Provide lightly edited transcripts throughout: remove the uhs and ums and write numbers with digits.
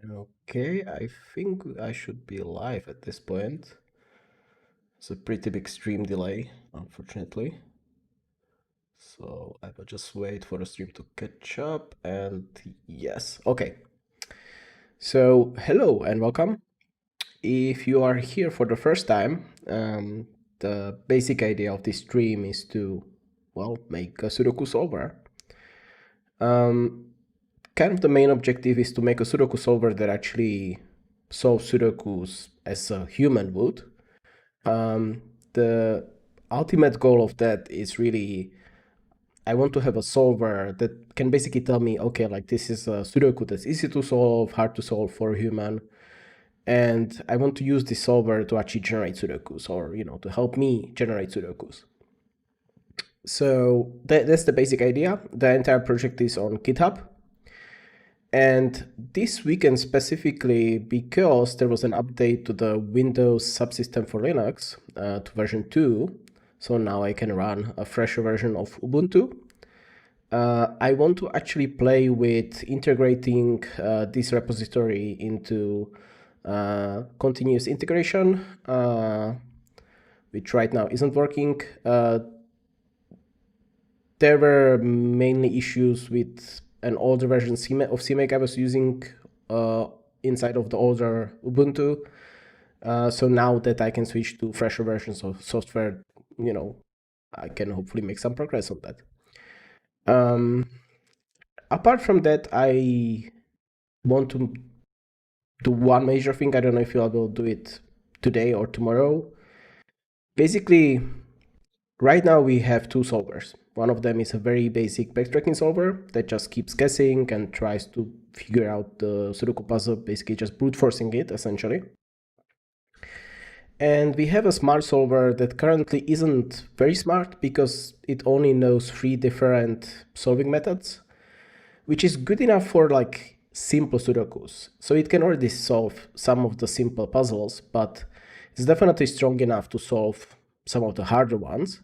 Okay, I think I should be live at this point. It's a pretty big stream delay, unfortunately. So I will just wait for the stream to catch up, and yes, okay. So hello and welcome. If you are here for the first time, the basic idea of this stream is to, well, make a Sudoku solver. Kind of the main objective is to make a Sudoku solver that actually solves Sudokus as a human would. The ultimate goal of that is really, I want to have a solver that can basically tell me, okay, like this is a Sudoku that's easy to solve, hard to solve for a human. And I want to use this solver to actually generate Sudokus or, to help me generate Sudokus. So that's the basic idea. The entire project is on GitHub. And this weekend specifically, because there was an update to the Windows subsystem for Linux to version 2, so now I can run a fresher version of Ubuntu. I want to actually play with integrating this repository into continuous integration, which right now isn't working. There were mainly issues with an older version of CMake I was using inside of the older Ubuntu. So now that I can switch to fresher versions of software, I can hopefully make some progress on that. Apart from that, I want to do one major thing. I don't know if I will do it today or tomorrow. Basically, right now we have two solvers. One of them is a very basic backtracking solver that just keeps guessing and tries to figure out the Sudoku puzzle, basically just brute forcing it, essentially. And we have a smart solver that currently isn't very smart because it only knows 3 different solving methods, which is good enough for like simple Sudokus. So it can already solve some of the simple puzzles, but it's definitely strong enough to solve some of the harder ones.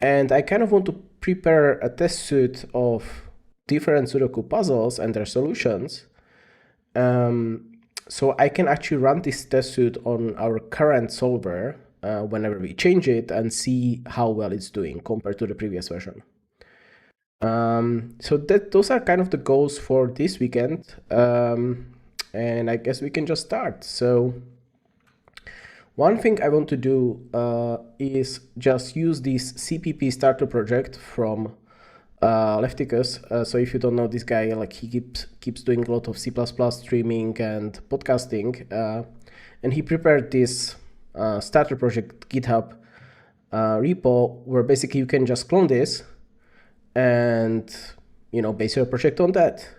And I kind of want to prepare a test suite of different Sudoku puzzles and their solutions. So I can actually run this test suite on our current solver whenever we change it and see how well it's doing compared to the previous version. So those are kind of the goals for this weekend. And I guess we can just start. So one thing I want to do is just use this Cpp Starter Project from Lefticus. So if you don't know this guy, like he keeps doing a lot of C++ streaming and podcasting, and he prepared this starter project GitHub repo where basically you can just clone this and base your project on that.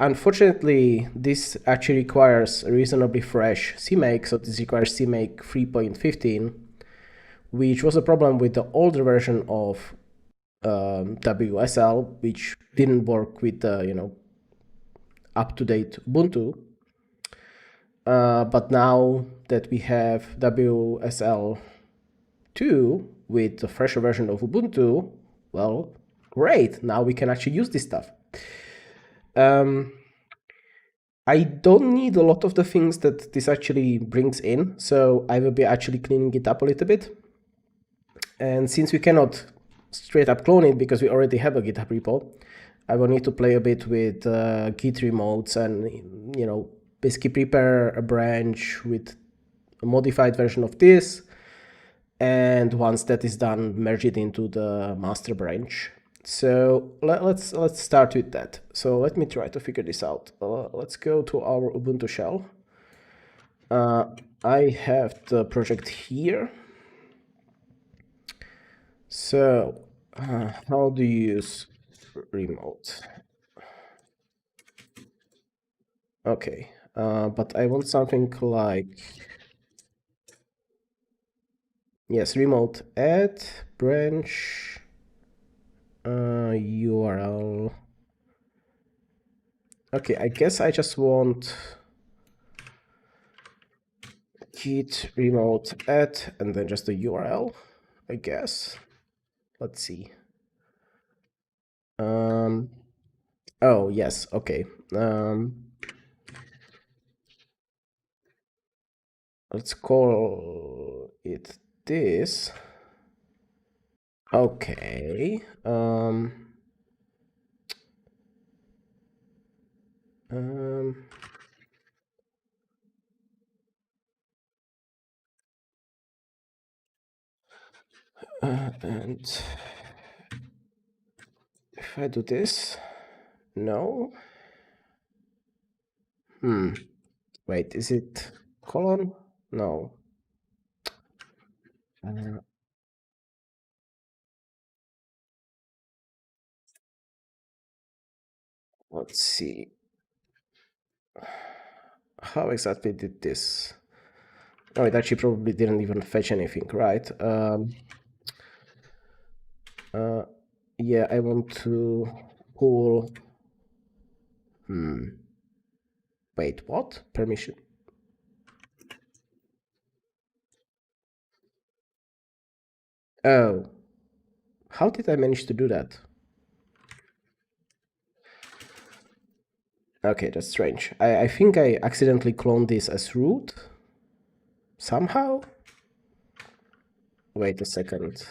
Unfortunately, this actually requires a reasonably fresh CMake, so this requires CMake 3.15, which was a problem with the older version of WSL, which didn't work with the up-to-date Ubuntu. But now that we have WSL 2 with the fresher version of Ubuntu, well, great. Now we can actually use this stuff. I don't need a lot of the things that this actually brings in, so I will be actually cleaning it up a little bit. And since we cannot straight up clone it because we already have a GitHub repo, I will need to play a bit with Git remotes and basically prepare a branch with a modified version of this. And once that is done, merge it into the master branch. So let's start with that. So let me try to figure this out. Let's go to our Ubuntu shell. I have the project here. So how do you use remote? Okay, but I want something like, yes, remote add branch URL. Okay, I guess I just want git remote add and then just the URL, I guess. Let's see. Oh, yes, okay. let's call it this. Okay. And if I do this, no. Wait, is it colon? No. Let's see. How exactly did this? Oh, it actually probably didn't even fetch anything, right? Yeah, I want to pull. Wait, what? Permission. Oh, how did I manage to do that? Okay, that's strange. I think I accidentally cloned this as root somehow. Wait a second.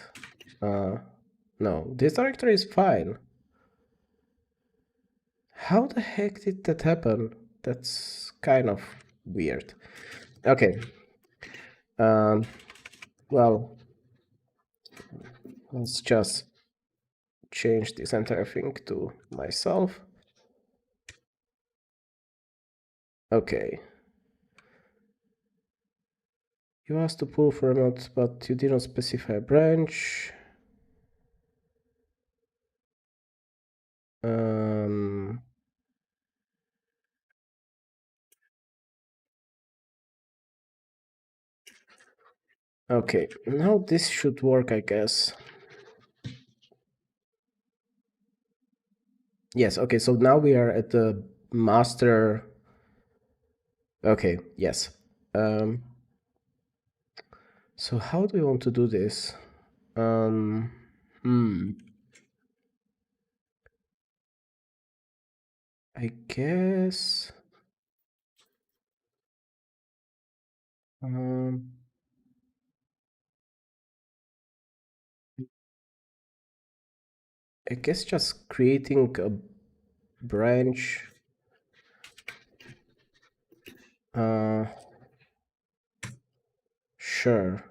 No, this directory is fine. How the heck did that happen? That's kind of weird. Okay. Well, let's just change this entire thing to myself. Okay. You asked to pull for a node, but you didn't specify a branch. Okay, now this should work, I guess. Yes, okay, so now we are at the master. Okay, yes. So how do we want to do this? I guess. I guess just creating a branch. Sure.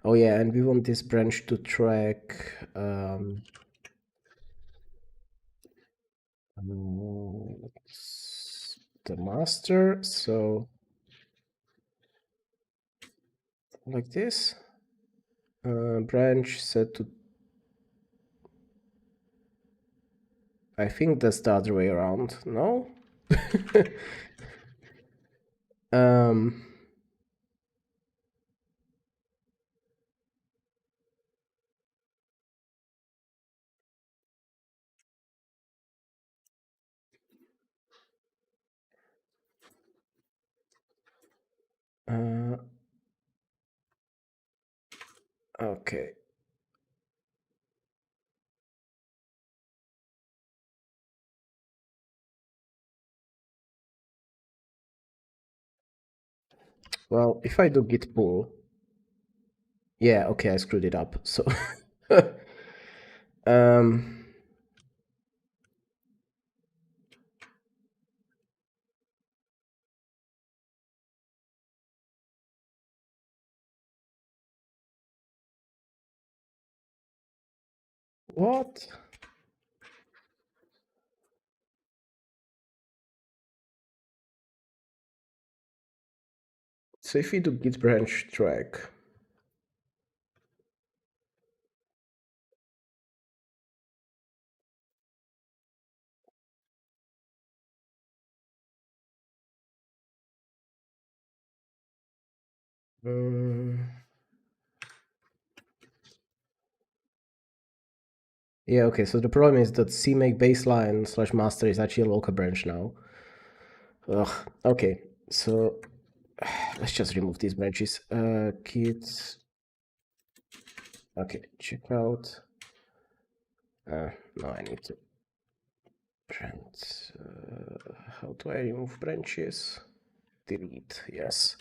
Oh yeah, and we want this branch to track the master. So like this. Branch set to. I think that's the other way around. No. Okay. Well, if I do git pull, yeah, okay, I screwed it up. So, what? So if we do git branch track, yeah, okay, so the problem is that cmake baseline slash master is actually a local branch now. Ugh, okay, so let's just remove these branches. Git, okay, check out. No, I need to print. How do I remove branches? delete, yes.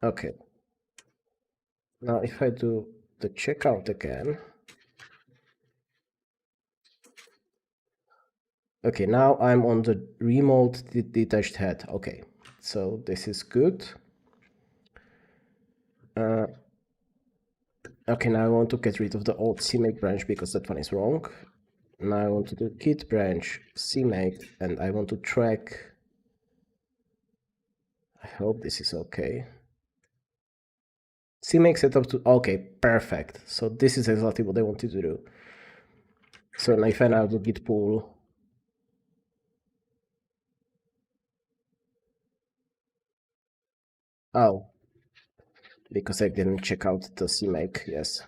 Okay. Now if I do the checkout again, okay, now I'm on the remote detached head. Okay, so this is good. Okay, now I want to get rid of the old CMake branch because that one is wrong. Now I want to do git branch CMake, and I want to track. I hope this is okay. CMake setup to, okay, perfect. So this is exactly what I wanted to do. So now if I now do git pull, oh, because I didn't check out the CMake, yes.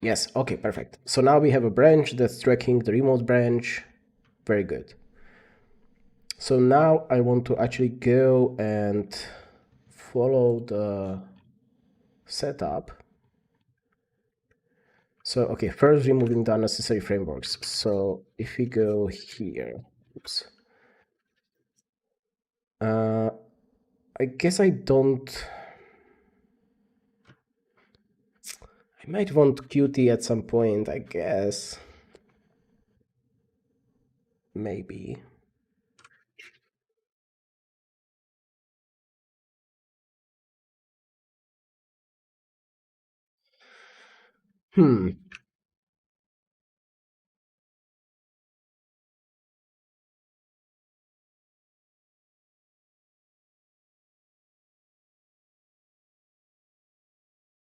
Yes, okay, perfect. So now we have a branch that's tracking the remote branch. Very good. So now I want to actually go and follow the setup. So, okay, first removing the unnecessary frameworks. So if we go here, oops. I guess I don't. I might want Qt at some point, I guess. Maybe.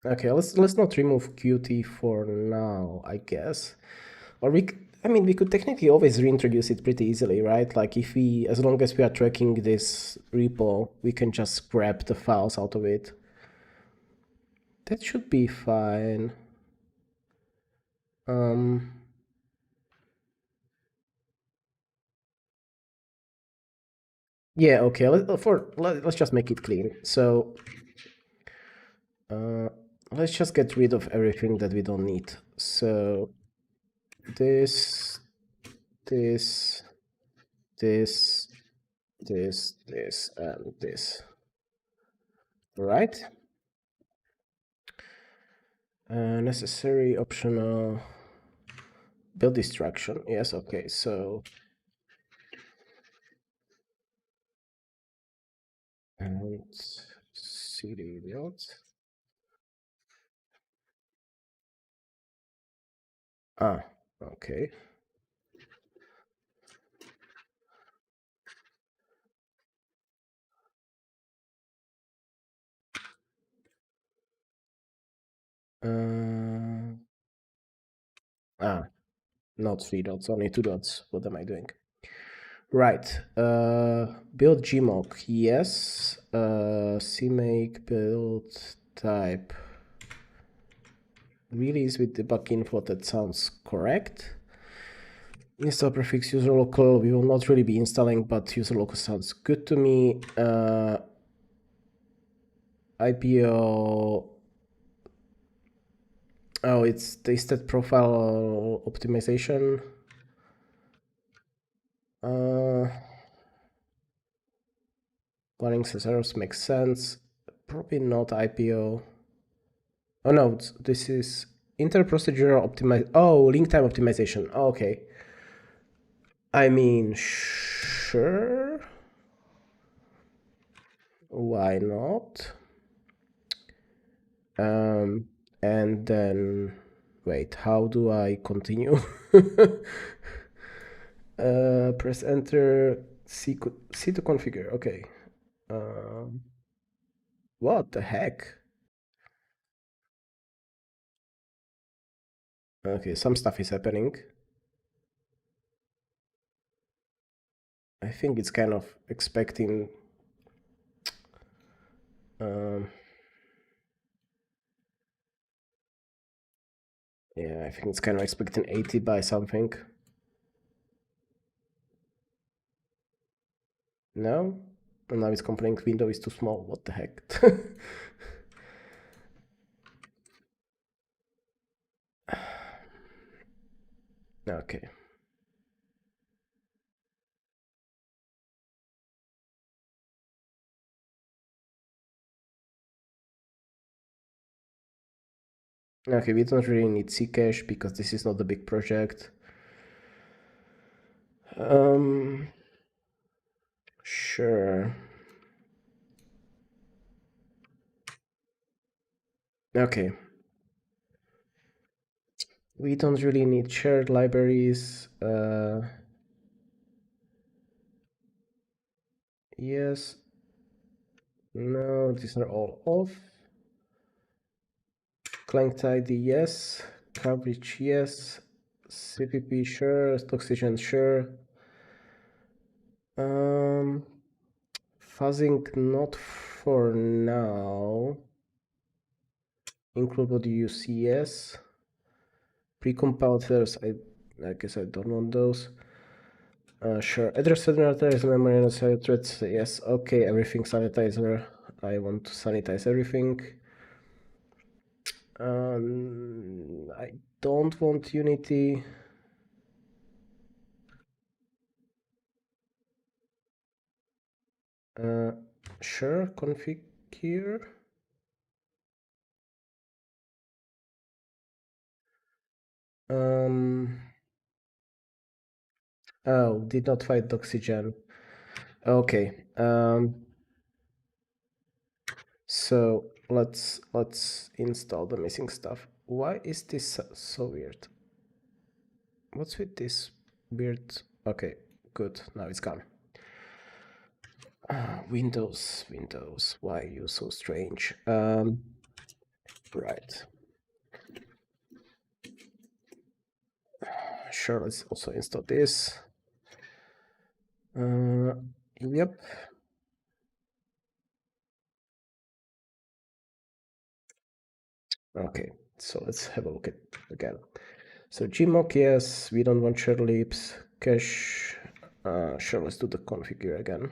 Okay, let's not remove Qt for now, I guess. Or I mean, we could technically always reintroduce it pretty easily, right? Like if we, as long as we are tracking this repo, we can just grab the files out of it. That should be fine. Yeah, okay, let's just make it clean. So let's just get rid of everything that we don't need. So this, this, this, this, and this. Right? Necessary, optional, build instruction. Yes, okay, so and cd build. Ah, okay. Not 3 dots, only 2 dots. What am I doing? Right. Build gmock. Yes. CMake build type. Release with debug info. That sounds correct. Install prefix user local. We will not really be installing, but user local sounds good to me. IPO. Oh, it's the stat profile optimization. Warning says errors makes sense. Probably not IPO. Oh no, this is interprocedural optimize. Oh, link time optimization. Oh, okay. I mean, sure. Why not? And then, wait, how do I continue? Press enter, C to configure. Okay. What the heck? Okay, some stuff is happening. I think it's kind of expecting. Yeah, I think it's kind of expecting 80 by something. No? And now it's complaining window is too small. What the heck? Okay. Okay, we don't really need Ccache because this is not a big project. Sure. Okay. We don't really need shared libraries. Yes. No, these are all off. Client ID, yes. Coverage, yes. CPP, sure. Oxygen, sure. Fuzzing, not for now. Include what you use, yes. Precompilers, I guess I don't want those. Sure. Address sanitizer, memory and threads, yes. Okay, everything sanitizer. I want to sanitize everything. I don't want Unity. Sure, config here. Oh, did not find oxygen. Okay. So let's install the missing stuff. Why is this so weird? What's with this weird? Okay, good. Now it's gone. Windows. Why are you so strange? Right. Sure. Let's also install this. Yep. Okay, so let's have a look at again. So gmock, yes, we don't want share libs. Cache, sure, let's do the configure again.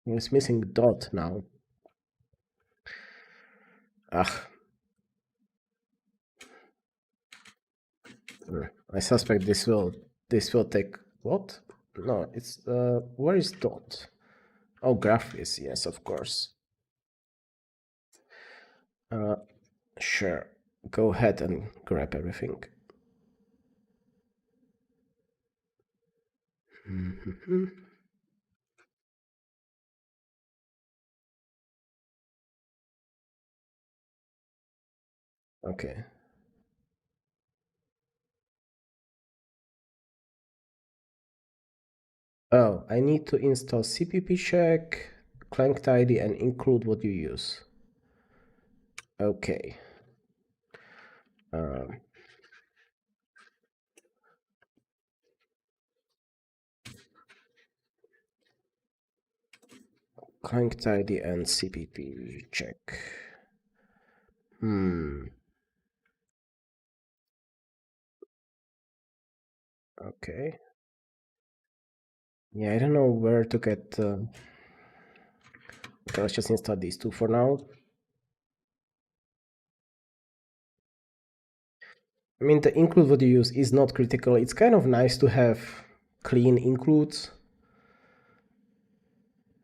It's missing dot now. Ah, I suspect this will take what? No, it's where is dot? Oh, graph is, yes, of course. Sure, go ahead and grab everything. Okay. Oh, I need to install cpp check, client ID, and include what you use. Okay. Client ID and cpp check. Okay. Yeah, I don't know where to get. Okay, let's just install these two for now. I mean, the include what you use is not critical. It's kind of nice to have clean includes,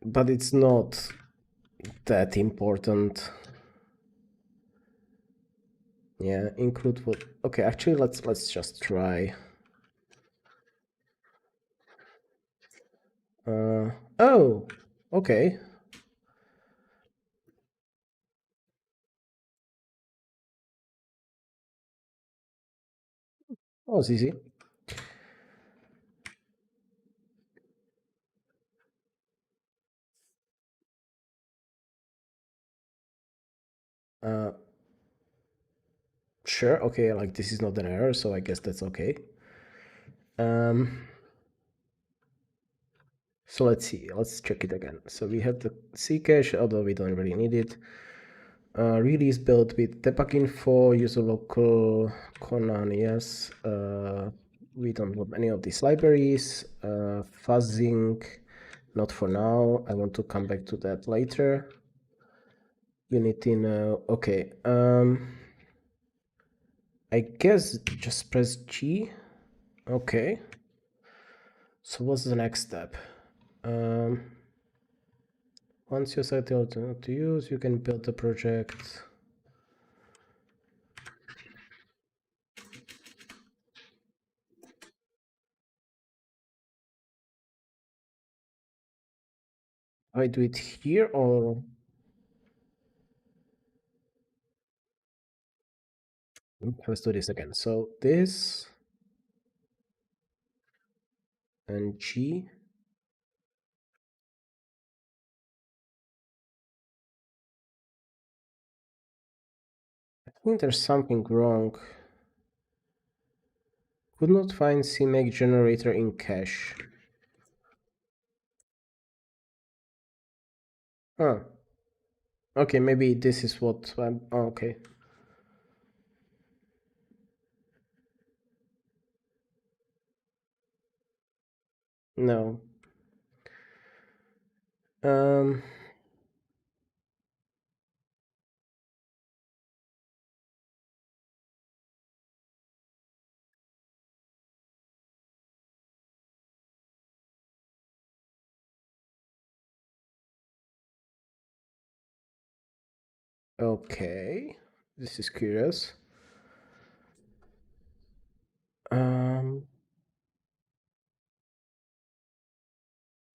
but it's not that important. Yeah, include what? Okay, actually, let's just try. Oh, okay. Oh, it's easy. Sure. Okay, like this is not an error, so I guess that's okay. So let's see. Let's check it again. So we have the Ccache, although we don't really need it. Release built with debug info, user local, Conan, yes. We don't want any of these libraries. Fuzzing, not for now. I want to come back to that later. Unity now. Okay. I guess just press G. Okay. So what's the next step? Once you settle to use, you can build the project. I do it here or? Let's do this again. So this and G. I think there's something wrong. Could not find CMake generator in cache. Huh. Okay, maybe this is what I'm. Oh, okay. No. Um. Okay. This is curious.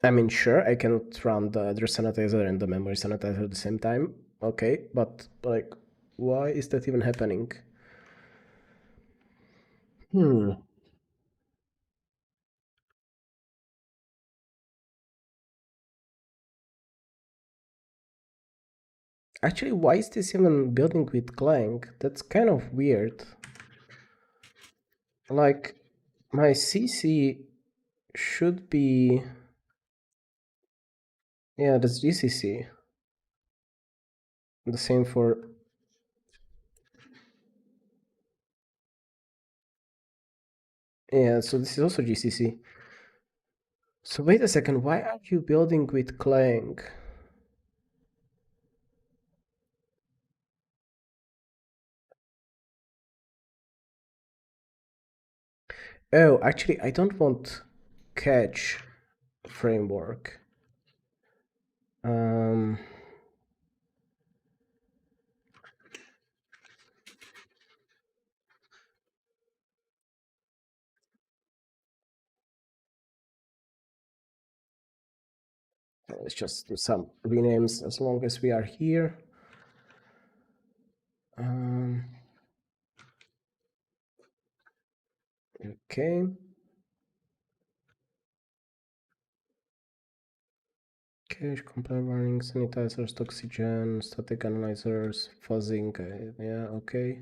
I mean, sure, I cannot run the address sanitizer and the memory sanitizer at the same time. Okay, but like, why is that even happening? Hmm. Actually, why is this even building with Clang? That's kind of weird. Like, my CC should be... Yeah, that's GCC. The same for... Yeah, so this is also GCC. So wait a second, why are you building with Clang? Oh, actually, I don't want catch framework. Um, let's just do some renames as long as we are here. Okay. Cache, compile warnings, sanitizers, oxygen, static analyzers, fuzzing. Yeah, okay.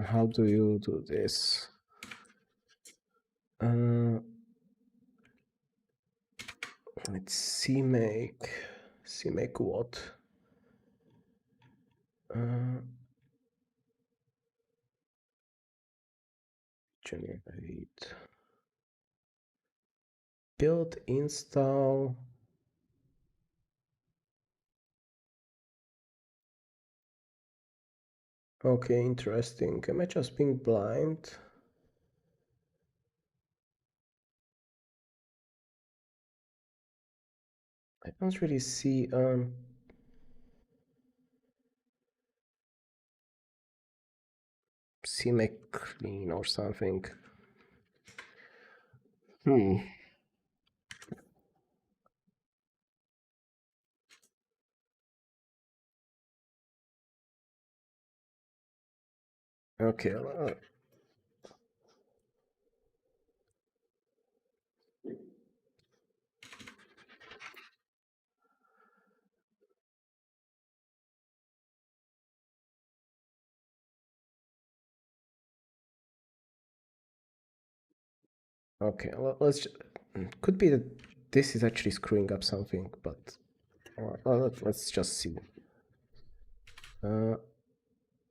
How do you do this? Let's CMake. CMake what? Generate. Build, install. Okay, interesting. Am I just being blind? I don't really see CMake clean or something. Okay. Okay, let's. Could be that this is actually screwing up something, but let's just see. I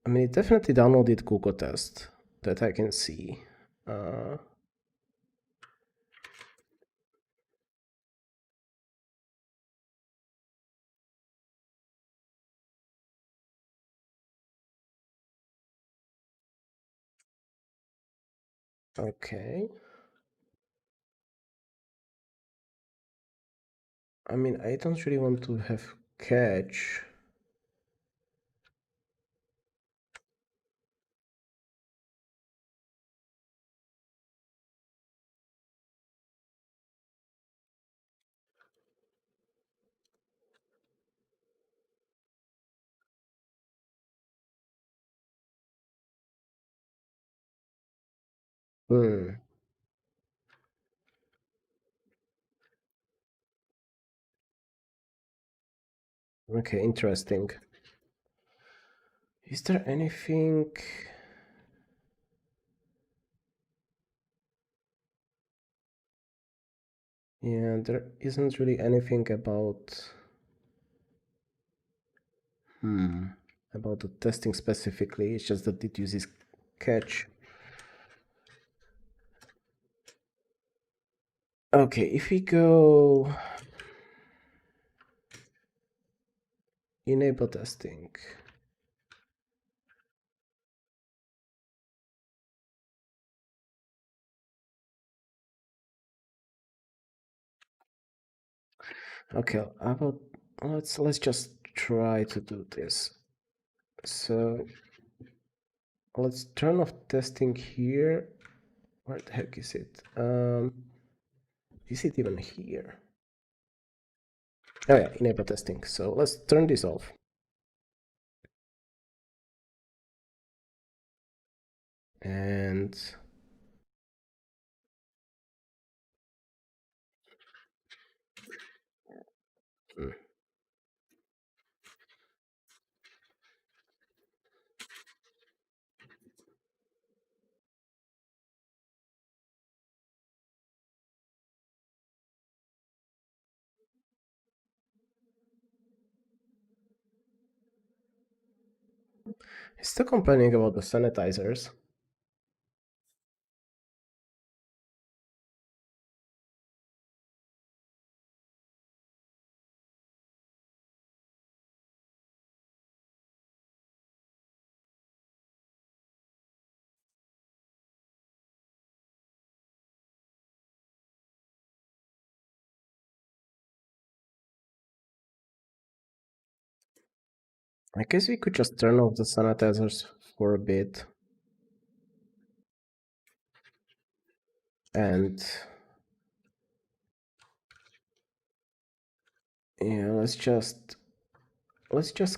mean, it definitely downloaded Google Test that I can see. Okay. I mean, I don't really want to have catch. Hmm. Okay, interesting. Is there anything? Yeah, there isn't really anything about about the testing specifically. It's just that it uses catch. Okay, if we go enable testing. Okay, about let's just try to do this. So let's turn off testing here. Where the heck is it? Is it even here? Oh yeah, enable testing. So let's turn this off. And it's still complaining about the sanitizers. I guess we could just turn off the sanitizers for a bit. And yeah, let's just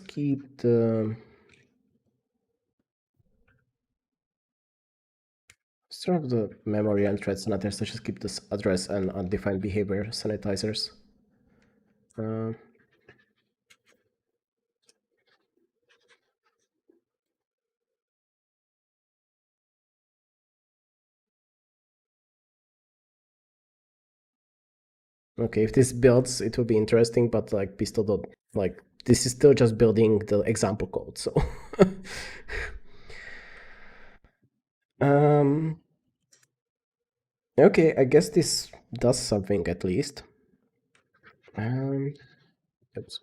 keep the sort of the memory and thread sanitizers. Let's just keep this address and undefined behavior sanitizers. Okay, if this builds, it will be interesting, but like we still don't like this is still just building the example code. So okay, I guess this does something at least. Oops.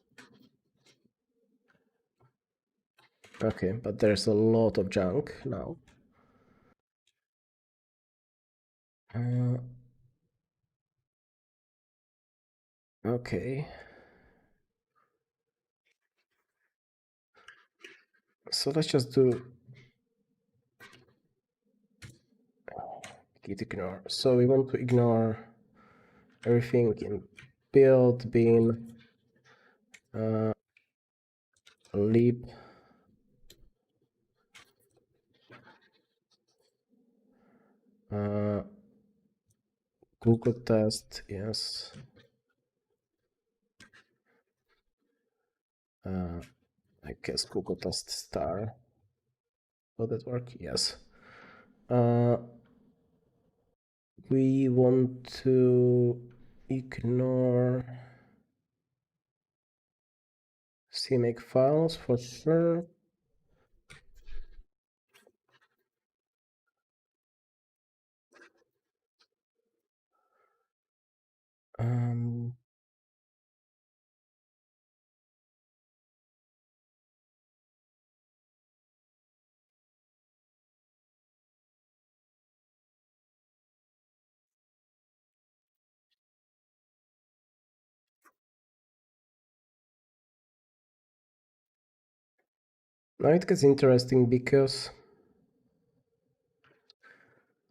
Okay, but there's a lot of junk now. Okay. So let's just do Git Ignore. So we want to ignore everything in build, bin, lib, Google test, yes. I guess Google test star. Will that work? Yes. we want to ignore CMake files for sure. Now it gets interesting because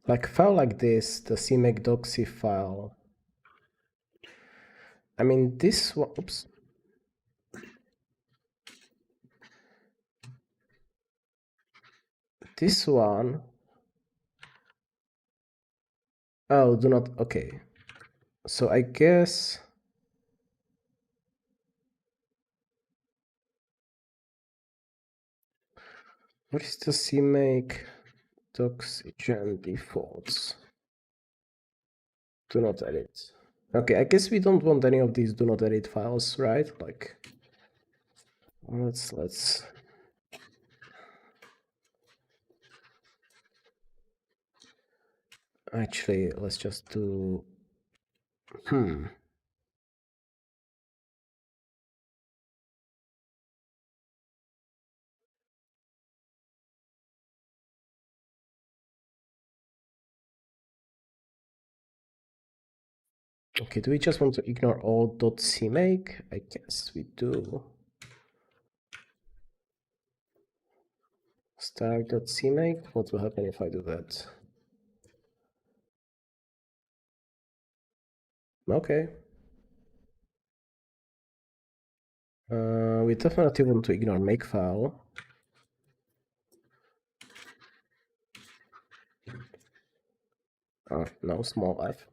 like a file like this, the CMake doxy file, I mean this one, oops. This one, oh, do not, okay. So I guess, what is the CMake doxygen defaults? Do not edit. Okay, I guess we don't want any of these do not edit files, right? Like, let's actually, let's just do, okay, do we just want to ignore all .cmake? I guess we do. Start.cmake, what will happen if I do that? Okay. We definitely want to ignore makefile. No, small f.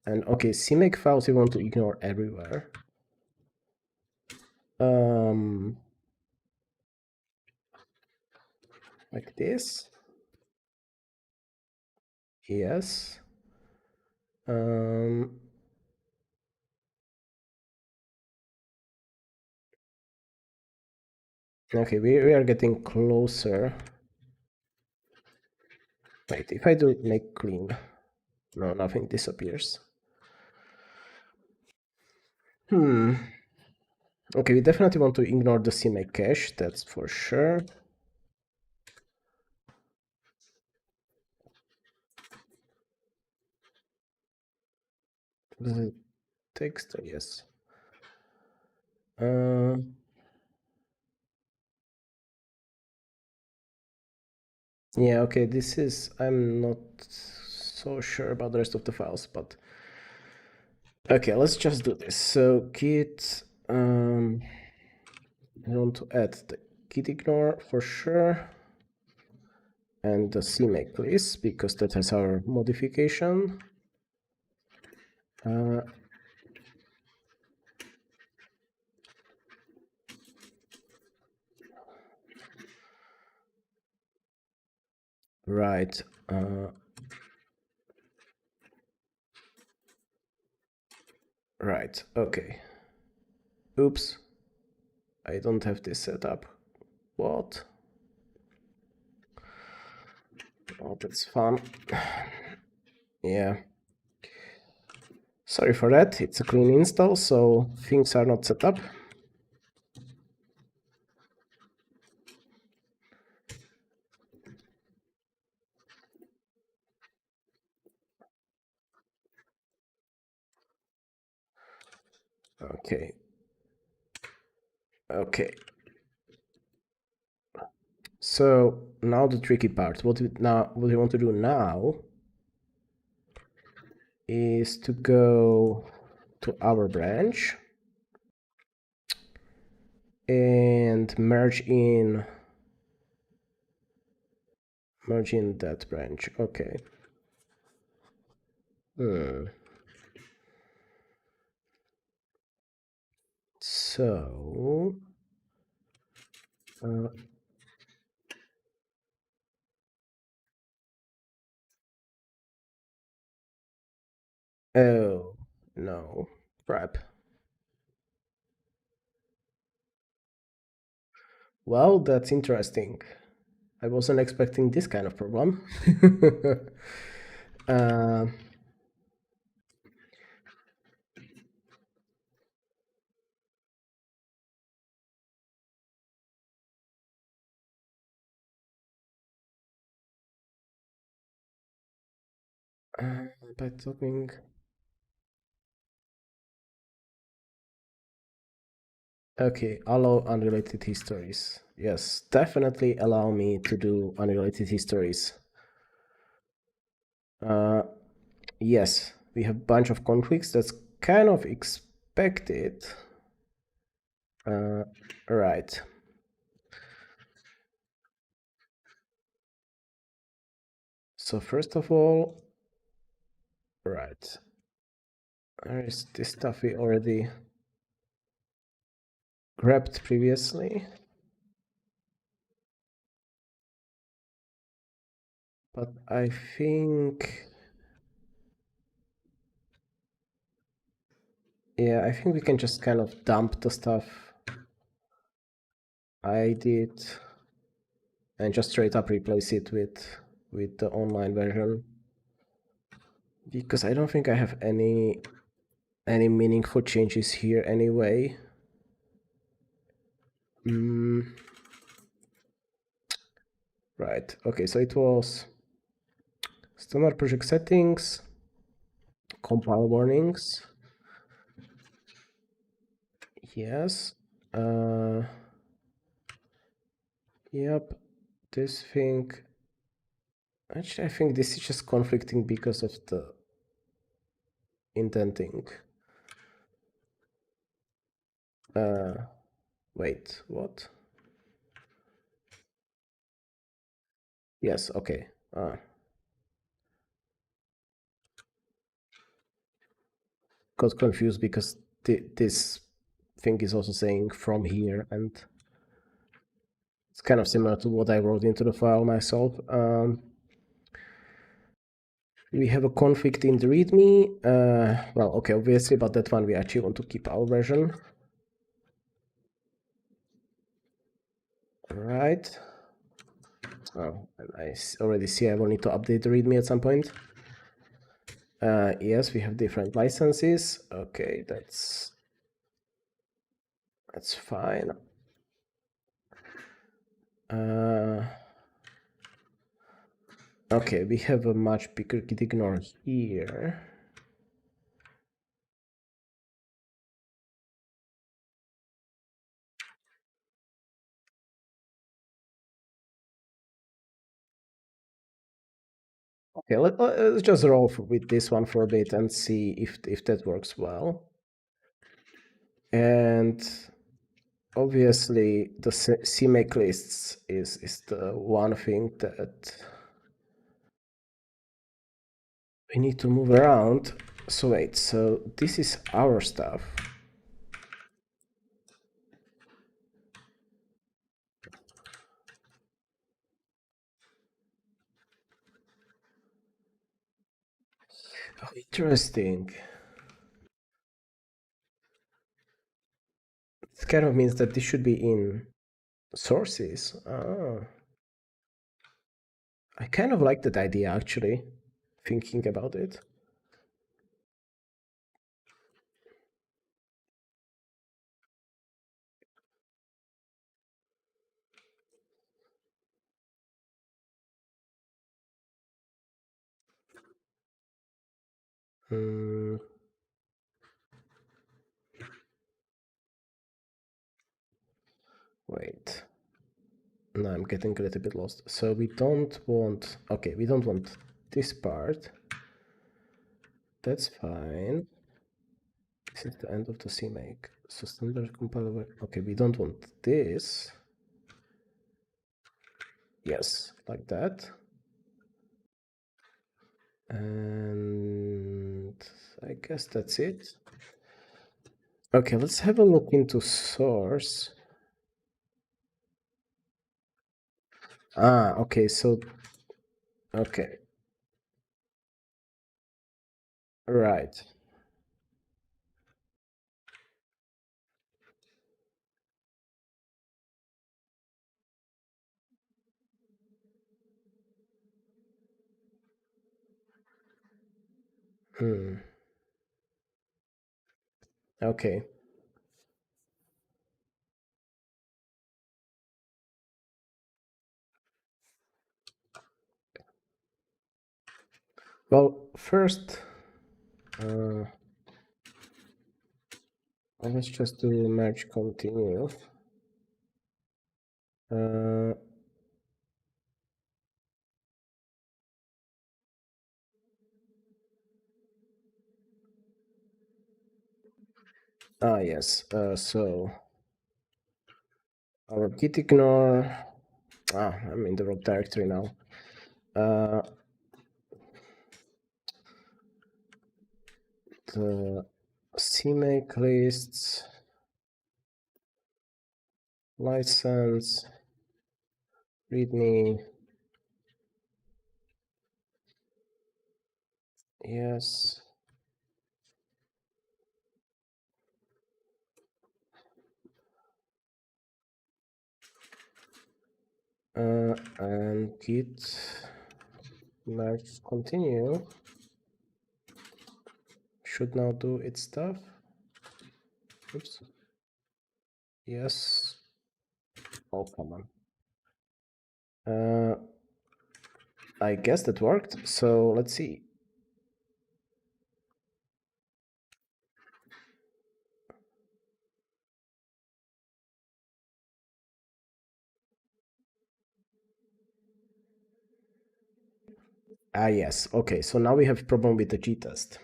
And okay, CMake files we want to ignore everywhere. Like this. Yes. Okay, we are getting closer. Wait, if I do make clean, no, nothing disappears. Okay, we definitely want to ignore the CMake cache, that's for sure. The text, yes. Yeah, okay, this is, I'm not so sure about the rest of the files, but okay, let's just do this. So git, I want to add the git ignore for sure, and the CMake please, because that has our modification. Right. Right. Okay. Oops. I don't have this set up. What? Oh, that's fun. Yeah. Sorry for that. It's a clean install, so things are not set up. Okay. Okay. So now the tricky part. What we want to do now is to go to our branch and merge in that branch. Okay. So Oh, no. Crap. Well, that's interesting. I wasn't expecting this kind of problem. uh, by talking. Okay, allow unrelated histories. Yes, definitely allow me to do unrelated histories. Yes, we have a bunch of conflicts. That's kind of expected. Right. So first of all, right. There is this stuff we already grabbed previously. But I think... Yeah, I think we can just kind of dump the stuff I did and just straight up replace it with the online version. Because I don't think I have any meaningful changes here anyway. Right, okay, so it was standard project settings, compile warnings. Yes. Yep, this thing. Actually, I think this is just conflicting because of the indenting. Wait, what? Yes, okay. Got confused because this thing is also saying from here, and it's kind of similar to what I wrote into the file myself. We have a conflict in the README. Well, okay, obviously, but that one we actually want to keep our version. Right. Oh, I already see I will need to update the README at some point. Yes, we have different licenses. Okay, that's fine. Okay, we have a much bigger Git Ignore here. Okay, let's just roll with this one for a bit and see if that works well. And obviously, the CMake lists is the one thing that we need to move around. So wait, so this is our stuff. Oh, interesting. It kind of means that this should be in sources. Ah. I kind of like that idea, actually, thinking about it. Wait. No, I'm getting a little bit lost. So we don't want... Okay, we don't want this part. That's fine. This is the end of the CMake. So standard compiler... Okay, we don't want this. Yes, like that. And I guess that's it. Okay, let's have a look into source. Ah, okay, so... Okay. Right. Okay. Well, first, let's just do merge continue. Yes. So our Git Ignore. I'm in the wrong directory now. The CMake lists, license, readme. Yes. And git merge continue should now do its stuff. Oops. Yes. Oh, come on. I guess that worked. So let's see. Yes. Okay. So now we have a problem with the G-test.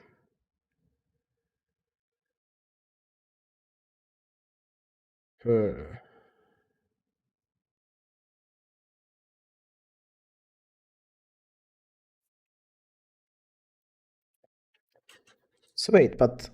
So wait, but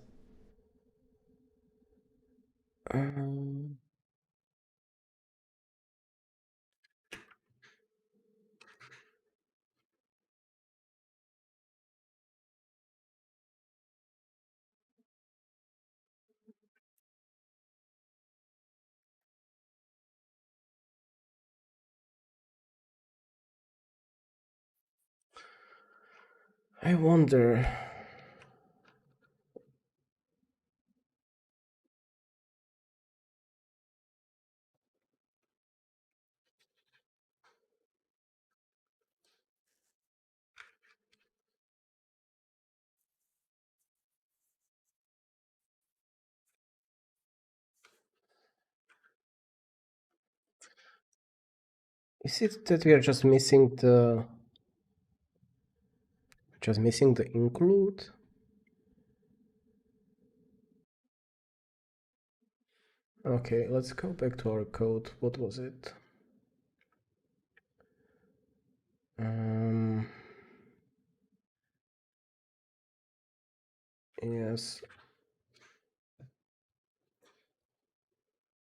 I wonder. Is it that we are just missing the include? Okay, let's go back to our code. What was it? Yes.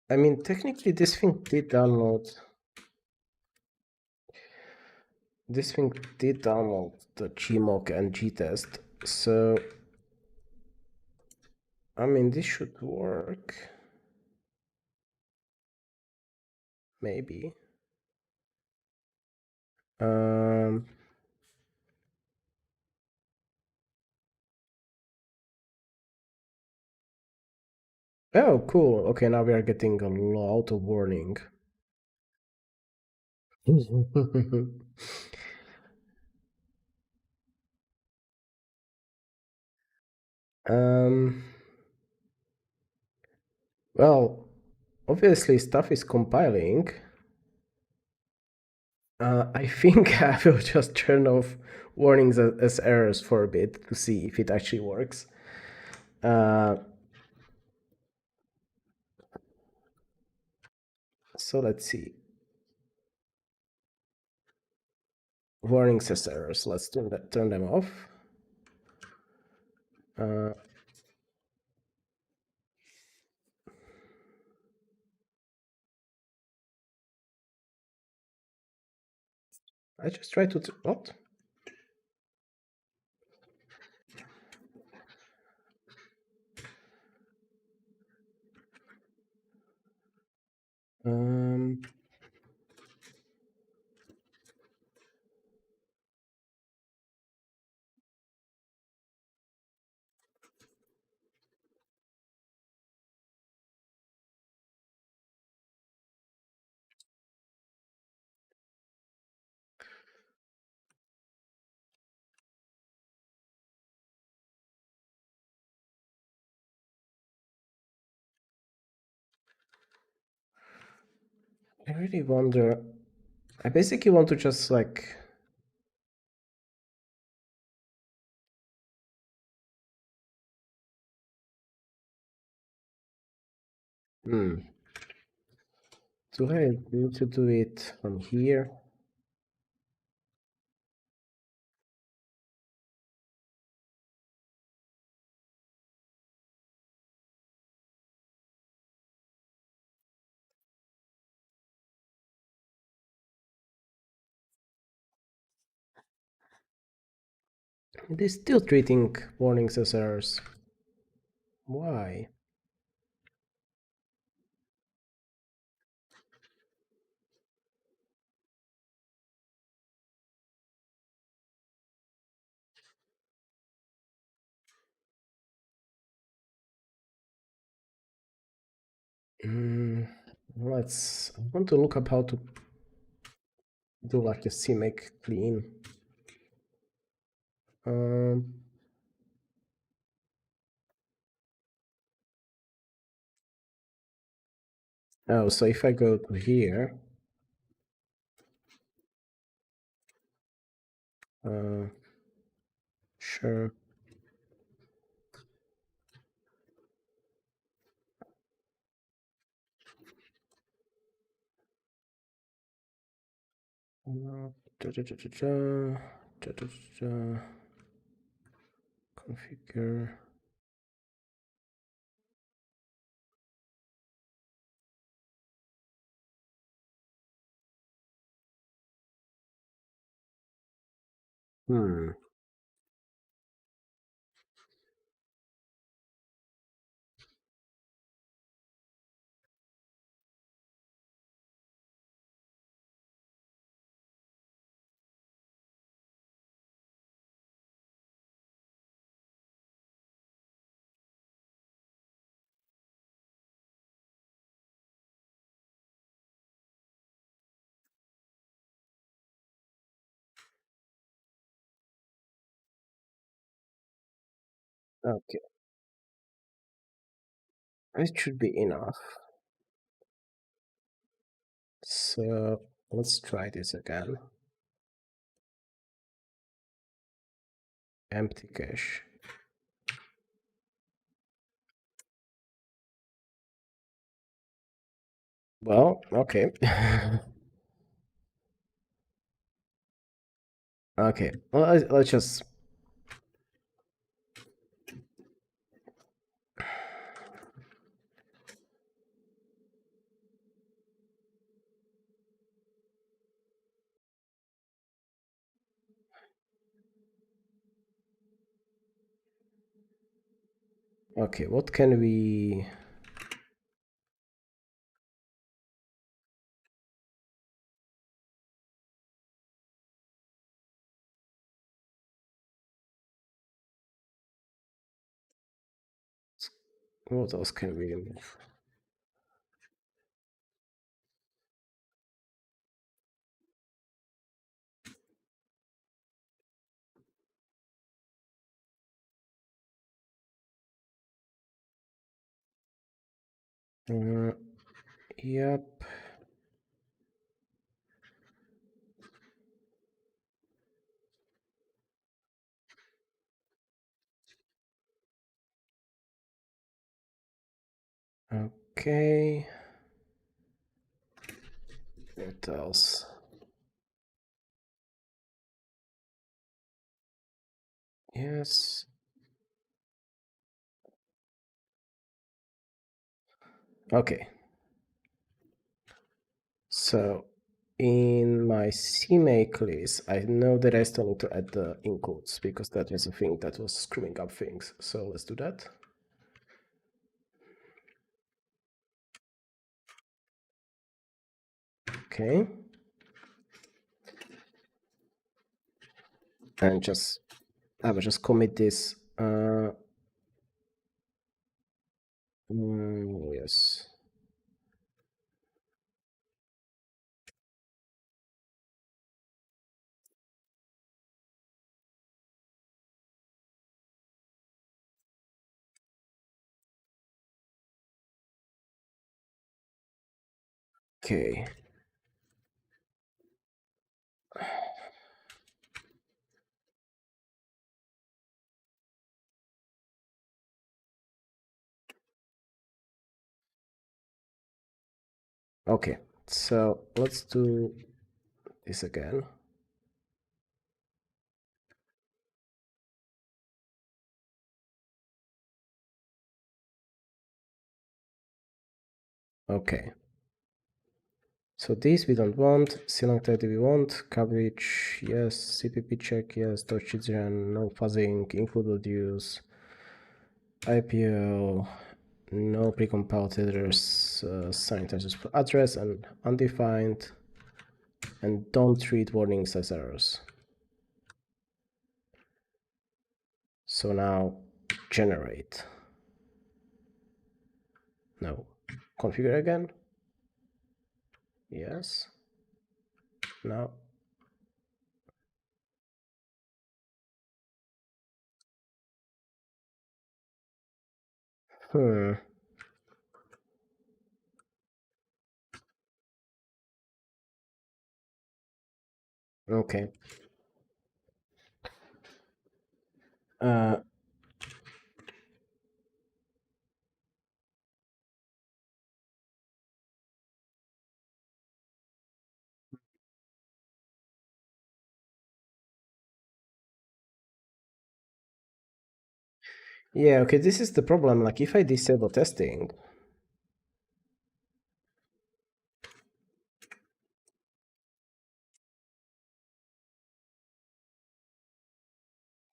I mean, technically, this thing did download. This thing did download the gmock and gtest. So, I mean, this should work. Maybe. Oh, cool. Okay, now we are getting a lot of warning. Well, obviously stuff is compiling. I think I will just turn off warnings as errors for a bit to see if it actually works. So let's see. Warnings as errors. Let's turn them off. I just try to what? I really wonder. I basically want to just like. Do I need to do it from here? It is still treating warnings as errors. Why? Let's. I want to look up how to do like a CMake clean. Oh, so if I go to here, sure. Configure. Okay, it should be enough. So let's try this again. Empty cache. Well, okay. Okay, well, let's just. Okay, what can we. What else can we remove? Yep. Okay. What else? Yes. Okay. So in my CMake list, I know that I still need to add the includes because that was a thing that was screwing up things. So let's do that. Okay. And I will just commit this. Yes. Okay. Okay, so let's do this again. Okay. So this we don't want, selected we want, coverage, yes, CPP check, yes, .children, no fuzzing, include use, IPL, no precompiled headers, sanitizers for address and undefined, and don't treat warnings as errors. So now generate. No. Configure again. Yes. Now. Hmm. Okay. Uh, yeah, okay, this is the problem. Like if I disable testing,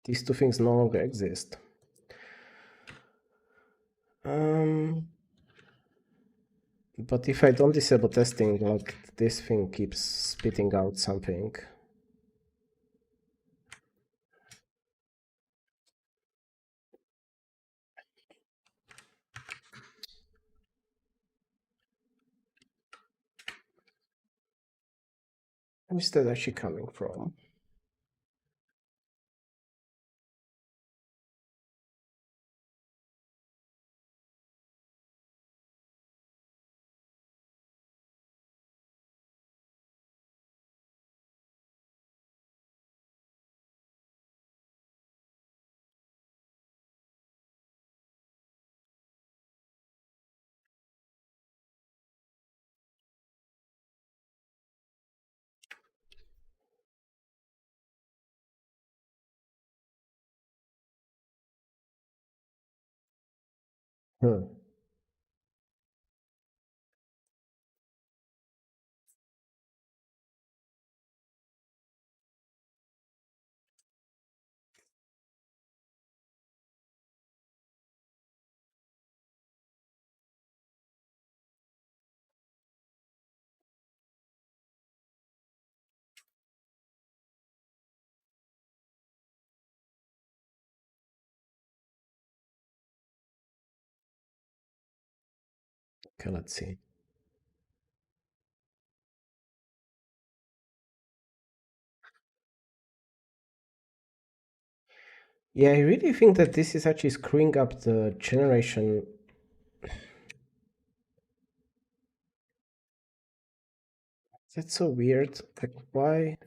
these two things no longer exist. But if I don't disable testing, like this thing keeps spitting out something. Where is that actually coming from? Hmm. Okay, let's see. Yeah, I really think that this is actually screwing up the generation. That's so weird. Like, why?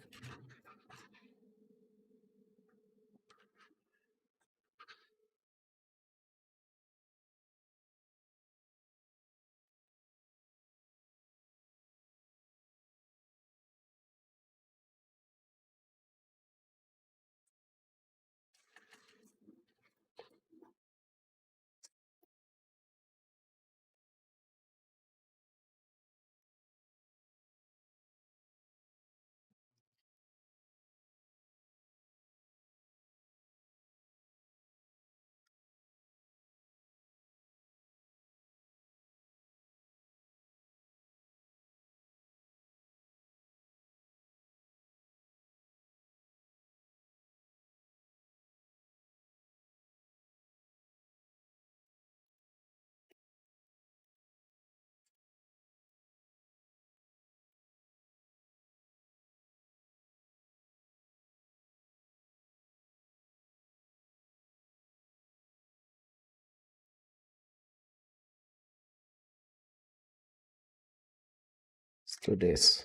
Let's do this.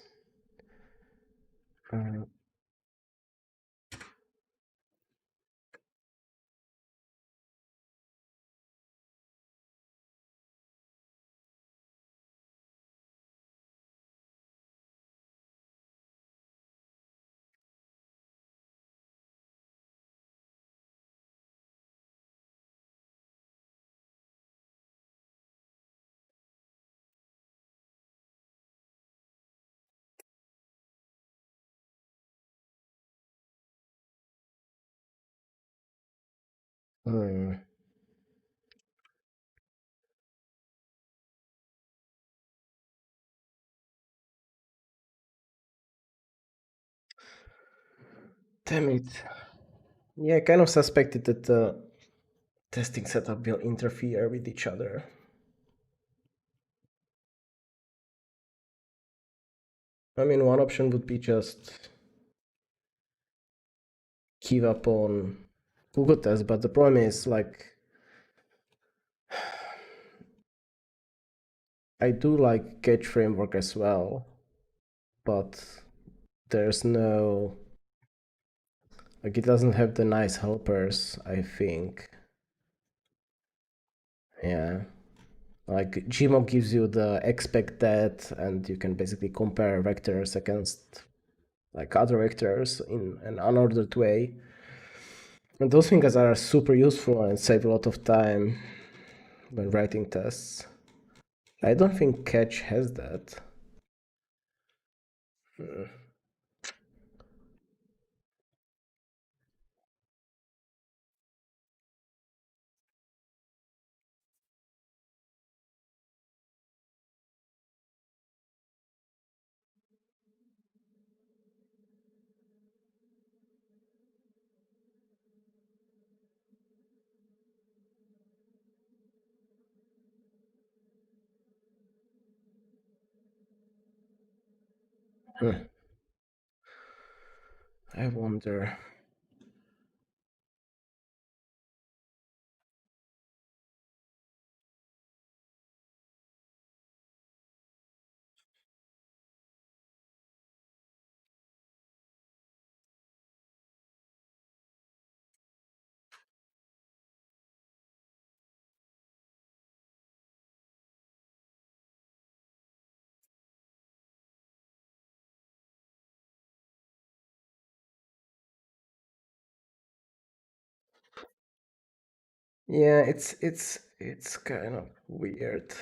Uh, Hmm. Damn it. Yeah, I kind of suspected that the testing setup will interfere with each other. I mean, one option would be just give up on Google Test, but the problem is like I do like Catch framework as well, but there's no like it doesn't have the nice helpers, I think. Yeah. Like Gmob gives you the expect that, and you can basically compare vectors against like other vectors in an unordered way. And those things are super useful and save a lot of time when writing tests. I don't think Catch has that. I wonder. Yeah, it's kind of weird.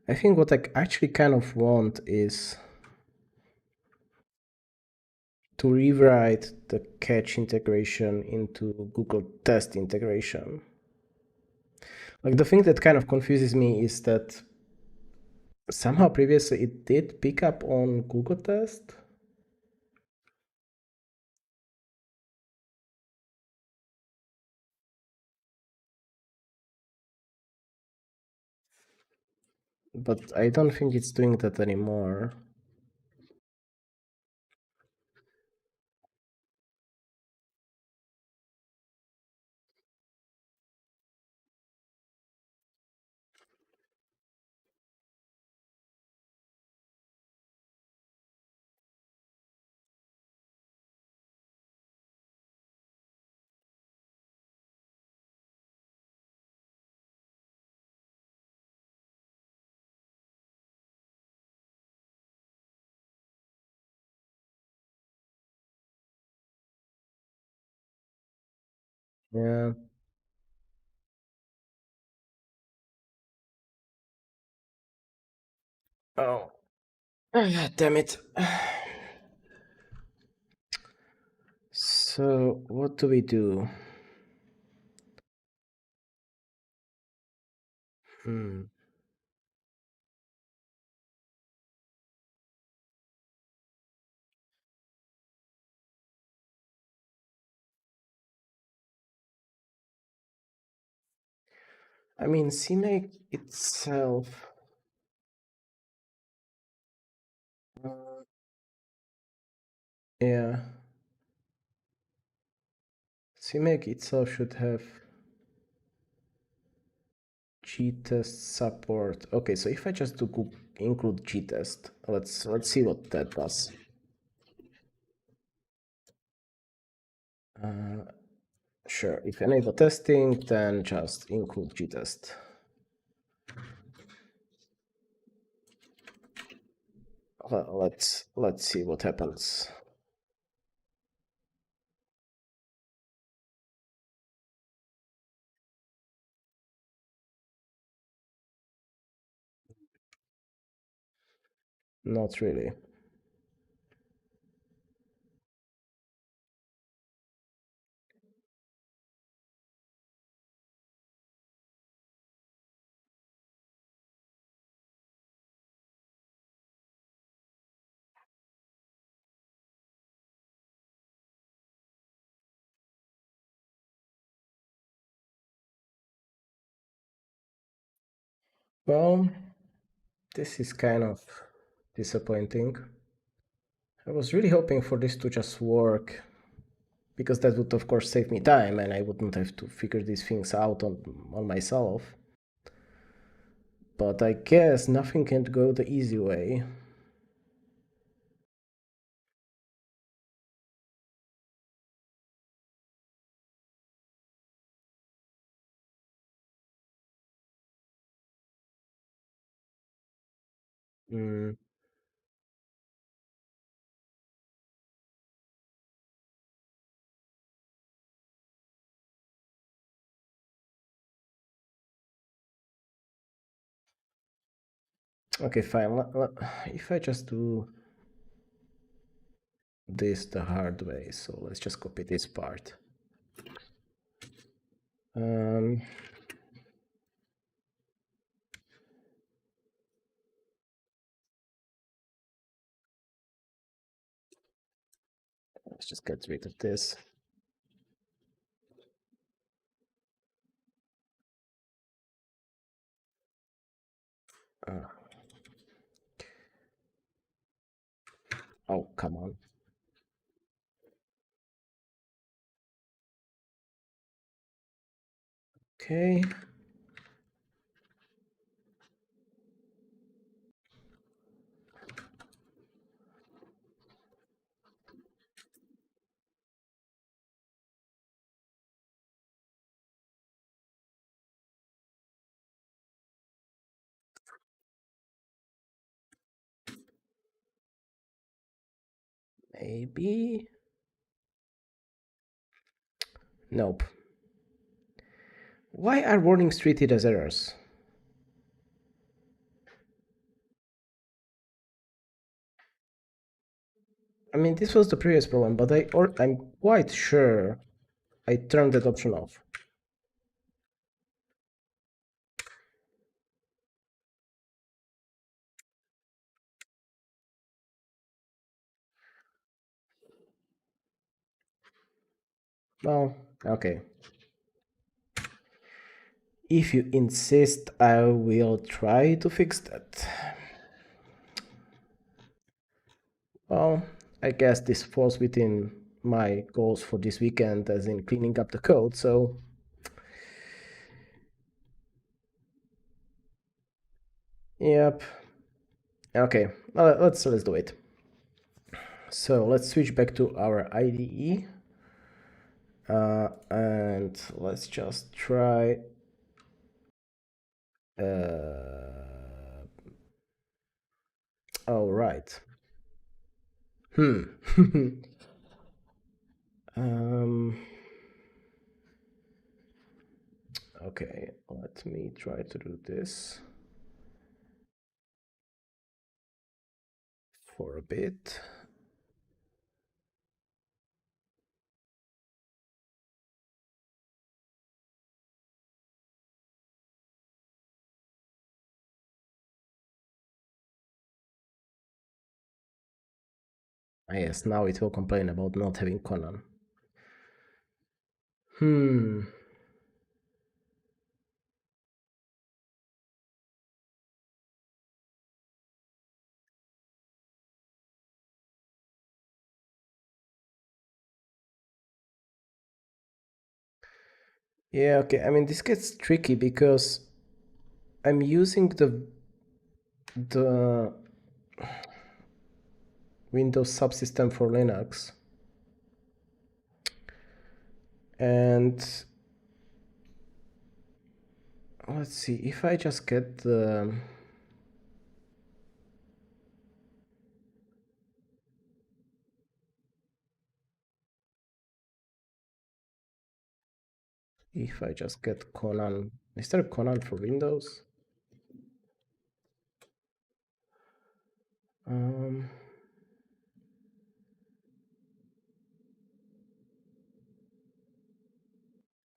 I think what I actually kind of want is to rewrite the Catch integration into Google Test integration. Like the thing that kind of confuses me is that somehow previously it did pick up on Google Test, but I don't think it's doing that anymore. Yeah. Oh. Damn it. So what do we do? Hmm. I mean, CMake itself. uh, yeah. CMake itself should have G-test support. Okay, so if I just do include G-test, let's see what that does. Sure, if enable testing, then just include G-test. Let's see what happens. Not really. Well, this is kind of disappointing. I was really hoping for this to just work, because that would of course save me time and I wouldn't have to figure these things out on myself. But I guess nothing can go the easy way. Mm, okay, fine. If I just do this the hard way, so let's just copy this part. Um, let's just get rid of this. Oh, come on. Okay. Maybe. Nope. Why are warnings treated as errors? I mean, this was the previous problem, but I'm quite sure I turned that option off. Well, okay. If you insist, I will try to fix that. Well, I guess this falls within my goals for this weekend, as in cleaning up the code, so... Yep. Okay, let's do it. So let's switch back to our IDE. And let's just try... oh, right. um, okay, let me try to do this for a bit. Yes, now it will complain about not having Conan. Yeah, okay. I mean, this gets tricky because I'm using the Windows subsystem for Linux, and let's see if I just get the... if I just get Conan. Is there Conan for Windows? I'm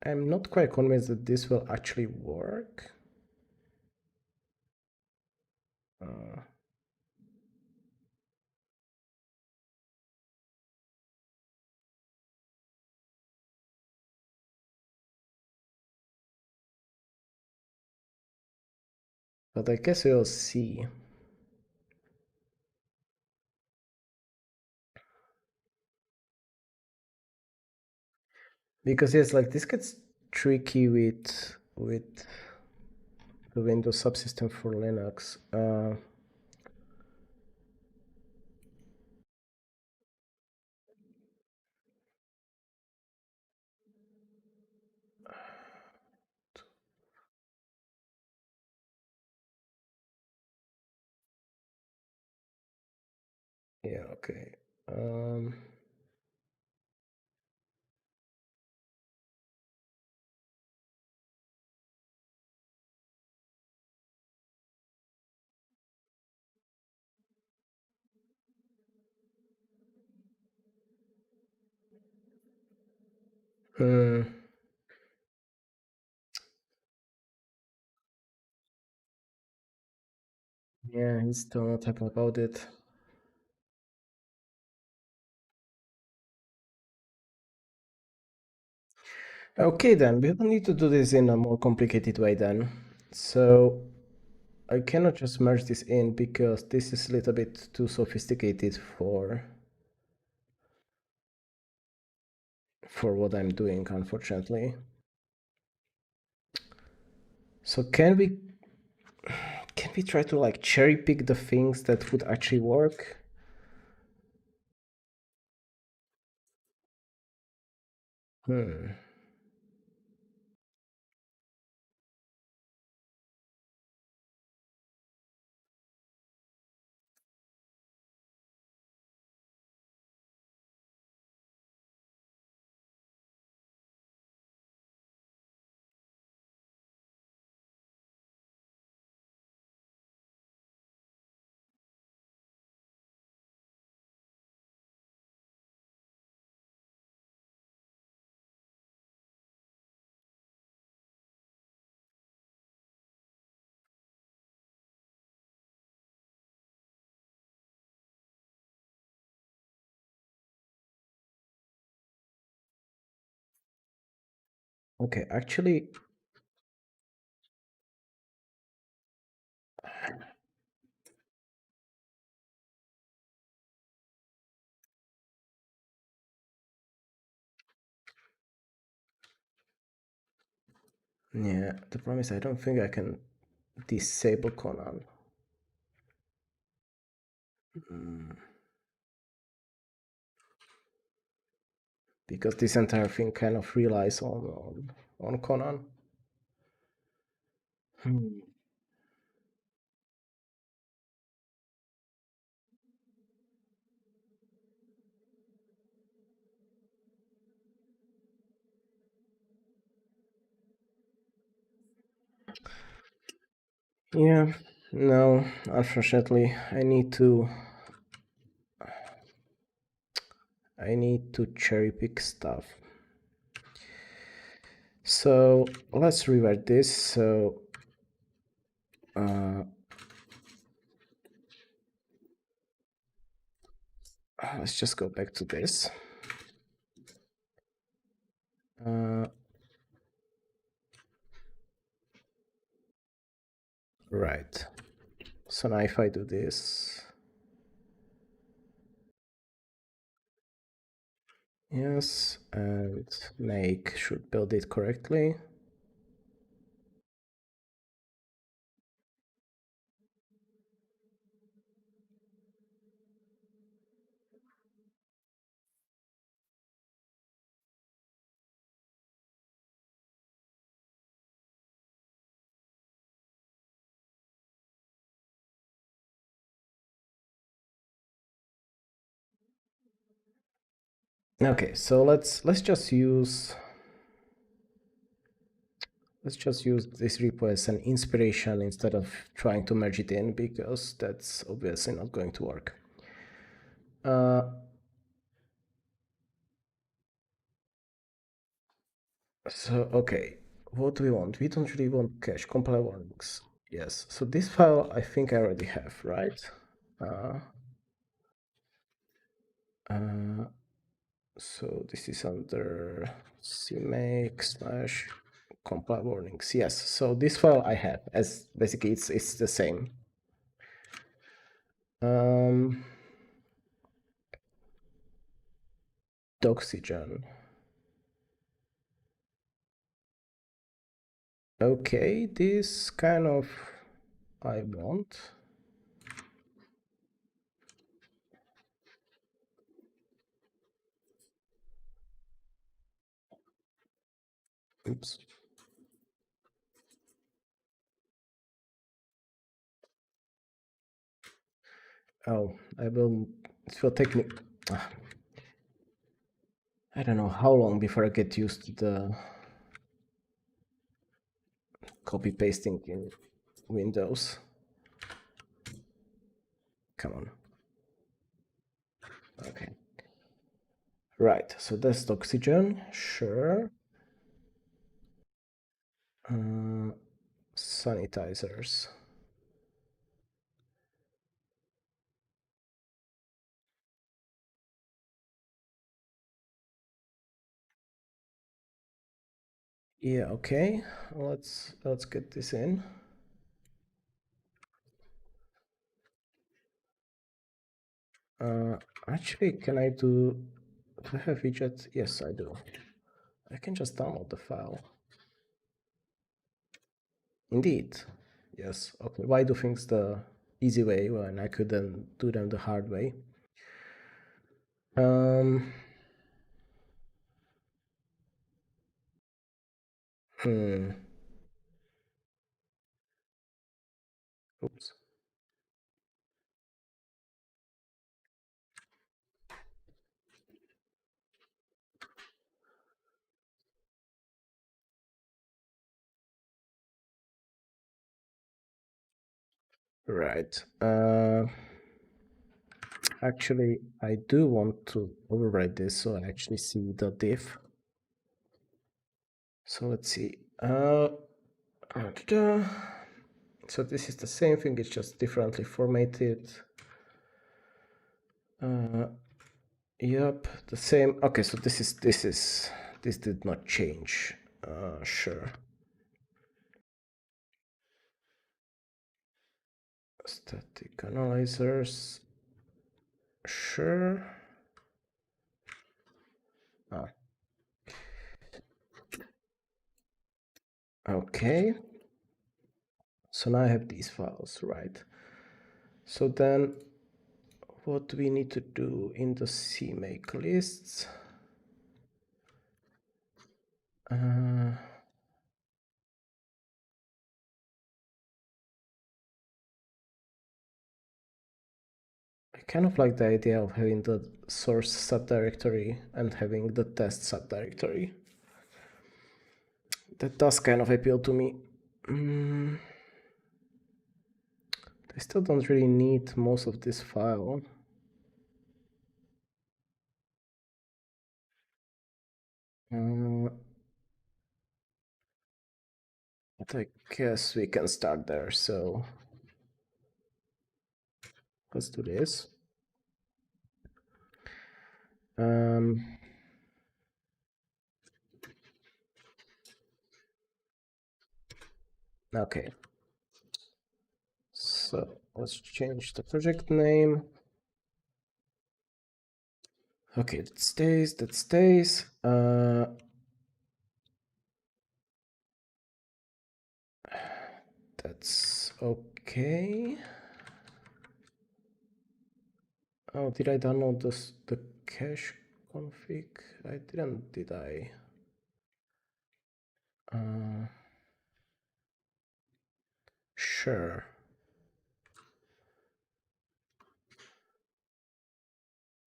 not quite convinced that this will actually work. But I guess we'll see. Because yes, like this gets tricky with the Windows subsystem for Linux. Yeah, okay. Hmm. Yeah, he's still not happy about it. Okay, then we will need to do this in a more complicated way then. So I cannot just merge this in because this is a little bit too sophisticated for what I'm doing, unfortunately. So can we try to like cherry pick the things that would actually work? Hmm. Okay, actually, yeah, the problem is I don't think I can disable Conan. Because this entire thing kind of relies on Conan. Hmm. Yeah, no, unfortunately, I need to cherry pick stuff. So let's revert this. So let's just go back to this. Right. So now if I do this, yes, and make should build it correctly. Okay, so let's just use let's just use this repo as an inspiration instead of trying to merge it in, because that's obviously not going to work. So, okay, what do we want? We don't really want cache compile warnings. Yes, so this file I think I already have, right? So this is under cmake / compile warnings. Yes, so this file I have, as basically it's the same. Oxygen. Okay, this kind of I want. Oops. Oh, it will take me, I don't know how long before I get used to the copy pasting in Windows. Come on. Okay. Right, so that's the oxygen, sure. Sanitizers. Yeah, okay. Let's get this in. Actually, can I do I have widget? Yes, I do. I can just download the file. Indeed. Yes. Okay. Why do things the easy way when I could then do them the hard way? Oops. Right. Actually, I do want to override this so I actually see the diff. So let's see. So this is the same thing, it's just differently formatted. Yep, the same. Okay, so this did not change. Sure. Static analyzers. Sure. Okay. So now I have these files, right? So then what do we need to do in the CMake lists? I kind of like the idea of having the source subdirectory and having the test subdirectory. That does kind of appeal to me. I still don't really need most of this file. But I guess we can start there, so let's do this. Okay. So let's change the project name. Okay, that stays, that stays. That's okay. Oh, did I download the cache config? I didn't, did I? Sure.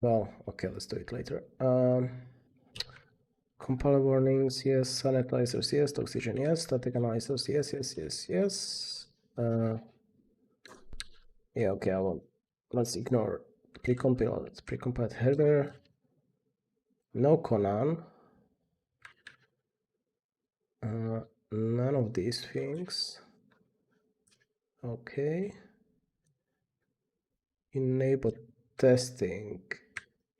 Well, okay, let's do it later. Compiler warnings, yes. Sanitizers, yes. Oxygen, yes. Static analyzers, yes, yes, yes, yes. Yeah, okay, let's ignore precompiled header. No Conan. None of these things. Okay. Enable testing.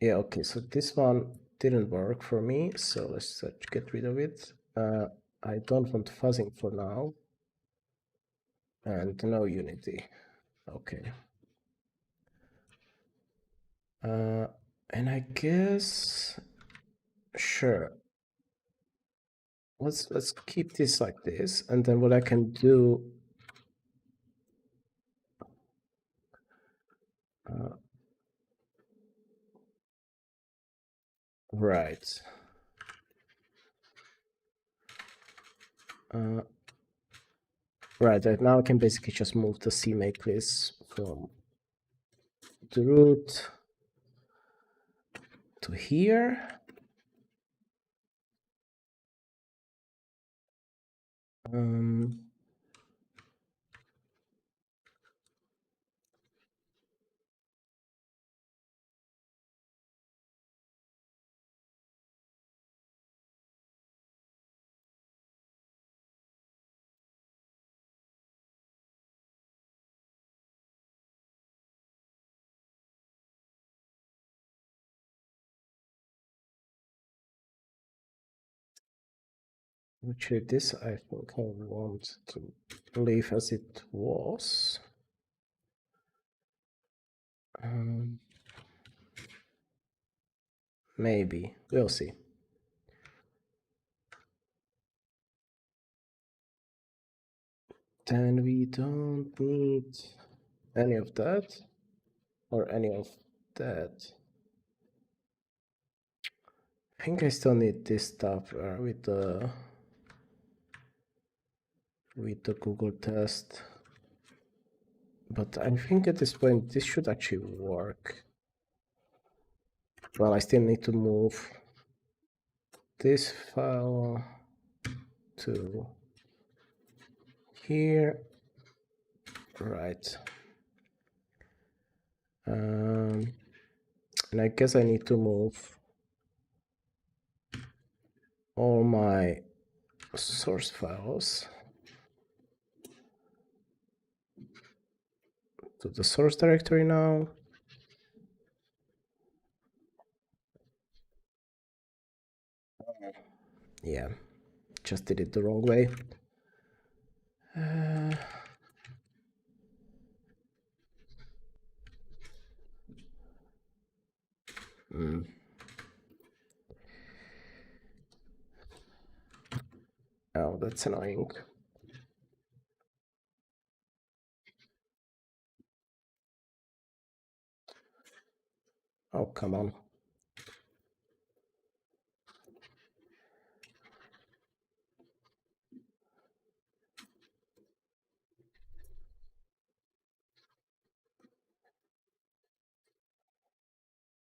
Yeah, okay, so this one didn't work for me, so let's get rid of it. I don't want fuzzing for now. And no Unity. Okay. And I guess, sure. Let's keep this like this, and then what I can do. Right. Right, now I can basically just move the CMake list from the root to here. Actually, this I think I want to leave as it was. Maybe, we'll see. Then we don't need any of that or any of that. I think I still need this stuff with the Google test. But I think at this point this should actually work. Well, I still need to move this file to here. Right. And I guess I need to move all my source files to the source directory now. Yeah, just did it the wrong way. Oh, that's annoying. Oh, come on.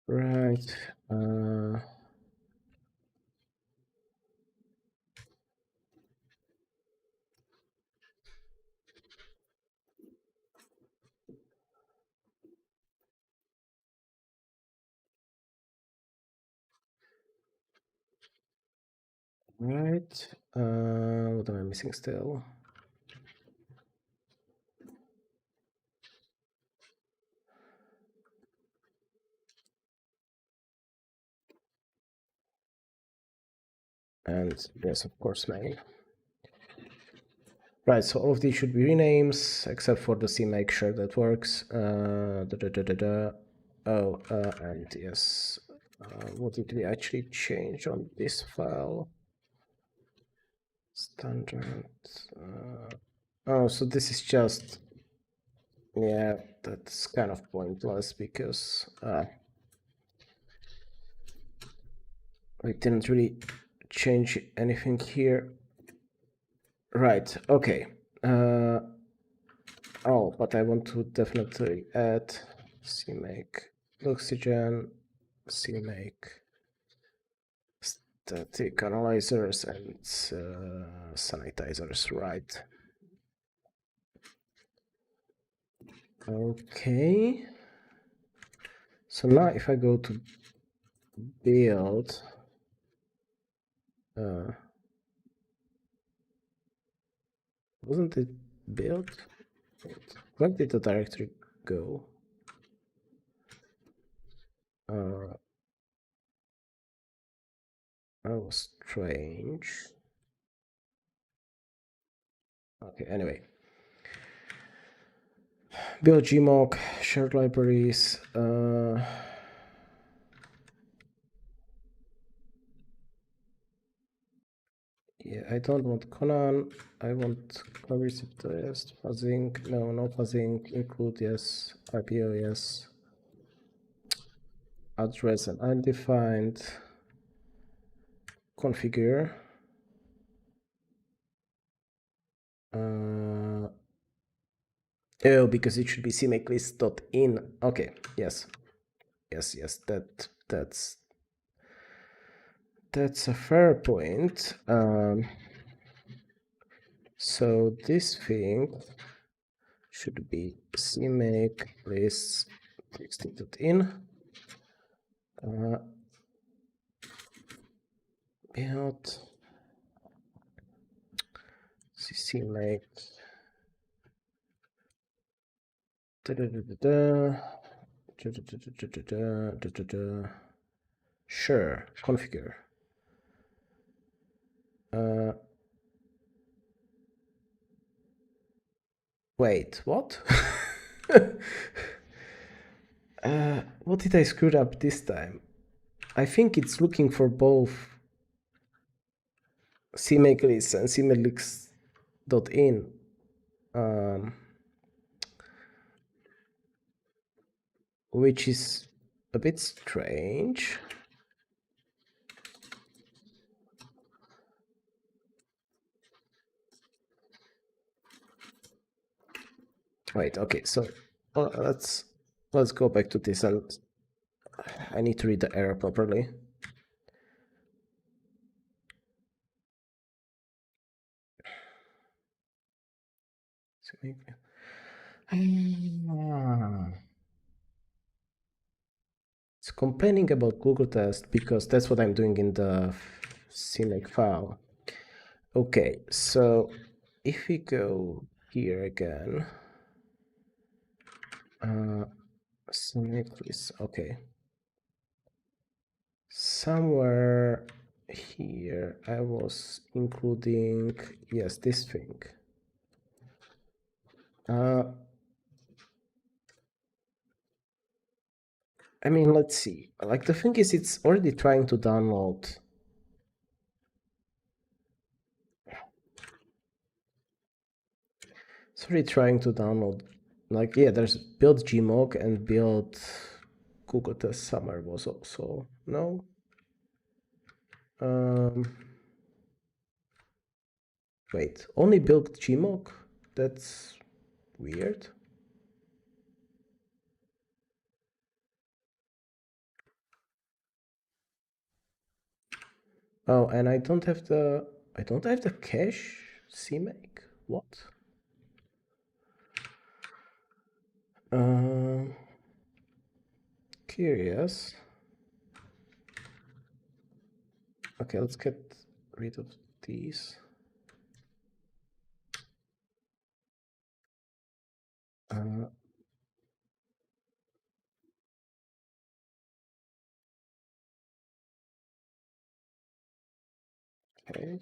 Right. Right. What am I missing still? And yes, of course, main. Right, so all of these should be renames, except for the CMake sure that works. And yes, what did we actually change on this file? Standard. Oh, so this is just, yeah, that's kind of pointless because we didn't really change anything here. Right, okay. Oh, but I want to definitely add CMake oxygen, CMake static analyzers and sanitizers, right? Okay. So now if I go to build, wasn't it build? Where did the directory go? That was strange. Okay, anyway. Build gmock, shared libraries. Yeah, I don't want Conan. I want cohesive test, fuzzing. No, no fuzzing. Include yes. IPO yes. Address and undefined. Configure. Oh, because it should be cmakelist.in. Okay, yes. Yes, that's a fair point. So this thing should be cmakelist txt.in. Build cmake. Sure, configure. Wait, what? What did I screw up this time? I think it's looking for both cmakelist and cmakelist.in. Which is a bit strange. Wait, okay, so let's go back to this, and I need to read the error properly. It's complaining about Google test because that's what I'm doing in the CMake file. Okay, so if we go here again, CMake please, okay. Somewhere here I was including, yes, this thing. I mean, let's see. Like, the thing is, it's already trying to download. It's already trying to download. Like, yeah, there's build gmock and build Google Test Summer was also, no? Wait, only build gmock? That's weird. Oh, and I don't have the cache CMake. What? Curious. Okay, let's get rid of these. Okay.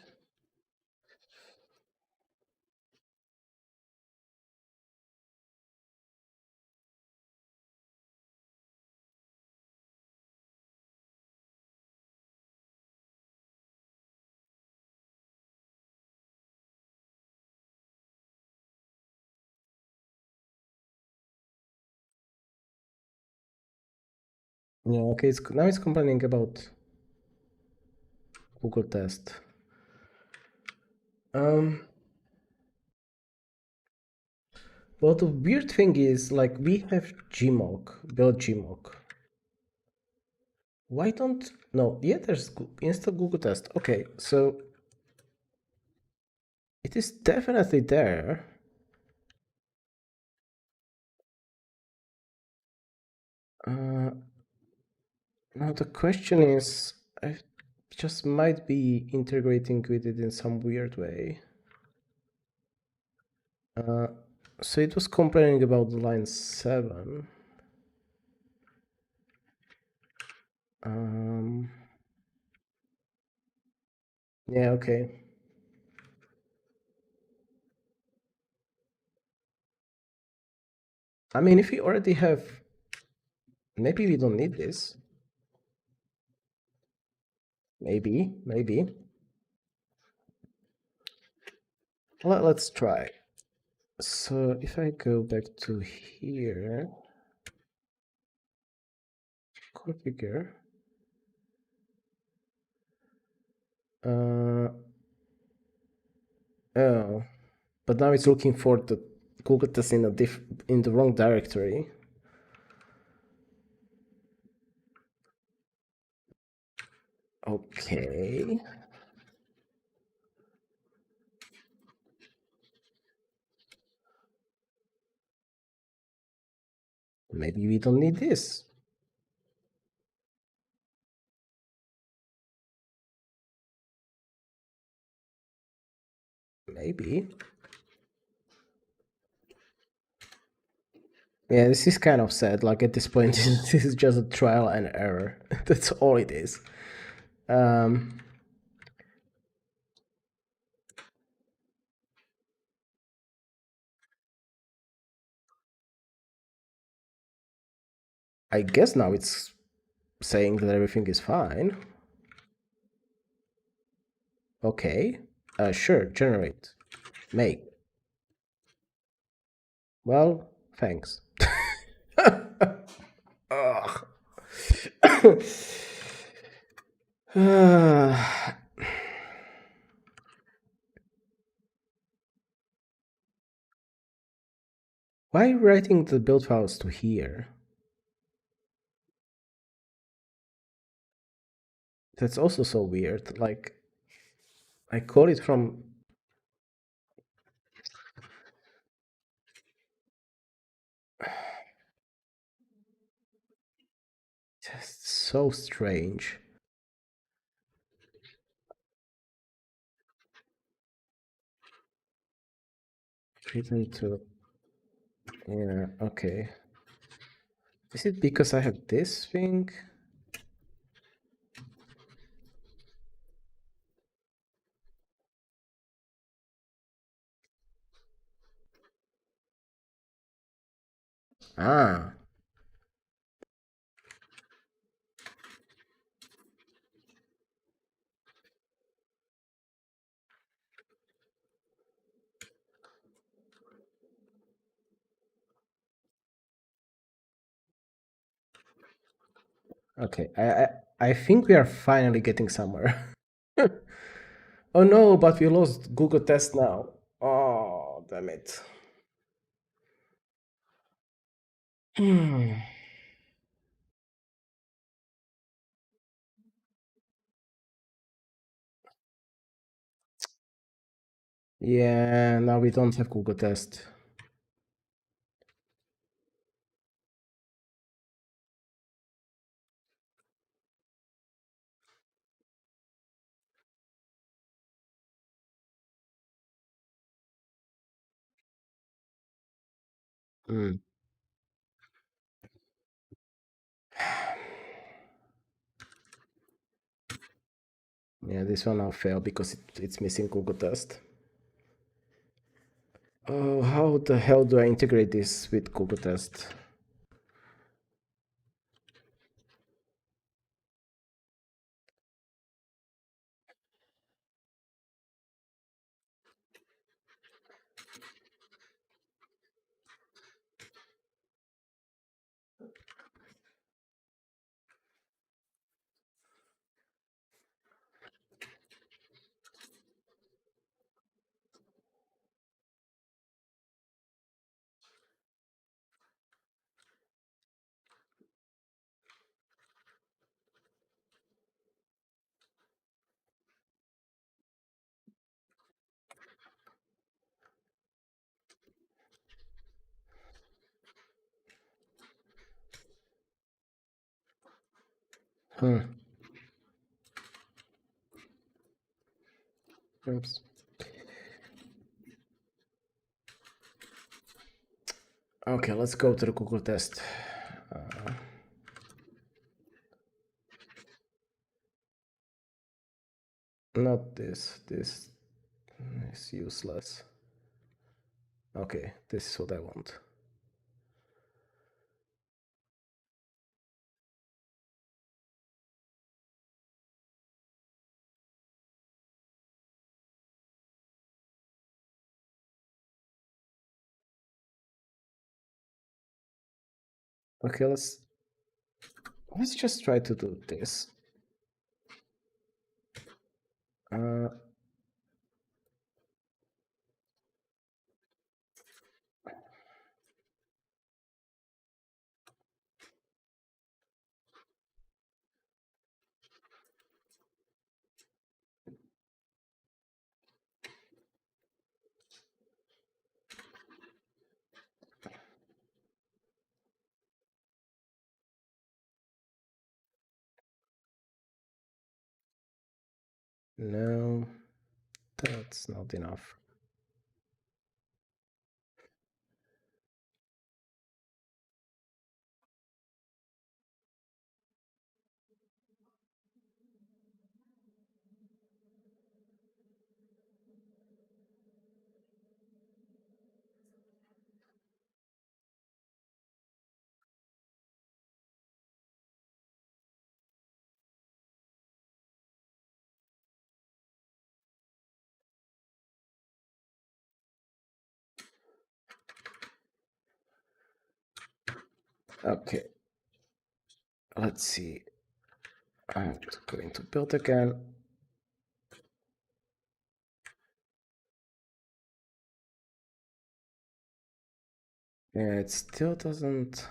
Yeah, okay, now it's complaining about Google test. Well, the weird thing is, like, we have gmock, build gmock. Why don't, no, yeah, there's install Google Test. Okay, so it is definitely there. Now the question is, I just might be integrating with it in some weird way. So it was complaining about line 7. Yeah, okay. I mean, if we already have, maybe we don't need this. Maybe. Let's try. So if I go back to here, configure. Oh, but now it's looking for the Google test in in the wrong directory. Okay. Maybe we don't need this. Maybe. Yeah, this is kind of sad. Like at this point, this is just a trial and error. That's all it is. I guess now it's saying that everything is fine. Okay. Sure, generate. Make. Well, thanks. Ugh. Why writing the build files to here? That's also so weird. Like, I call it from. Just so strange. Written to. Yeah, okay. Is it because I have this thing? Ah. Okay, I think we are finally getting somewhere. Oh no, but we lost Google Test now. Oh, damn it. Yeah, now we don't have Google Test. Mm. Yeah, this one now failed because it's missing Google Test. Oh, how the hell do I integrate this with Google Test? Oops. Okay, let's go to the Google test. Not this. This is useless. Okay, this is what I want. Okay, let's just try to do this. No, that's not enough. Okay, let's see. I'm just going to build again. Yeah, it still doesn't.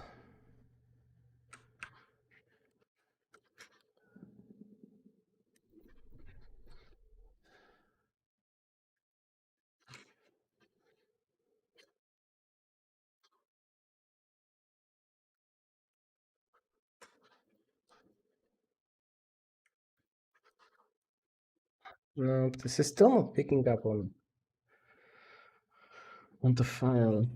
No, this is still not picking up on the file.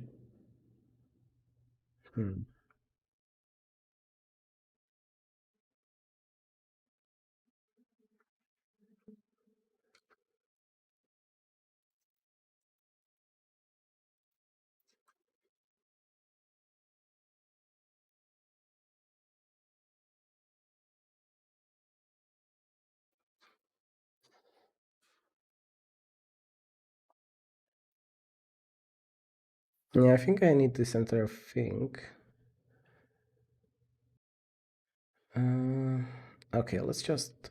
Yeah, I think I need this entire thing. Okay, let's just.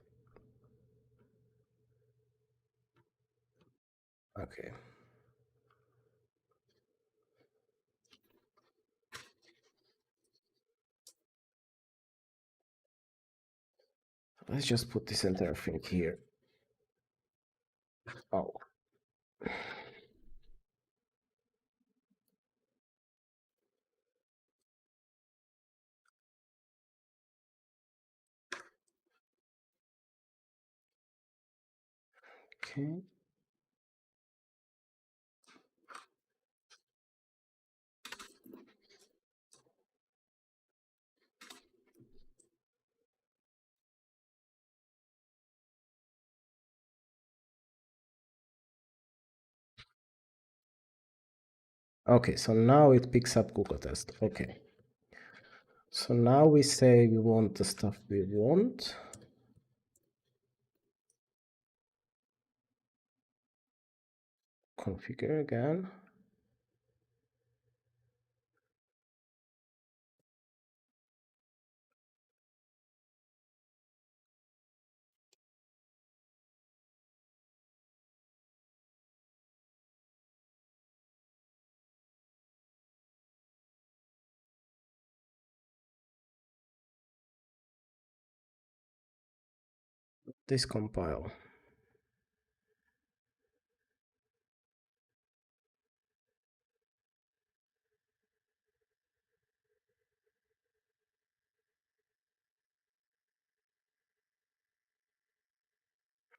Okay. Let's just put this entire thing here. Oh. Okay. Okay, so now it picks up Google test. Okay. So now we say we want the stuff we want. Configure again. This compile.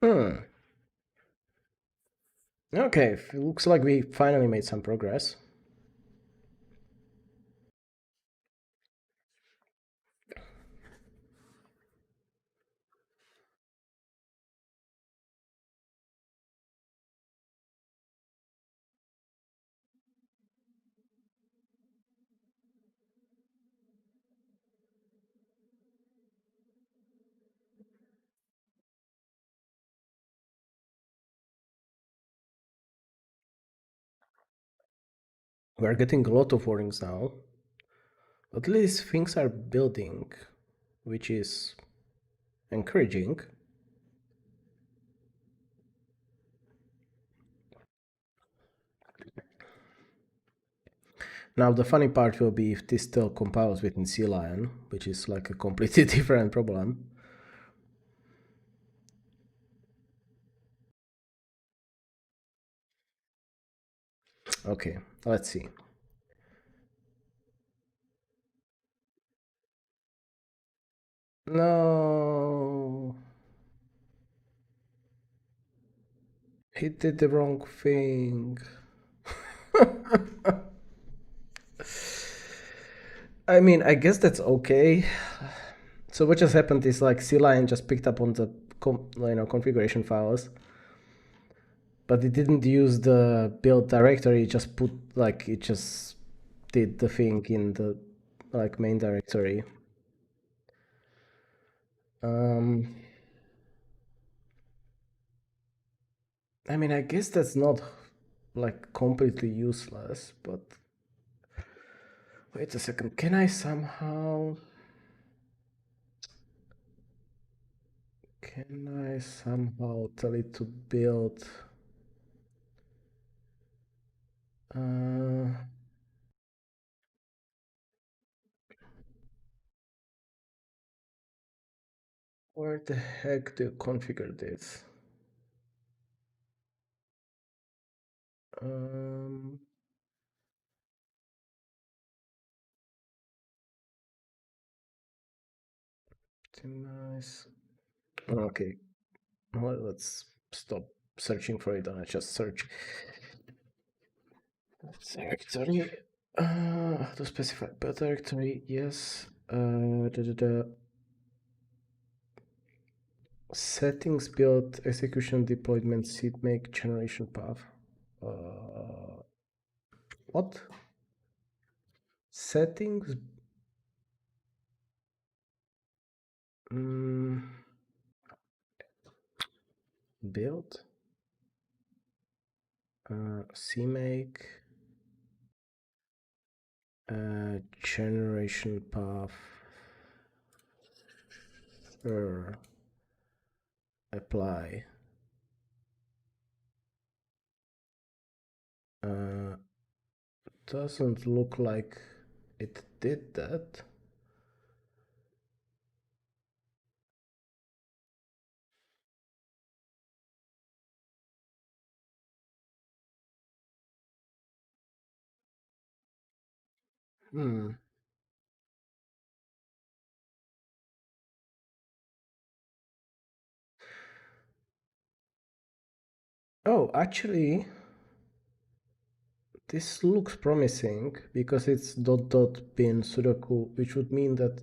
Hmm. Okay, it looks like we finally made some progress. We're getting a lot of warnings now. At least things are building, which is encouraging. Now the funny part will be if this still compiles within CLion, which is like a completely different problem. Okay, let's see. No, he did the wrong thing. I mean, I guess that's okay. So what just happened is like CLion just picked up on the configuration files, but it didn't use the build directory. It just put like it just did the thing in the like main directory. Um, I mean, I guess that's not like completely useless, but wait a second. Can I somehow tell it to build uh where the heck do you configure this? Um Optimize. Okay. Well, let's stop searching for it and I just search directory. To specify build directory, yes. Settings, build, execution, deployment, seed make, generation path. What? Settings? Mm, build? CMake, generation path, apply. Doesn't look like it did that. Hmm. Oh, actually, this looks promising because it's bin sudoku, which would mean that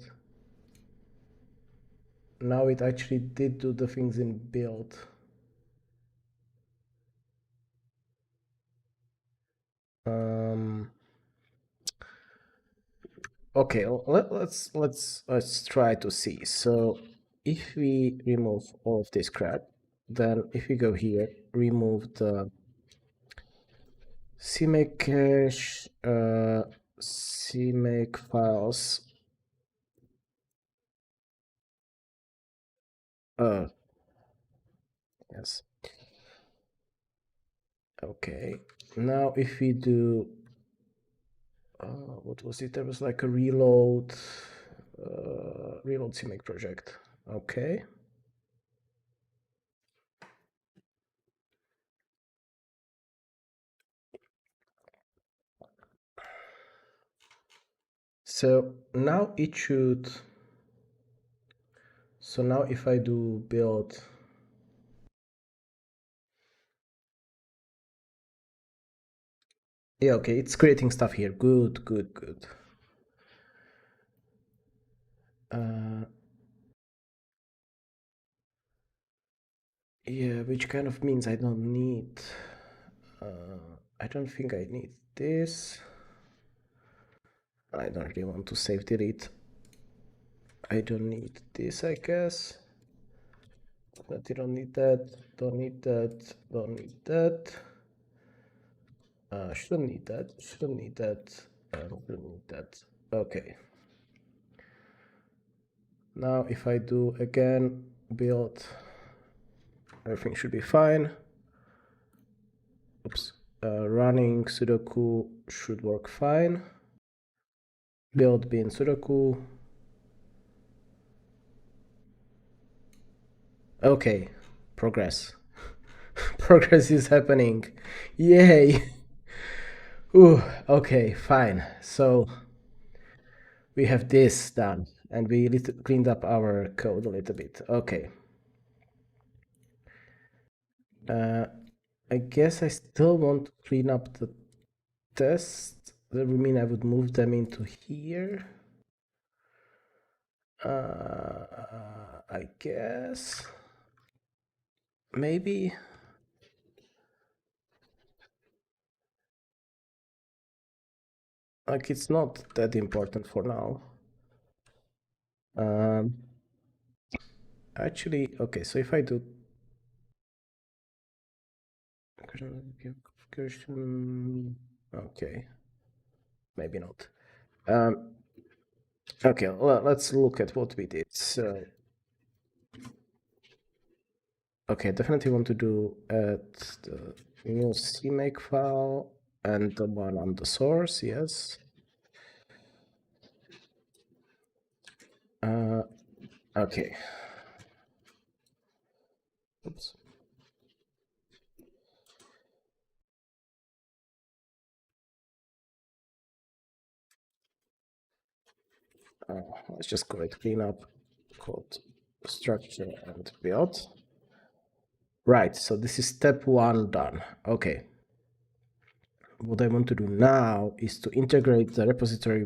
now it actually did do the things in build. Um, okay, let's try to see. So if we remove all of this crap, then if we go here, remove the CMake cache, CMake files. Yes. Okay. Now if we do, what was it? There was like a reload CMake project. Okay. So now it should. So now if I do build Yeah, okay, it's creating stuff here. Good, good, good. Yeah, which kind of means I don't need. I don't think I need this. I don't really want to save delete. I don't need this, I guess. But you don't need that, don't need that, don't need that. Shouldn't need that, shouldn't need that, shouldn't need that. Okay. Now if I do again build, everything should be fine. Oops. Running Sudoku should work fine. Build bin Sudoku. Okay, progress. Progress is happening. Yay! Ooh, okay, fine. So we have this done, and we cleaned up our code a little bit. Okay. I guess I still want to clean up the test. That would mean I would move them into here. I guess. Maybe. Like, it's not that important for now. Actually, okay, so if I do okay, maybe not. Okay, let's look at what we did. So, okay, definitely want to do at the new CMake file and the one on the source, yes. Okay. Oops. Let's just go ahead, clean up code structure and build. Right, so this is step one done. Okay. What I want to do now is to integrate the repository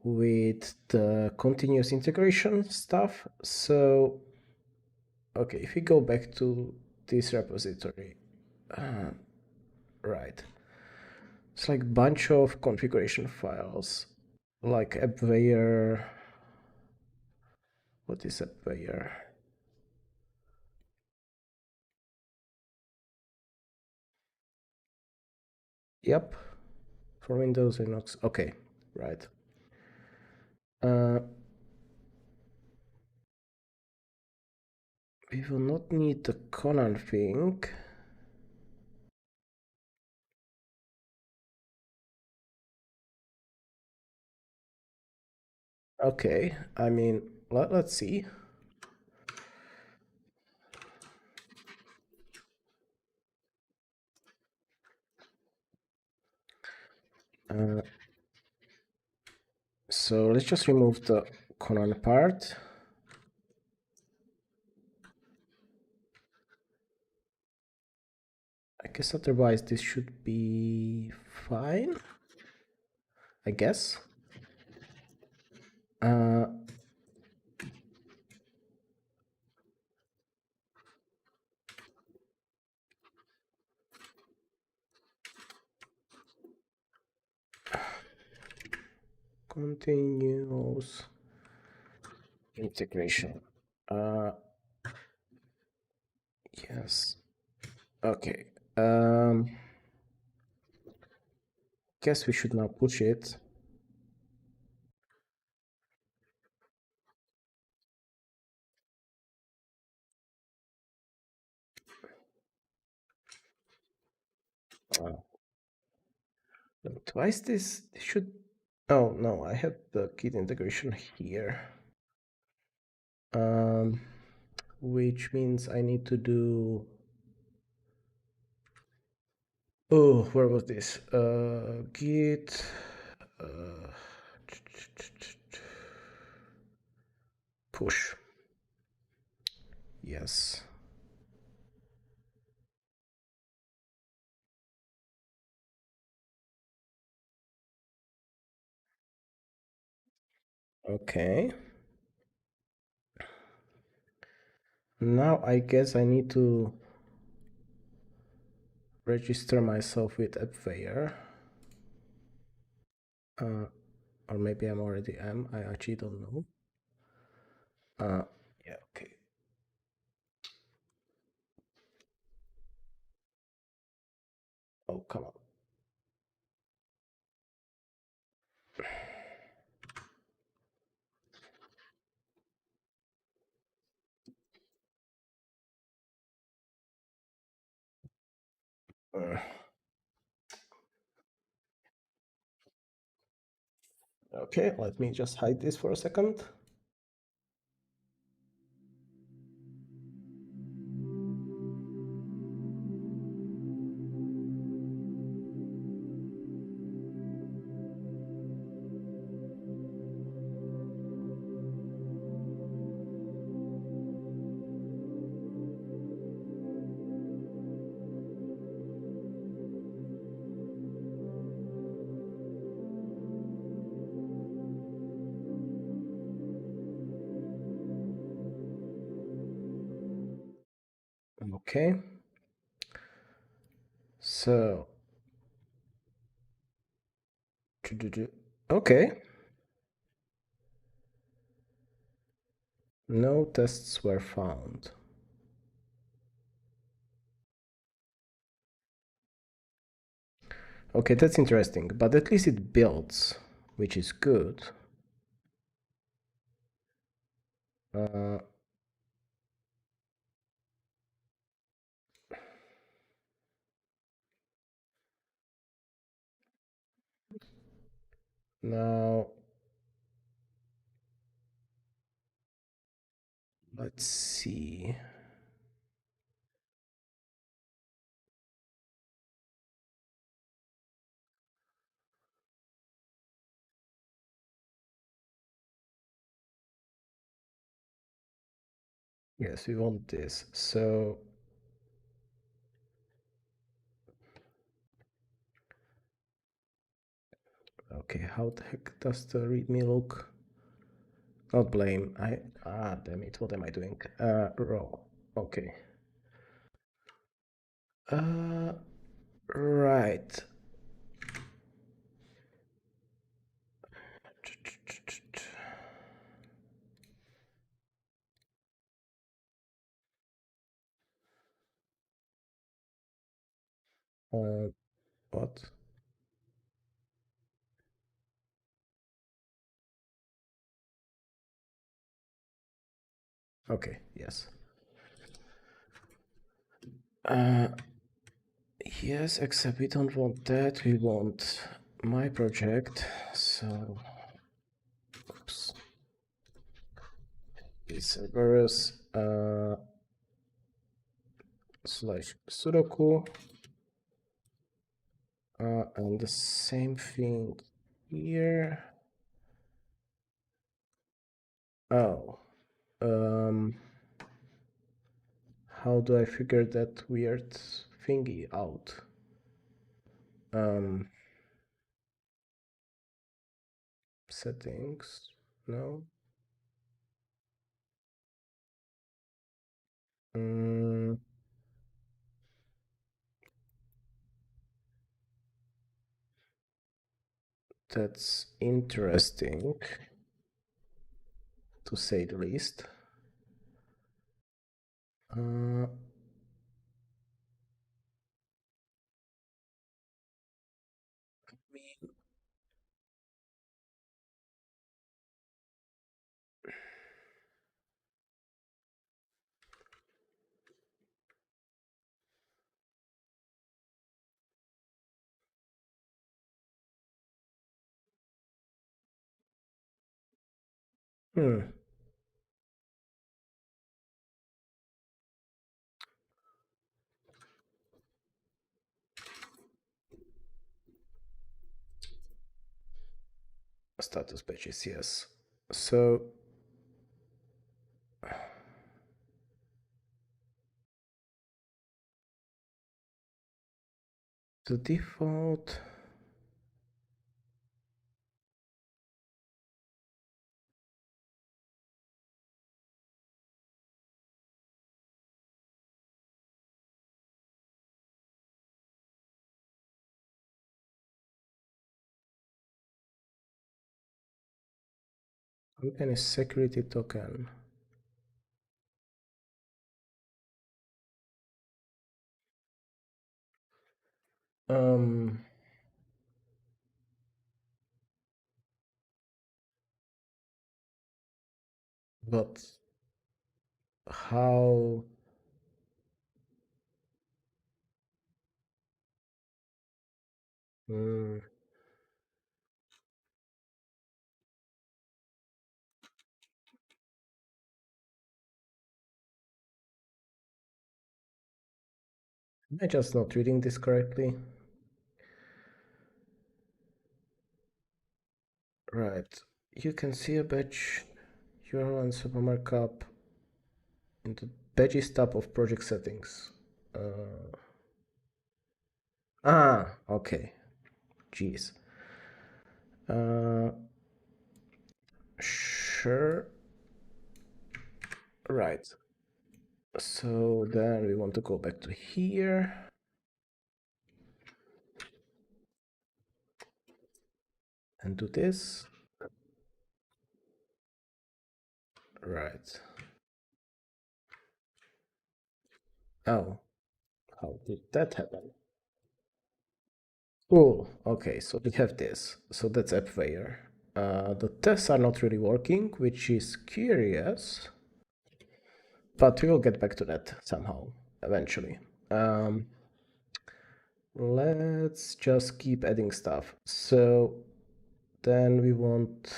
with the continuous integration stuff. So, okay, if we go back to this repository, right, it's like a bunch of configuration files, like appware. What is appware? Yep, for Windows, Linux. Okay, right. We will not need the Conan thing. Okay, I mean, let's see. So let's just remove the Conan part. I guess otherwise this should be fine. I guess. Continuous integration. Yes. Okay. Guess we should now push it. Twice this should. Oh no, I have the Git integration here. Which means I need to do. Oh, where was this? Git. Push. Yes. Okay. Now I guess I need to register myself with AppWare. Or maybe I'm already am. I actually don't know. Yeah, okay. Oh, come on. Okay, let me just hide this for a second. Okay. So, okay. No tests were found. Okay, that's interesting, but at least it builds, which is good. Now, let's see. Yes, we want this. So, okay, how the heck does the README look? Not blame. Damn it, what am I doing? Raw. Okay. Right. What? Okay, yes. Yes, except we don't want that. We want my project. So, oops. Servers slash Sudoku. And the same thing here. Oh. How do I figure that weird thingy out? Settings. No. That's interesting, to say the least. Status pages, yes. So the default Company security token. But how? Am I just not reading this correctly? Right. You can see a badge URL and super markup in the badges tab of project settings. Okay. Jeez. Sure. Right. So then we want to go back to here. And do this. Right. Oh, how did that happen? Cool. Okay, so we have this. So that's AppWare. The tests are not really working, which is curious, but we will get back to that somehow eventually. Let's just keep adding stuff. So then we want,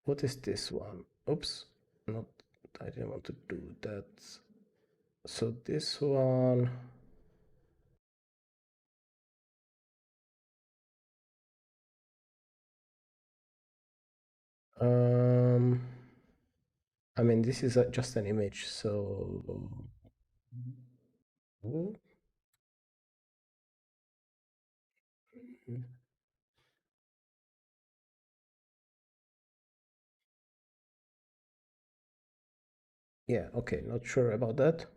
what is this one? Oops, not, I didn't want to do that. So this one, I mean, this is just an image, so yeah, okay, not sure about that.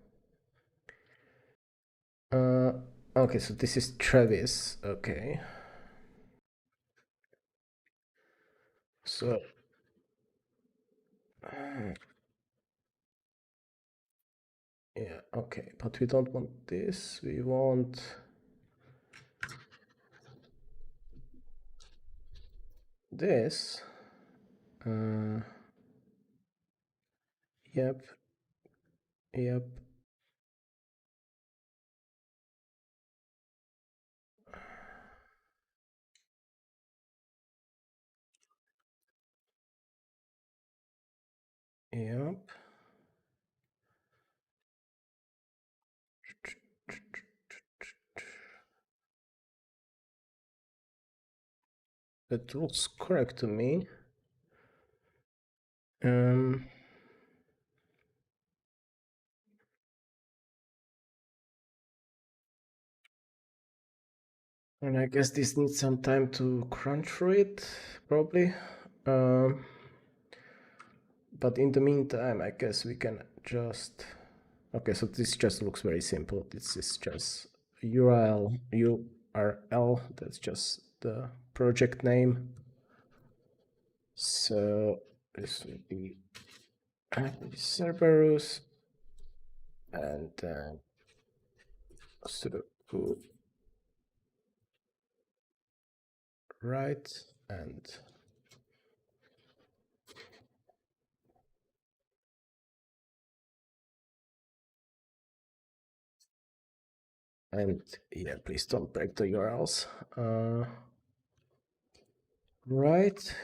Okay, so this is Travis. Okay. So yeah, okay, but we don't want this. We want this. Yep, yep. Yep. That looks correct to me. And I guess this needs some time to crunch through it, probably. But in the meantime, I guess we can just... Okay, so this just looks very simple. This is just URL, that's just the project name. So this will be Cerberus and then Sudoku right and yeah, please don't break the URLs. Right,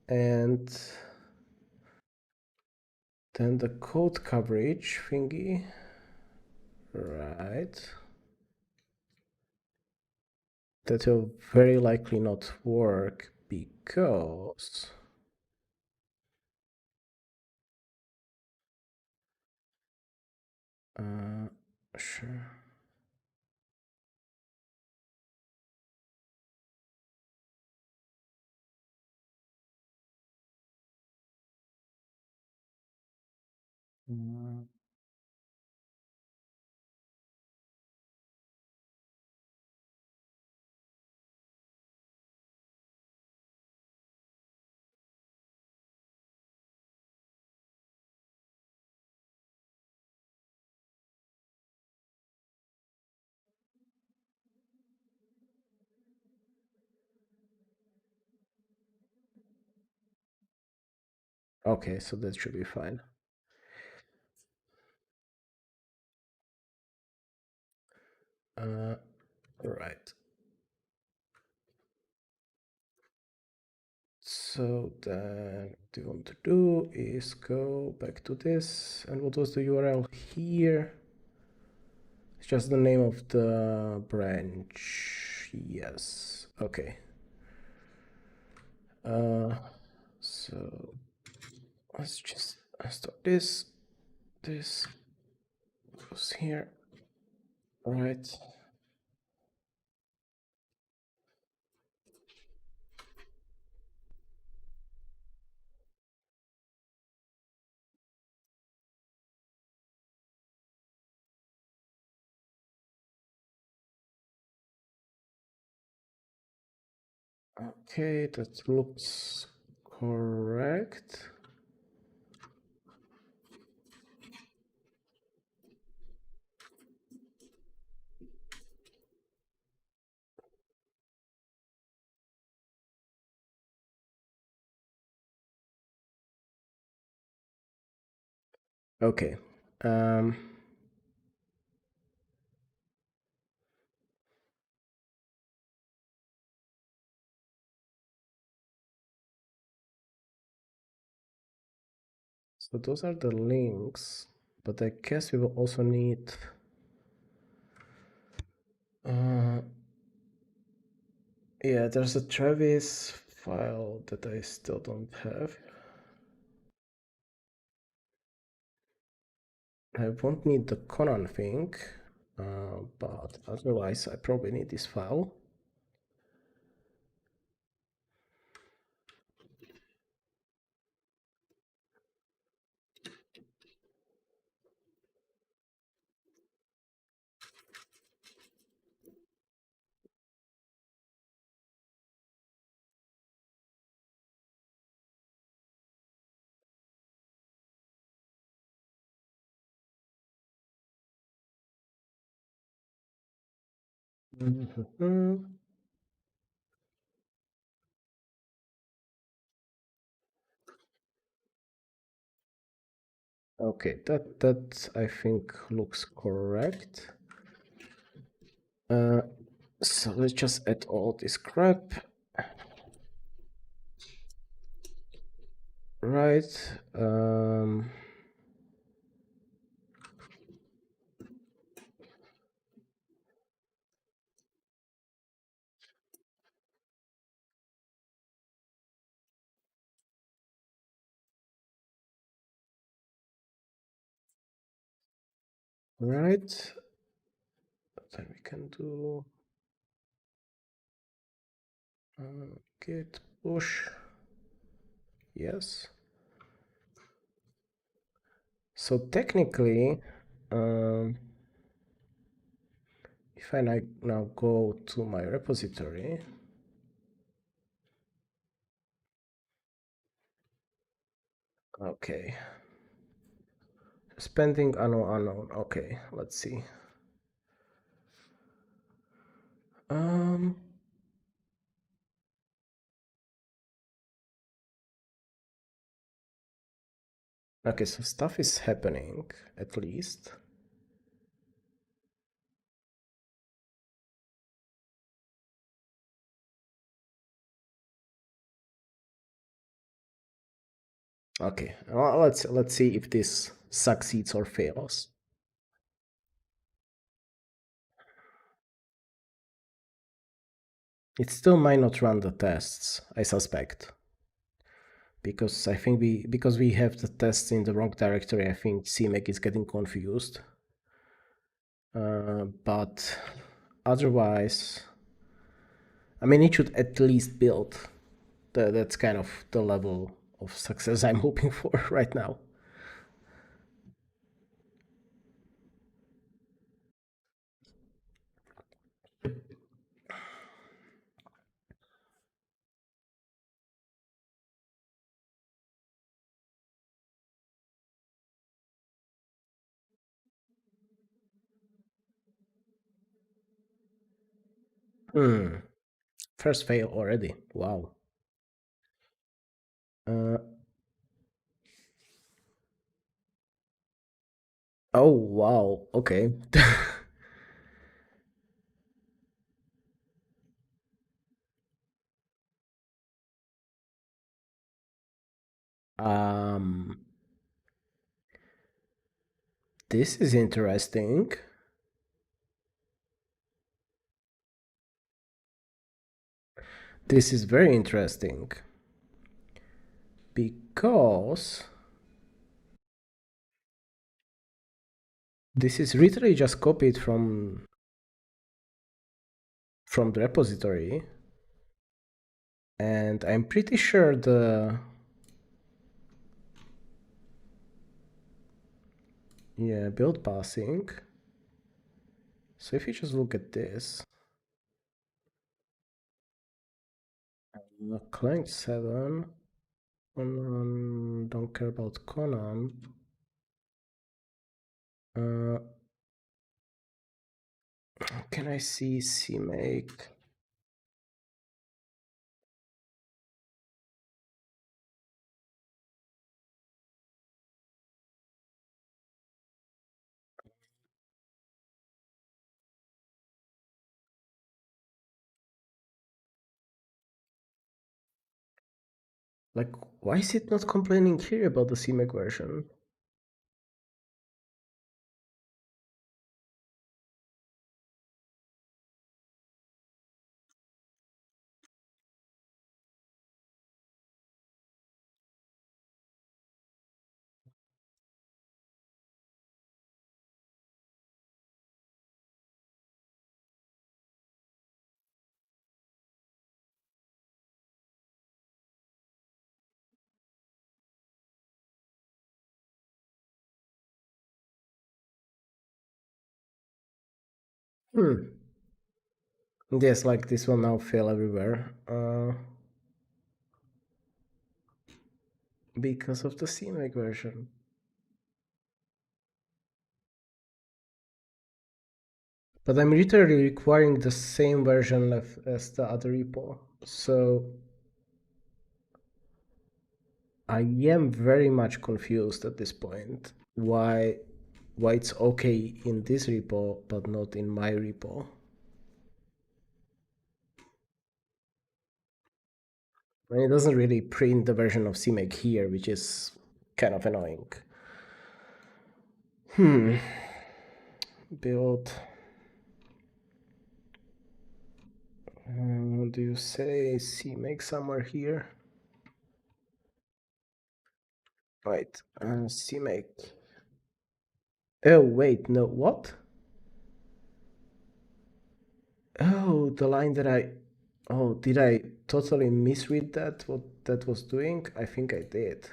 and then the code coverage thingy. Right. That will very likely not work because sure. Okay, so that should be fine. Right. So then what we want to do is go back to this. And what was the URL here? It's just the name of the branch. Yes. Okay. So let's just start this. This goes here. Right. Okay, that looks correct. Okay. So those are the links, but I guess we will also need yeah, there's a Travis file that I still don't have. I won't need the Conan thing, but otherwise I probably need this file. Mhm. Okay, that I think looks correct. So let's just add all this crap. Right. Right. Then we can do git push. Yes. So technically, if I now go to my repository, okay, spending unknown. Okay, let's see. Um, okay, so stuff is happening at least. Okay, well, let's see if this succeeds or fails. It still might not run the tests, I suspect. Because I think because we have the tests in the wrong directory, I think CMake is getting confused. But otherwise, I mean, it should at least build. That's kind of the level of success I'm hoping for right now. First fail already. Wow. Oh, wow. Okay. um, this is interesting. This is very interesting because this is literally just copied from the repository, and I'm pretty sure the build passing. So if you just look at this, client 7, don't care about Conan. Can I see CMake? Like, why is it not complaining here about the CMake version? Yes, like this will now fail everywhere because of the CMake version. But I'm literally requiring the same version as the other repo. So I am very much confused at this point. Why it's okay in this repo but not in my repo? And it doesn't really print the version of CMake here, which is kind of annoying. Build. Do you say CMake somewhere here? Right. CMake. Oh wait, no. What? Oh, the line that I. Oh, did I totally misread that? What that was doing? I think I did.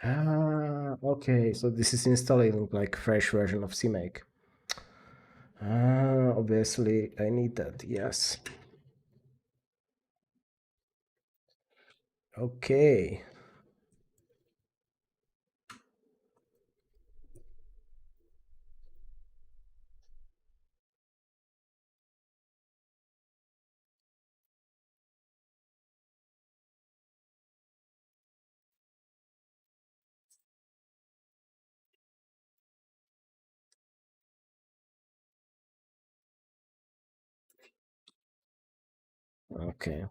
Okay. So this is installing like fresh version of CMake. Obviously I need that. Yes. Okay. Okay.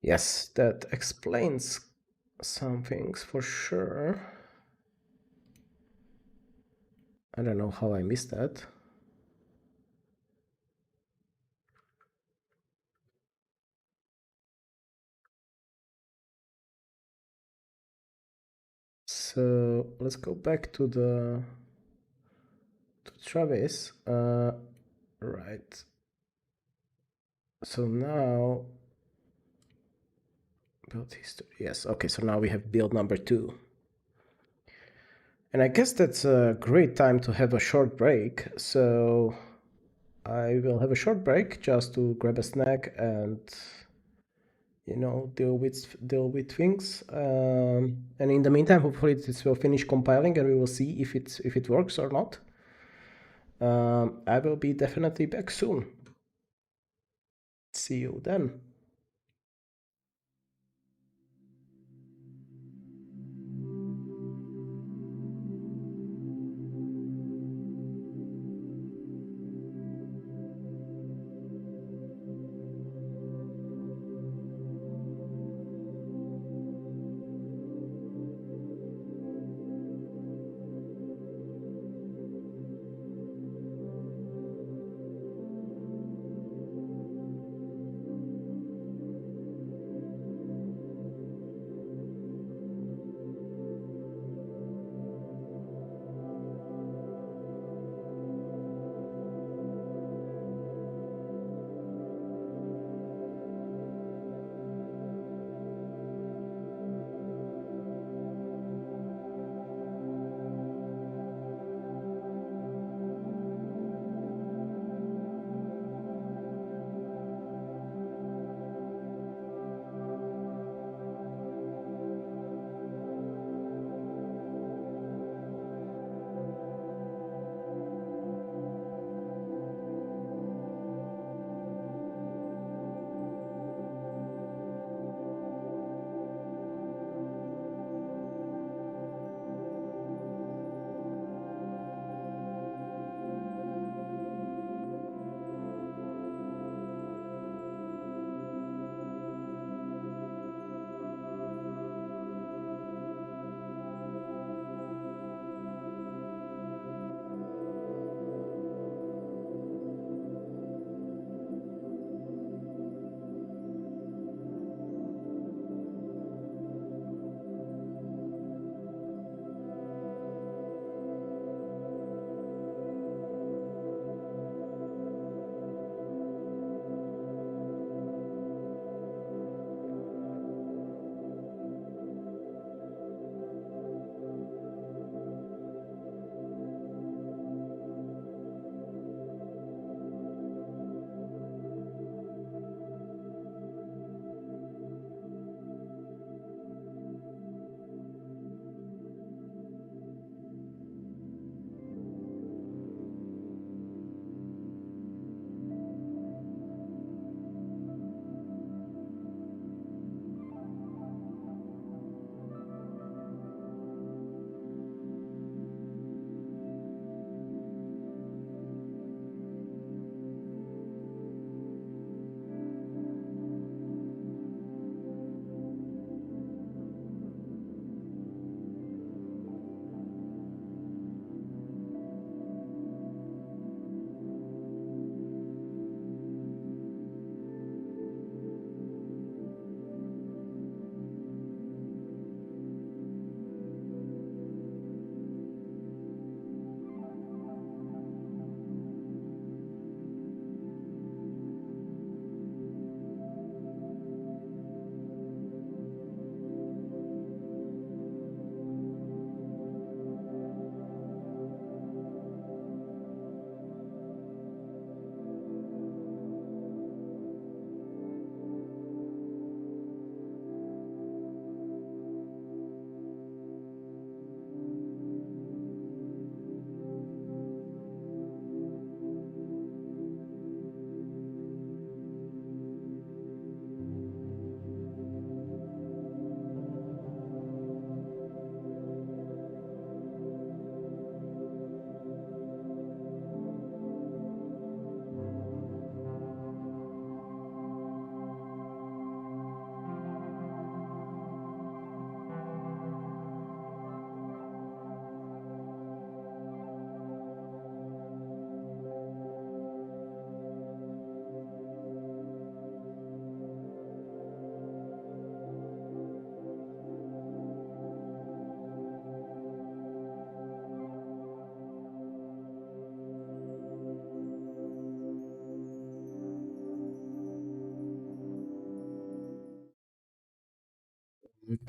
Yes, that explains some things for sure. I don't know how I missed that. So let's go back to Travis. Right. So now build history. Yes. Okay. So now we have build number 2. And I guess that's a great time to have a short break. So I will have a short break just to grab a snack and deal with things. And in the meantime, hopefully this will finish compiling and we will see if it works or not. I will be definitely back soon. See you then.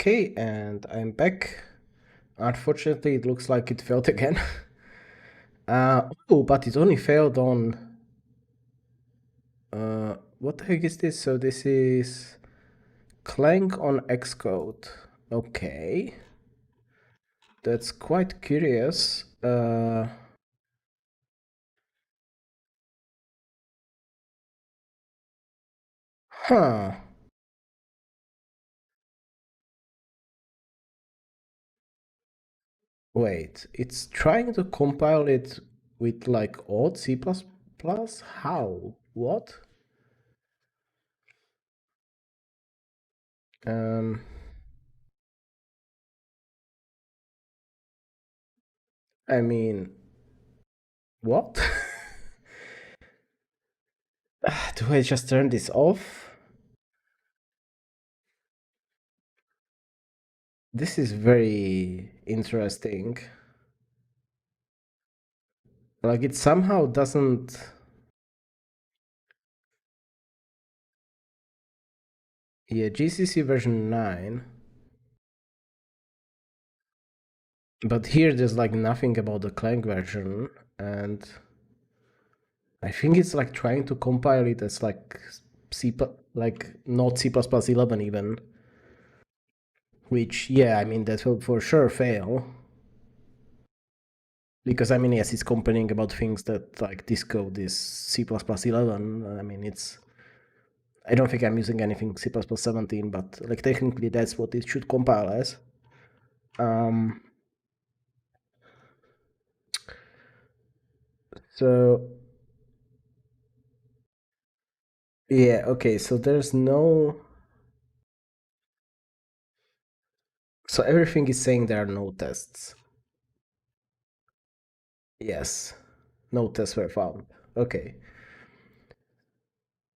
Okay, and I'm back. Unfortunately, it looks like it failed again. Oh, but it only failed on... what the heck is this? So this is Clang on Xcode. Okay. That's quite curious. Huh. Wait, it's trying to compile it with like old C++? How? What? Um, I mean, what? Do I just turn this off? This is very interesting. Like it somehow doesn't... Yeah, GCC version 9. But here there's like nothing about the Clang version, and I think it's like trying to compile it as like like not C++11 even. Which, yeah, I mean, that will for sure fail. Because, I mean, yes, it's complaining about things that, like, this code is C++11. I mean, it's... I don't think I'm using anything C++17, but, like, technically that's what it should compile as. So, yeah, okay, so there's no... So everything is saying there are no tests. Yes, no tests were found. Okay.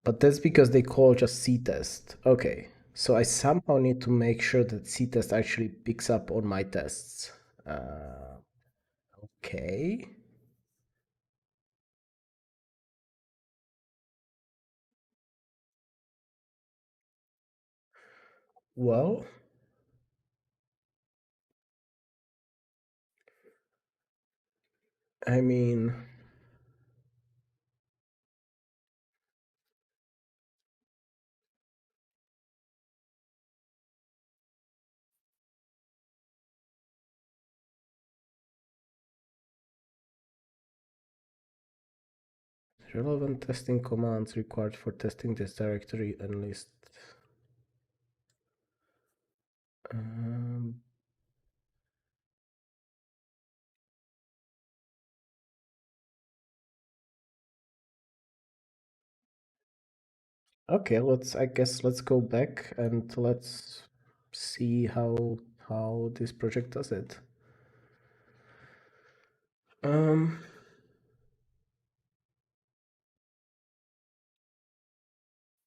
But that's because they call just CTest. Okay. So I somehow need to make sure that CTest actually picks up on my tests. Okay. Well, I mean, relevant testing commands required for testing this directory and list. Um, okay, I guess let's go back and let's see how this project does it.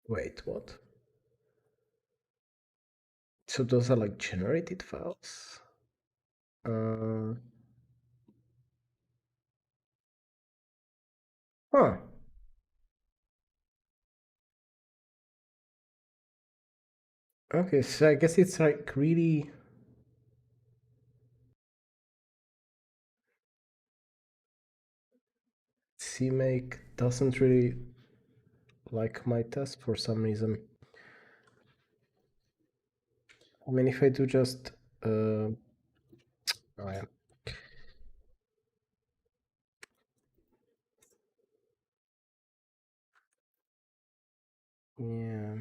Wait, what? So those are like generated files? Uh, huh. Okay, so I guess it's like really... CMake doesn't really like my test for some reason. I mean, if I do just... oh yeah. Yeah.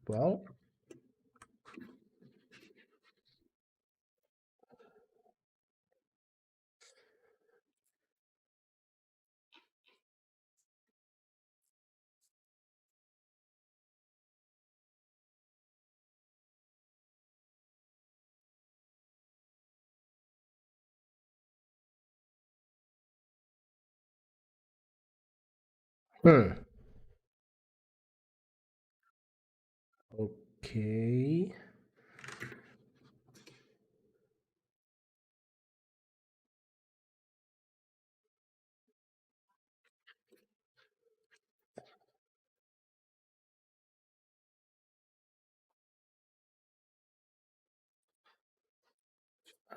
Well... Hmm. Okay.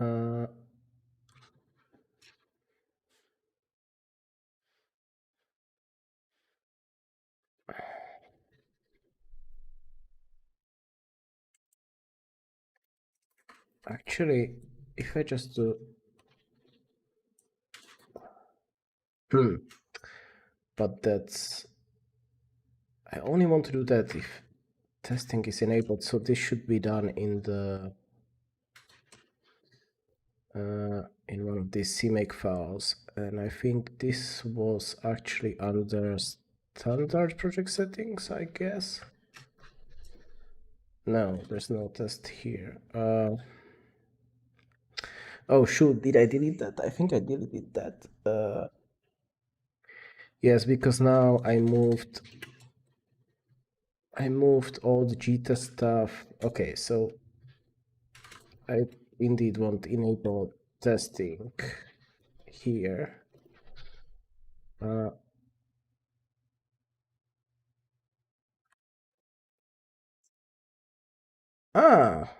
Uh, Actually, if I just do, but I only want to do that if testing is enabled. So this should be done in the in one of these CMake files, and I think this was actually under standard project settings, I guess. No, there's no test here. Oh shoot, did I delete that? I think I deleted that. Yes, because now I moved all the GTest stuff. Okay, so I indeed want enable testing here. Ah,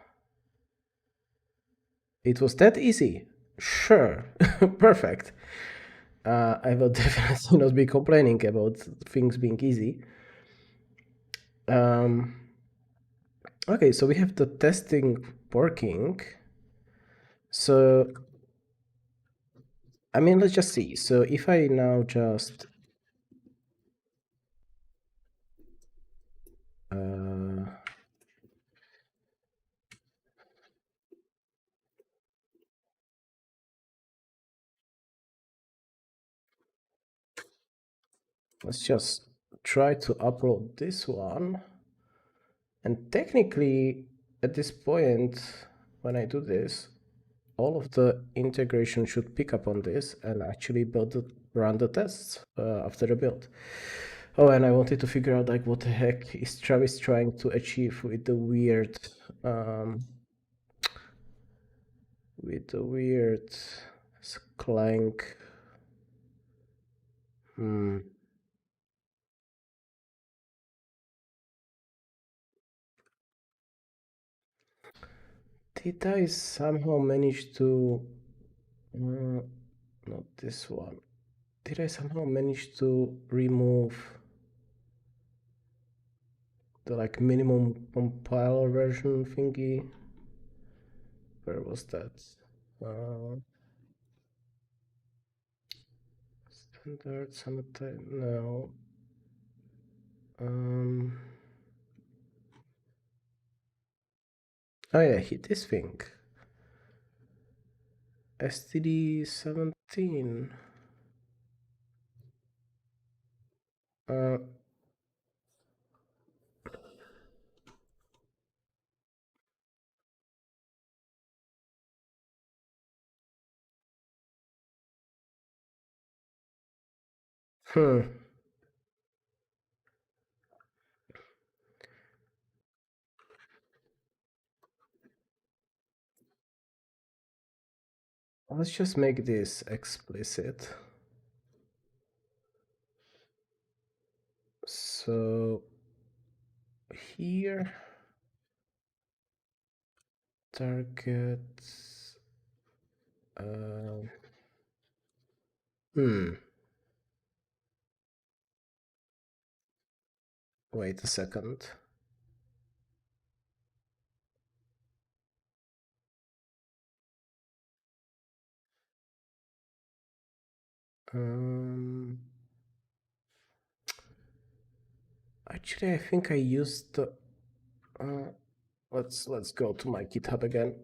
it was that easy. Sure, perfect. I will definitely not be complaining about things being easy. Okay, so we have the testing working. So, I mean, let's just see. So if I now just let's just try to upload this one. And technically, at this point, when I do this, all of the integration should pick up on this and actually run the tests after the build. Oh, and I wanted to figure out like what the heck is Travis trying to achieve with the weird clank. Did I somehow manage to not this one? Did I somehow manage to remove the like minimum compiler version thingy? Where was that? Standard summertime? No. Oh yeah, hit this thing. STD 17. Let's just make this explicit. So here, target. Wait a second. Actually, I think I used the. Let's go to my GitHub again.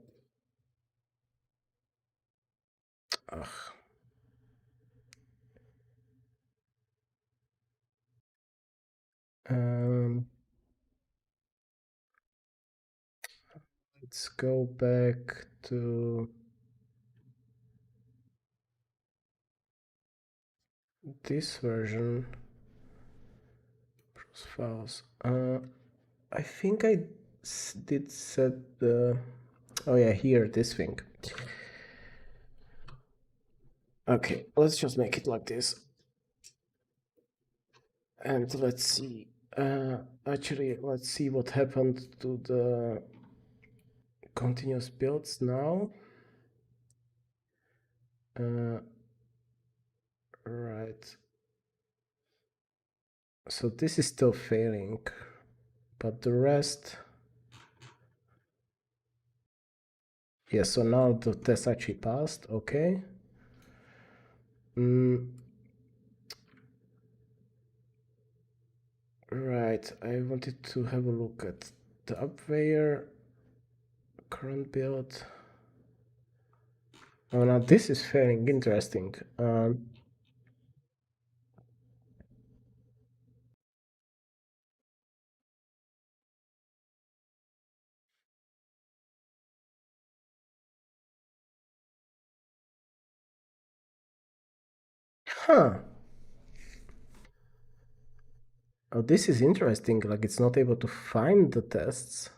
Ugh. Let's go back to this version. Files. I think I did set the. Oh yeah, here this thing. Okay, let's just make it like this. And let's see. Actually, let's see what happened to the continuous builds now. Right. So this is still failing, but the rest. Yeah, so now the test actually passed. Okay. Right. I wanted to have a look at the upware current build. Oh, now this is failing. Interesting. Huh. Oh, this is interesting. Like it's not able to find the tests.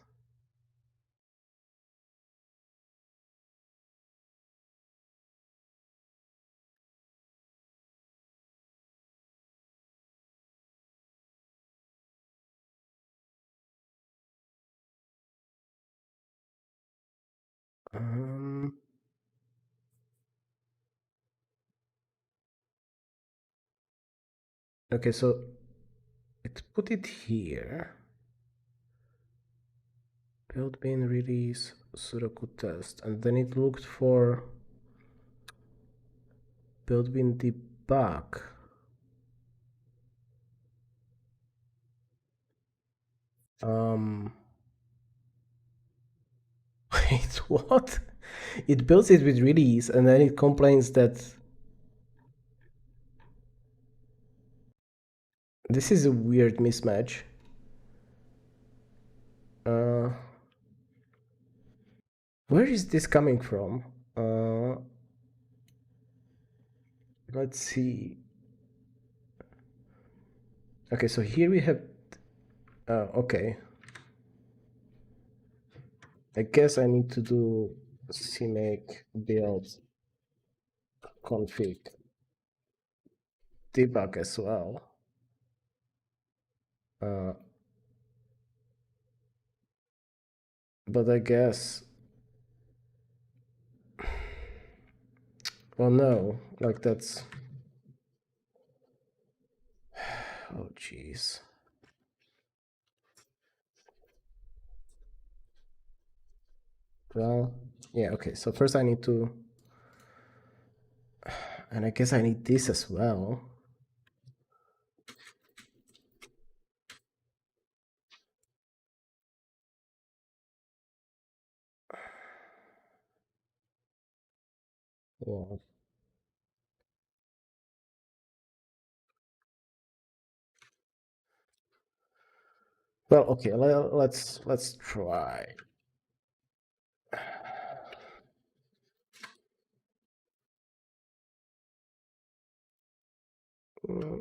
Okay, so it put it here. Build bin release Sudoku test, and then it looked for build bin debug. Wait, what? It builds it with release and then it complains that this is a weird mismatch. Where is this coming from? Let's see. Okay, so here we have. Okay. I guess I need to do cmake build config debug as well. But I guess. Well, no, like that's. Oh, jeez. Well, yeah, okay. So first I need to. And I guess I need this as well. Yeah. Well, okay, let's try.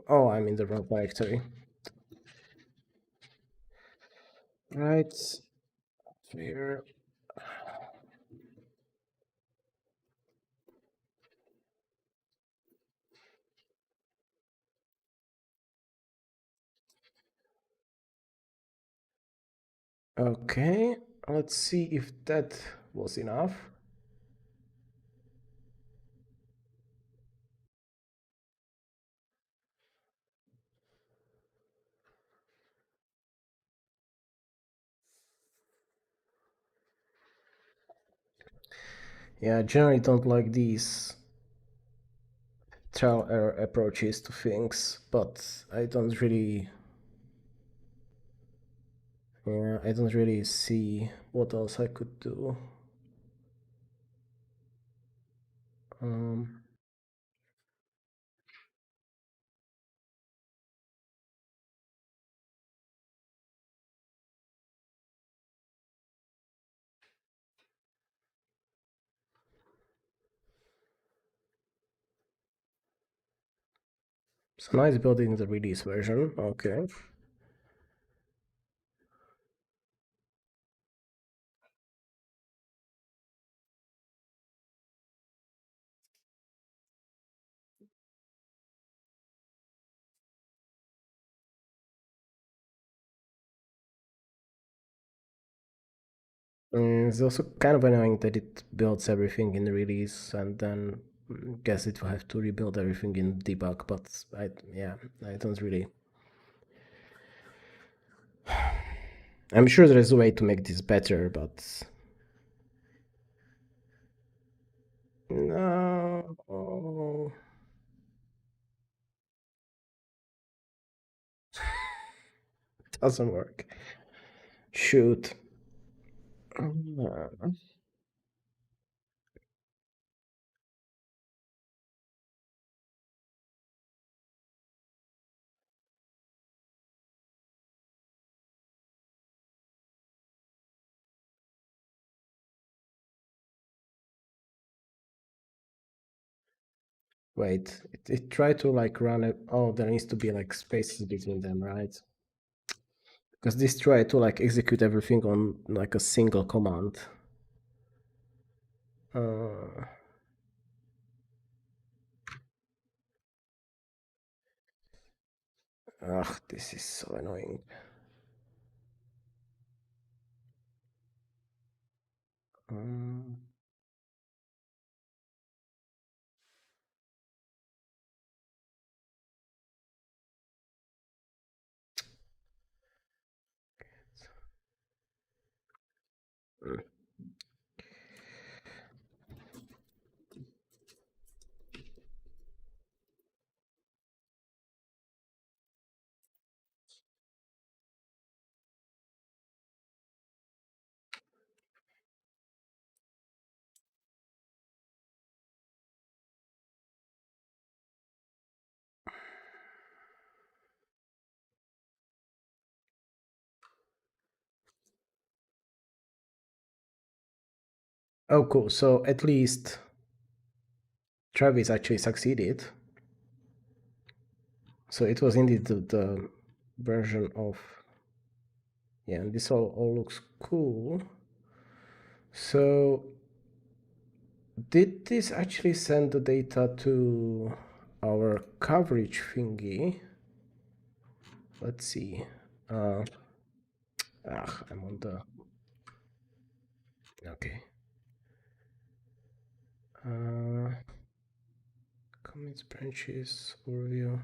Oh, I'm in the wrong directory. Right here. Okay, let's see if that was enough. Yeah, I generally don't like these trial error approaches to things, but I don't really. Yeah, I don't really see what else I could do. So now it's building the release version. Okay. It's also kind of annoying that it builds everything in the release and then Guess it will have to rebuild everything in debug, but I don't really. I'm sure there is a way to make this better, but no. Doesn't work. Shoot. Wait, it tried to like run it. Oh, there needs to be like spaces between them, right? Because this tried to like execute everything on like a single command. Ugh, this is so annoying. Um, oh, cool. So at least Travis actually succeeded. So it was indeed the version of, yeah, and this all looks cool. So did this actually send the data to our coverage thingy? Let's see. I'm on the, okay. Commits, branches, overview.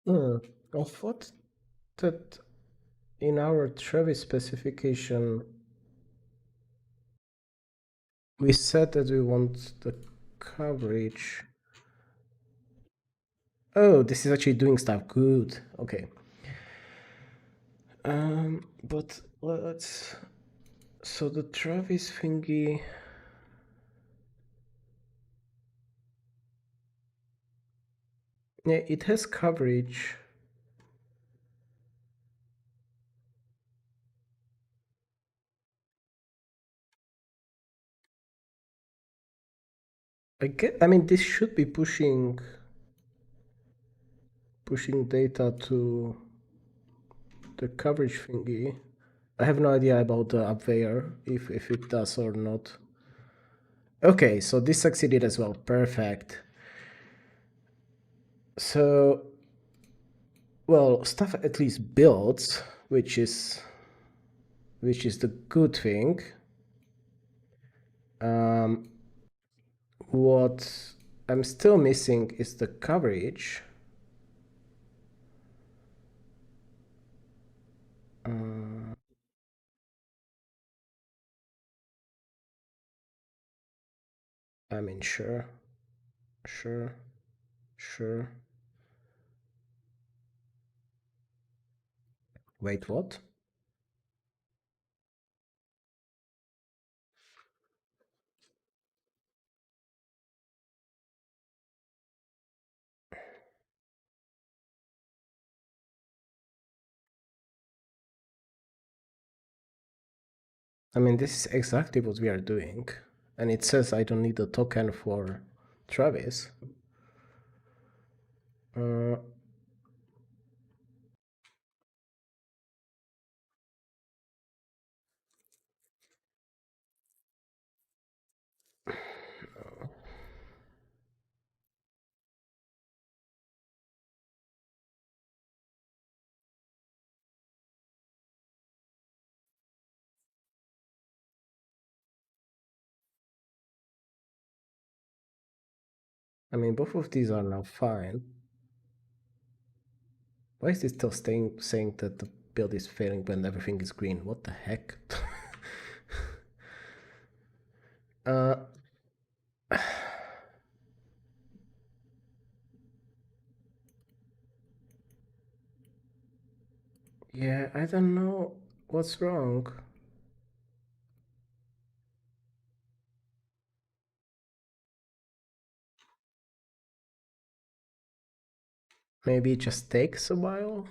I thought that in our Travis specification, we said that we want the coverage. Oh, this is actually doing stuff. Good. Okay. But let's. So the Travis thingy. Yeah, it has coverage. I mean, this should be pushing data to the coverage thingy. I have no idea about the upware, if it does or not. Okay, so this succeeded as well. Perfect. So, well, stuff at least builds, which is the good thing. What I'm still missing is the coverage. I mean, sure, sure, sure. Wait, what? I mean, this is exactly what we are doing. And it says I don't need a token for Travis. I mean, both of these are now fine. Why is this still saying that the build is failing when everything is green? What the heck? Yeah, I don't know what's wrong. Maybe it just takes a while.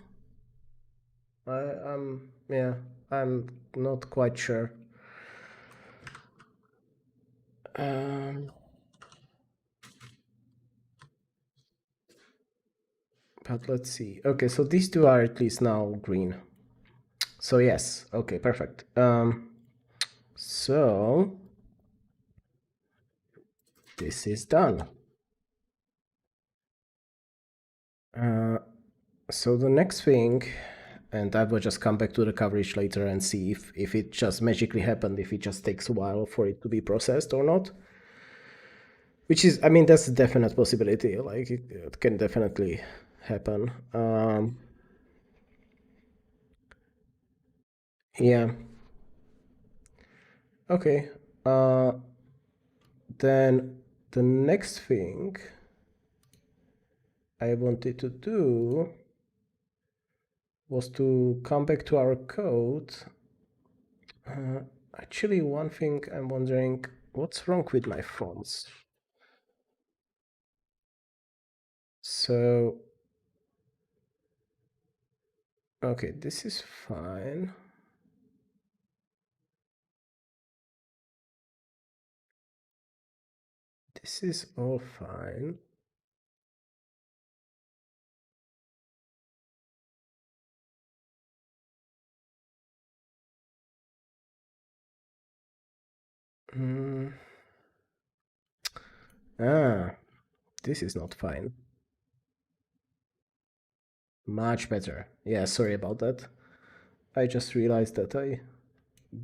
Yeah, I'm not quite sure. But let's see. Okay, so these two are at least now green. So yes, okay, perfect. So this is done. So the next thing, and I will just come back to the coverage later and see if it just magically happened, if it just takes a while for it to be processed or not. Which is, I mean, that's a definite possibility. Like it can definitely happen. Yeah. Okay. Then the next thing I wanted to do was to come back to our code. Actually, one thing I'm wondering, what's wrong with my fonts? So, okay, this is fine. This is all fine. Ah, this is not fine. Much better. Yeah, sorry about that. I just realized that I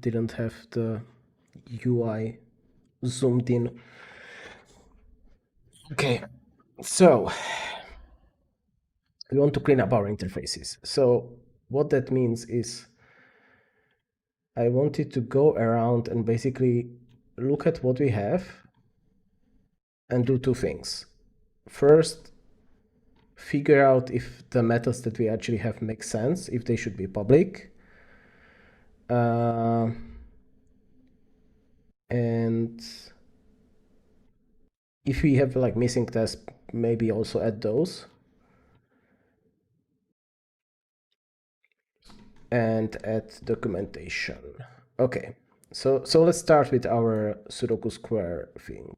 didn't have the UI zoomed in. Okay, so we want to clean up our interfaces. So what that means is I wanted to go around and basically look at what we have and do two things. First, figure out if the methods that we actually have make sense, if they should be public. And if we have like missing tests, maybe also add those. And add documentation. Okay, so let's start with our Sudoku square thing.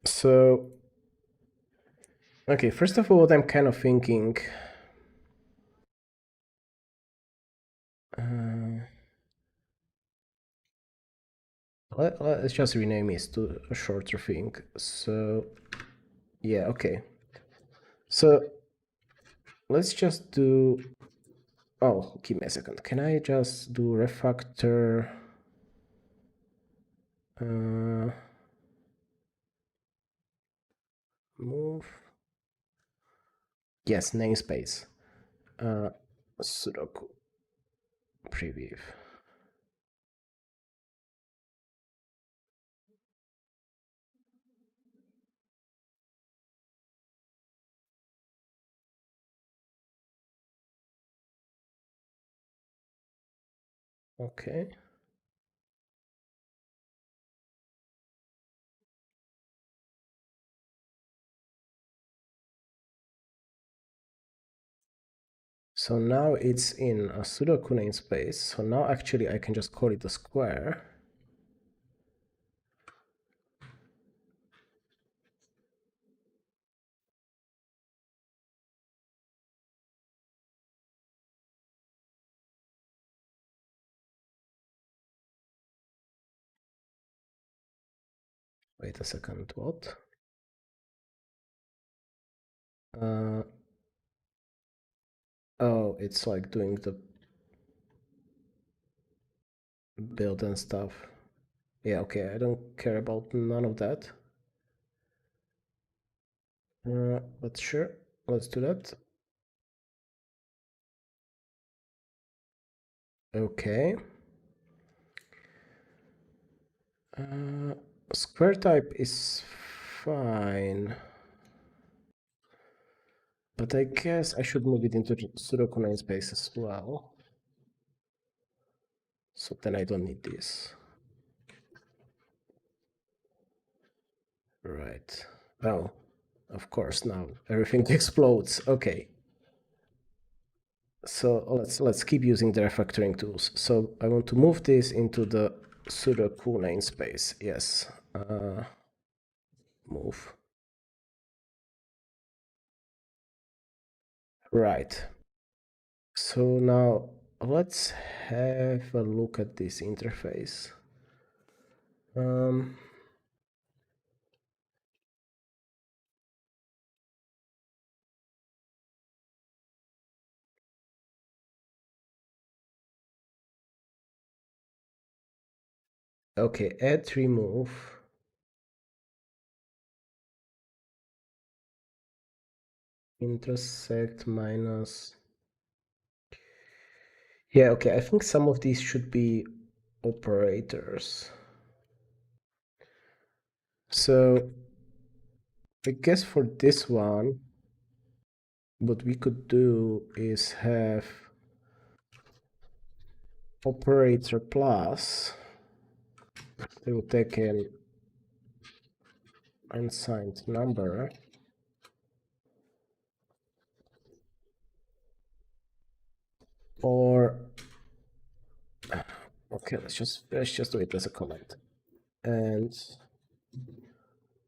So, okay, first of all, what I'm kind of thinking, let's just rename it to a shorter thing. So, yeah, okay. So let's just do, oh, give me a second. Can I just do refactor? Move. Yes, namespace. Sudoku preview. Okay. So now it's in a Sudoku namespace. So now actually I can just call it a square. Wait a second, what? Oh, it's like doing the build and stuff. Yeah, okay, I don't care about none of that. But sure, let's do that. Okay. Square type is fine. But I guess I should move it into the Sudoku namespace as well. So then I don't need this. Right. Oh, of course, now everything explodes. Okay. So let's keep using the refactoring tools. So I want to move this into the Sudoku namespace. Yes. Move. Right. So now let's have a look at this interface. Okay, add remove. Intersect minus. Yeah, okay, I think some of these should be operators. So I guess for this one, what we could do is have operator plus. They will take an unsigned number. Or okay, let's just do it as a comment. And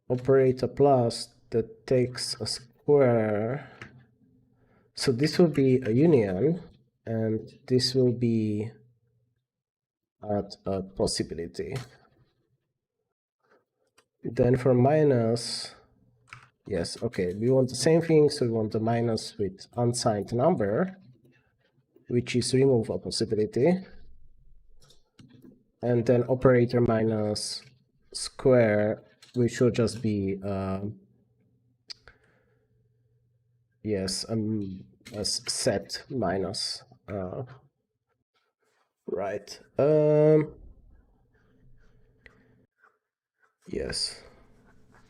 operator plus that takes a square. So this will be a union, and this will be at a possibility. Then for minus, yes, okay, we want the same thing, so we want the minus with unsigned number, which is remove a possibility. And then operator minus square, which should just be yes, a set minus. Right. Yes.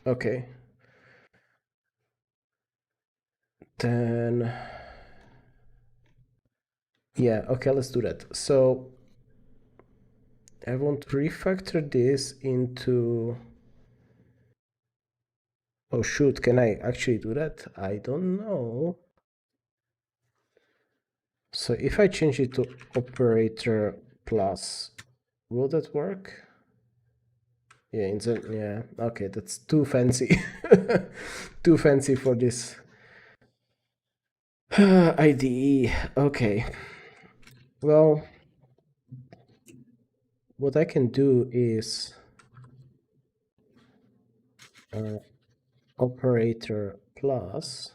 Okay. Then yeah, okay, let's do that. So I want to refactor this into. Oh shoot, can I actually do that? I don't know. So if I change it to operator plus, will that work? Yeah, yeah, okay, that's too fancy. Too fancy for this. IDE, okay. Well, what I can do is operator plus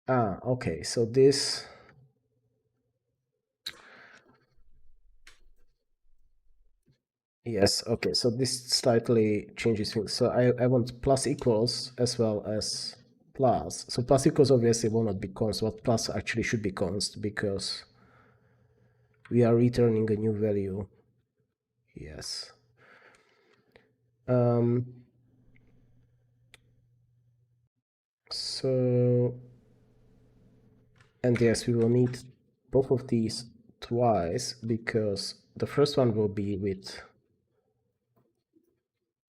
ah, okay, so this. Yes, okay, so this slightly changes things. So I want plus equals as well as plus. So plus equals obviously will not be const, but plus actually should be const because we are returning a new value. Yes. So, and yes, we will need both of these twice because the first one will be with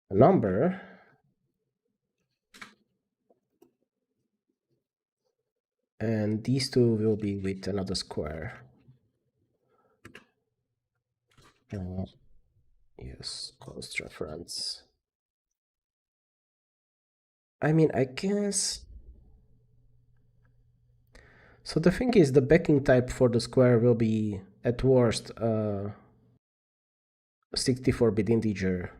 a number, and these two will be with another square. Yes, closed reference. I mean, I guess. So the thing is, the backing type for the square will be at worst 64-bit integer.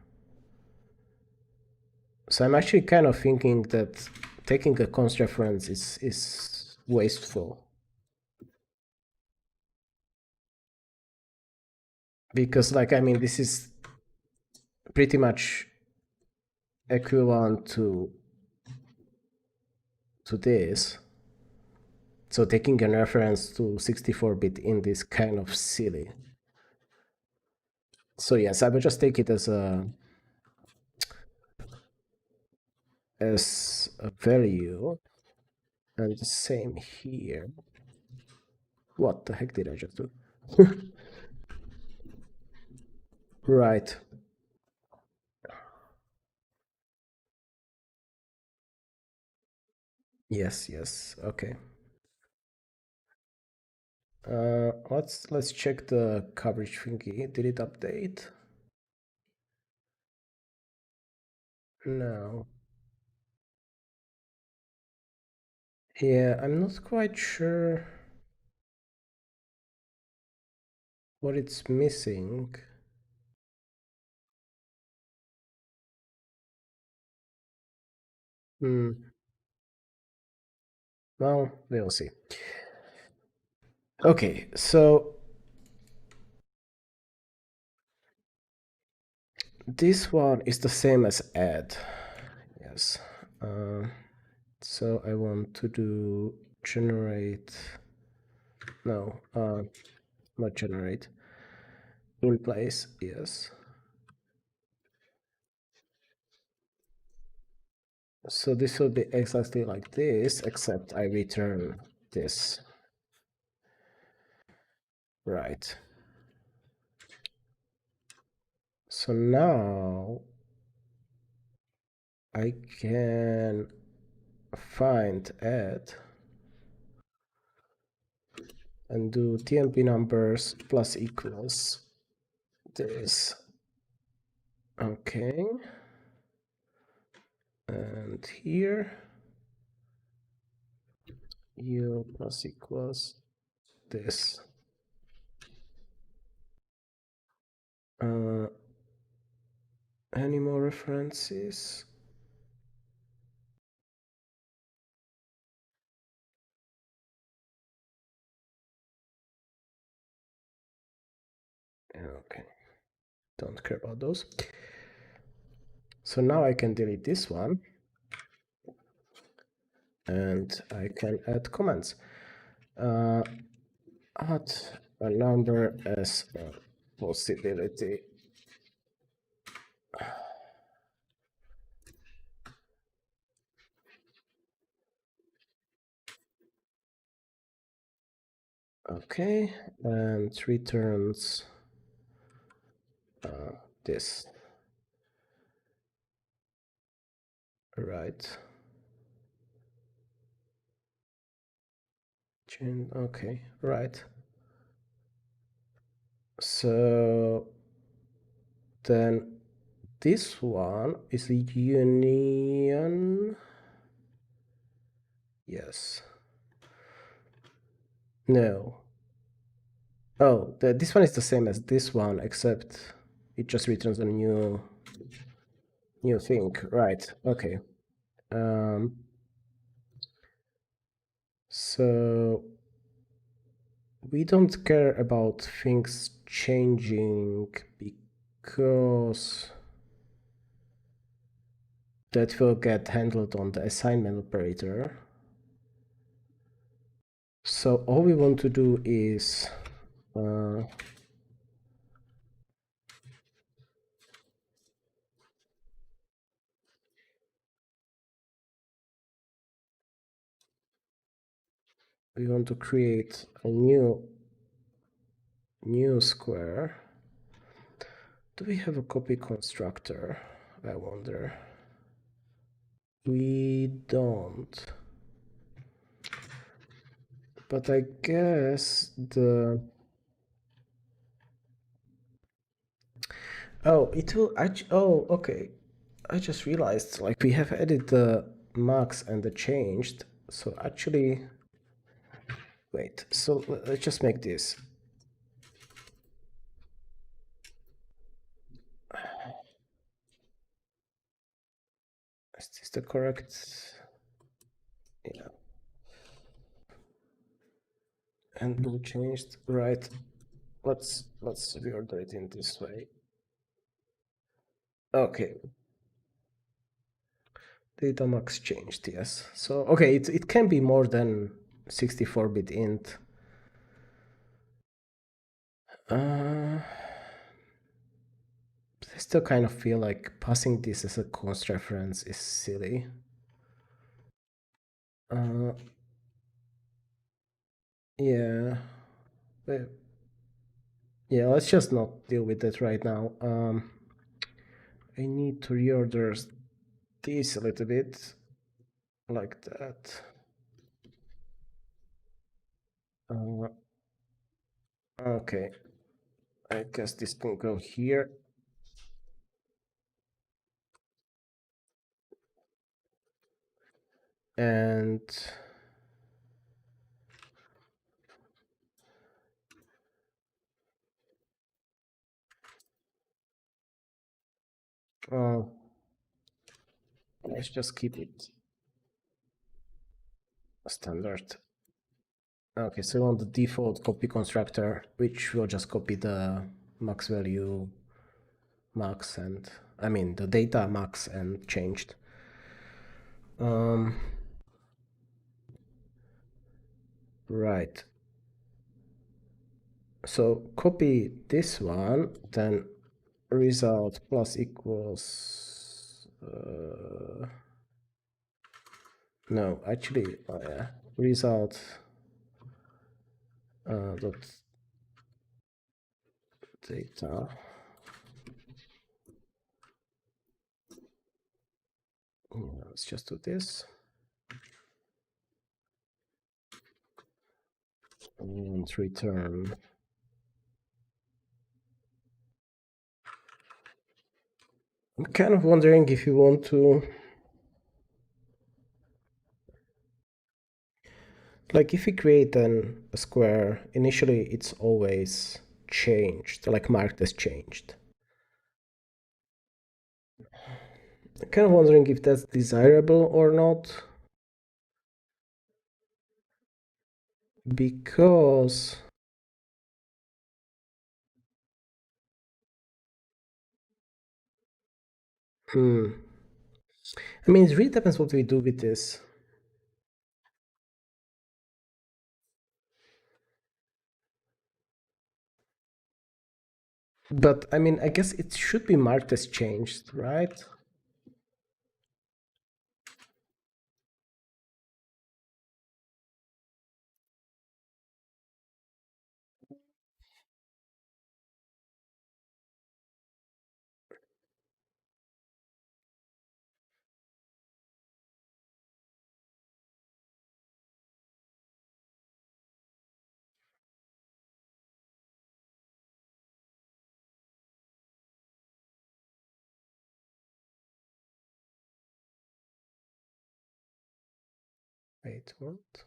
So I'm actually kind of thinking that taking a const reference is wasteful. Because, like, I mean, this is pretty much equivalent to this. So taking a reference to 64-bit int is kind of silly. So yes, I will just take it as a value, and the same here. What the heck did I just do? Right. Yes, yes. Okay. Let's check the coverage thingy. Did it update? No. Yeah, I'm not quite sure what it's missing. Well, we'll see. Okay, so this one is the same as add. Yes. So I want to do generate. No, not generate. In place, yes. So this will be exactly like this, except I return this. Right. So now I can find add and do TMP numbers plus equals this. Okay. And here u plus equals this. Any more references? Okay, don't care about those. So now I can delete this one and I can add comments. Add a number as a possibility. Okay, and returns this. Right. Okay, right. So then this one is a union. Yes. No. Oh, this one is the same as this one, except it just returns a new thing. Right. Okay. So we don't care about things changing because that will get handled on the assignment operator. So all we want to do is we want to create a new square. Do we have a copy constructor? I wonder. We don't. But I guess the... Oh, it will actually... Oh, okay. I just realized, like, we have added the max and the changed. So actually... Wait, so let's just make this. Is this the correct? Yeah. And blue changed, right? Let's reorder it in this way. Okay. Data max changed, yes. So okay, it can be more than 64-bit int. I still kind of feel like passing this as a const reference is silly. Yeah. But yeah, let's just not deal with that right now. I need to reorder this a little bit, like that. Okay. I guess this can go here. And let's just keep it standard. Okay, so on the default copy constructor, which will just copy the max value max and I mean the data max and changed. Right. So copy this one, then result plus equals no, actually, yeah, result dot data. Yeah, let's just do this. And return. I'm kind of wondering if you want to, like, if we create a square, initially it's always changed, like marked as changed. I'm kind of wondering if that's desirable or not. Because I mean, it really depends what we do with this. But I mean, I guess it should be marked as changed, right? Wait, what?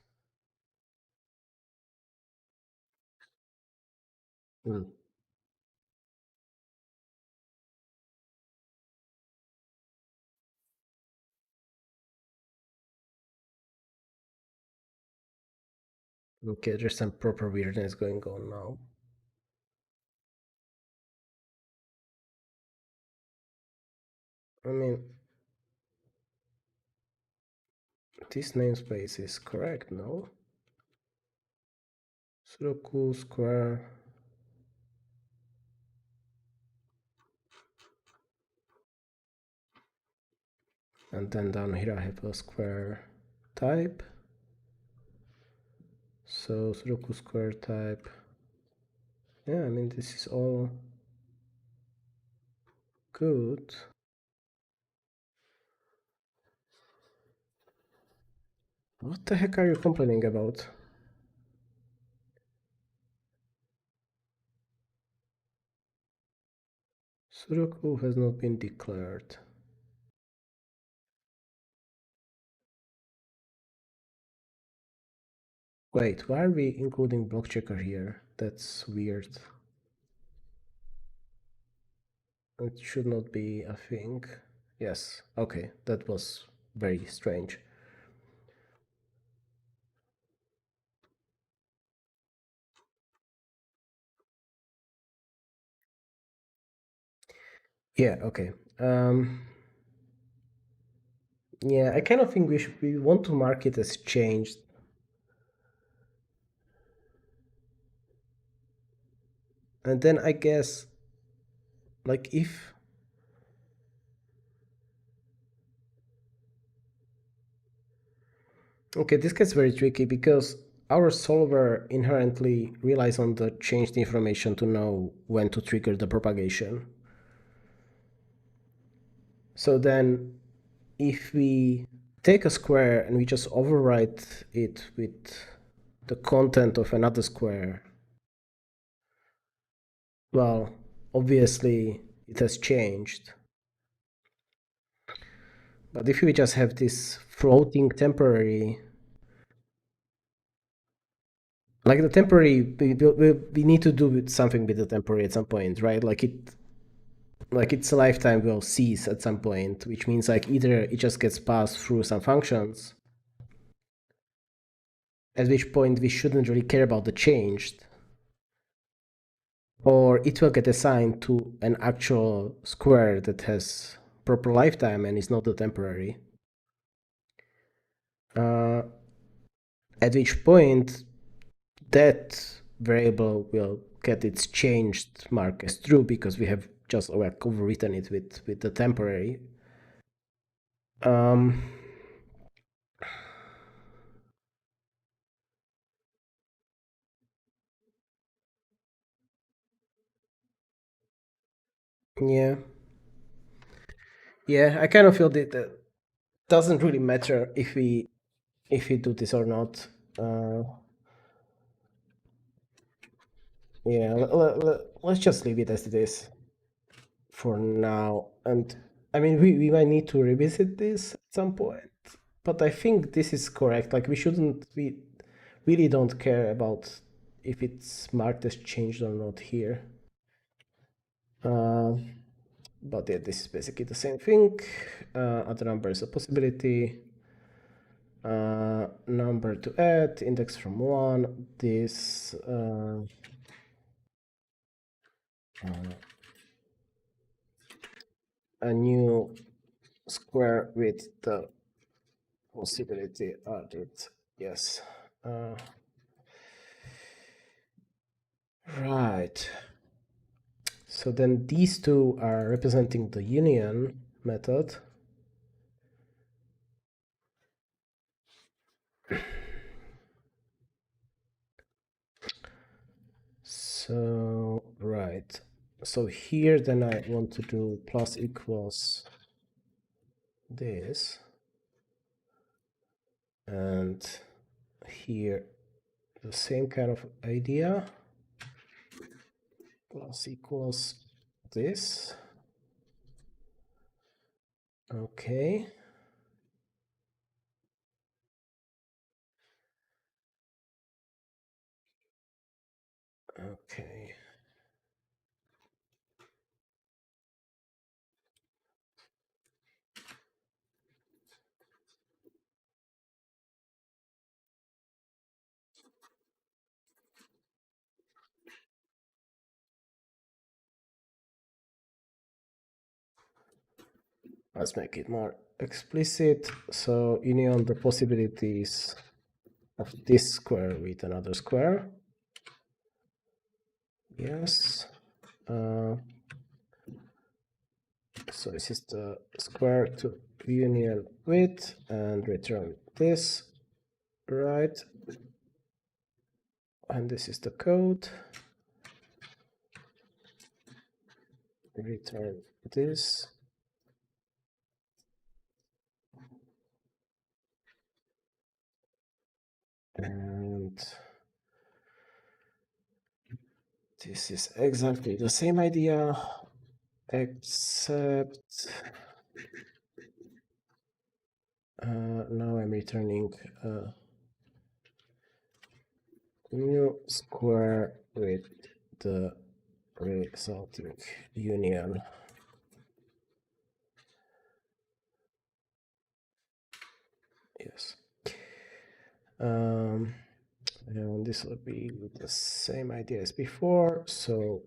Okay, there's some proper weirdness going on now. I mean, This namespace is correct, no? Sudoku square. And then down here I have a square type. So Sudoku square type. Yeah, I mean, this is all good. What the heck are you complaining about? Sudoku has not been declared. Wait, why are we including block checker here? That's weird. It should not be a thing. Yes, okay, that was very strange. Yeah, okay. Yeah, I kind of think we want to mark it as changed. And then I guess, like, if okay, this gets very tricky because our solver inherently relies on the changed information to know when to trigger the propagation. So then if we take a square and we just overwrite it with the content of another square, well, obviously it has changed. But if we just have this floating temporary, like the temporary, we need to do something with the temporary at some point, right? Like its lifetime will cease at some point, which means like either it just gets passed through some functions, at which point we shouldn't really care about the changed, or it will get assigned to an actual square that has proper lifetime and is not the temporary. At which point that variable will get its changed mark as true because we have just overwritten it with the temporary. Yeah. Yeah, I kind of feel that doesn't really matter if we do this or not. Yeah, let's just leave it as it is for now. And I mean, we might need to revisit this at some point, but I think this is correct. Like, we really don't care about if it's marked as changed or not here. But yeah, this is basically the same thing. Other number is a possibility. Number to add, index from 1, this a new square with the possibility added. Yes. Right. So then these two are representing the union method. So, right. So here then I want to do plus equals this. And here the same kind of idea. Plus equals this. Okay. Okay. Let's make it more explicit, so union the possibilities of this square with another square. Yes. So this is the square to union with, and return this, right? And this is the code. Return this. And this is exactly the same idea, except now I'm returning a new square with the resulting union. Yes. And this will be the same idea as before. So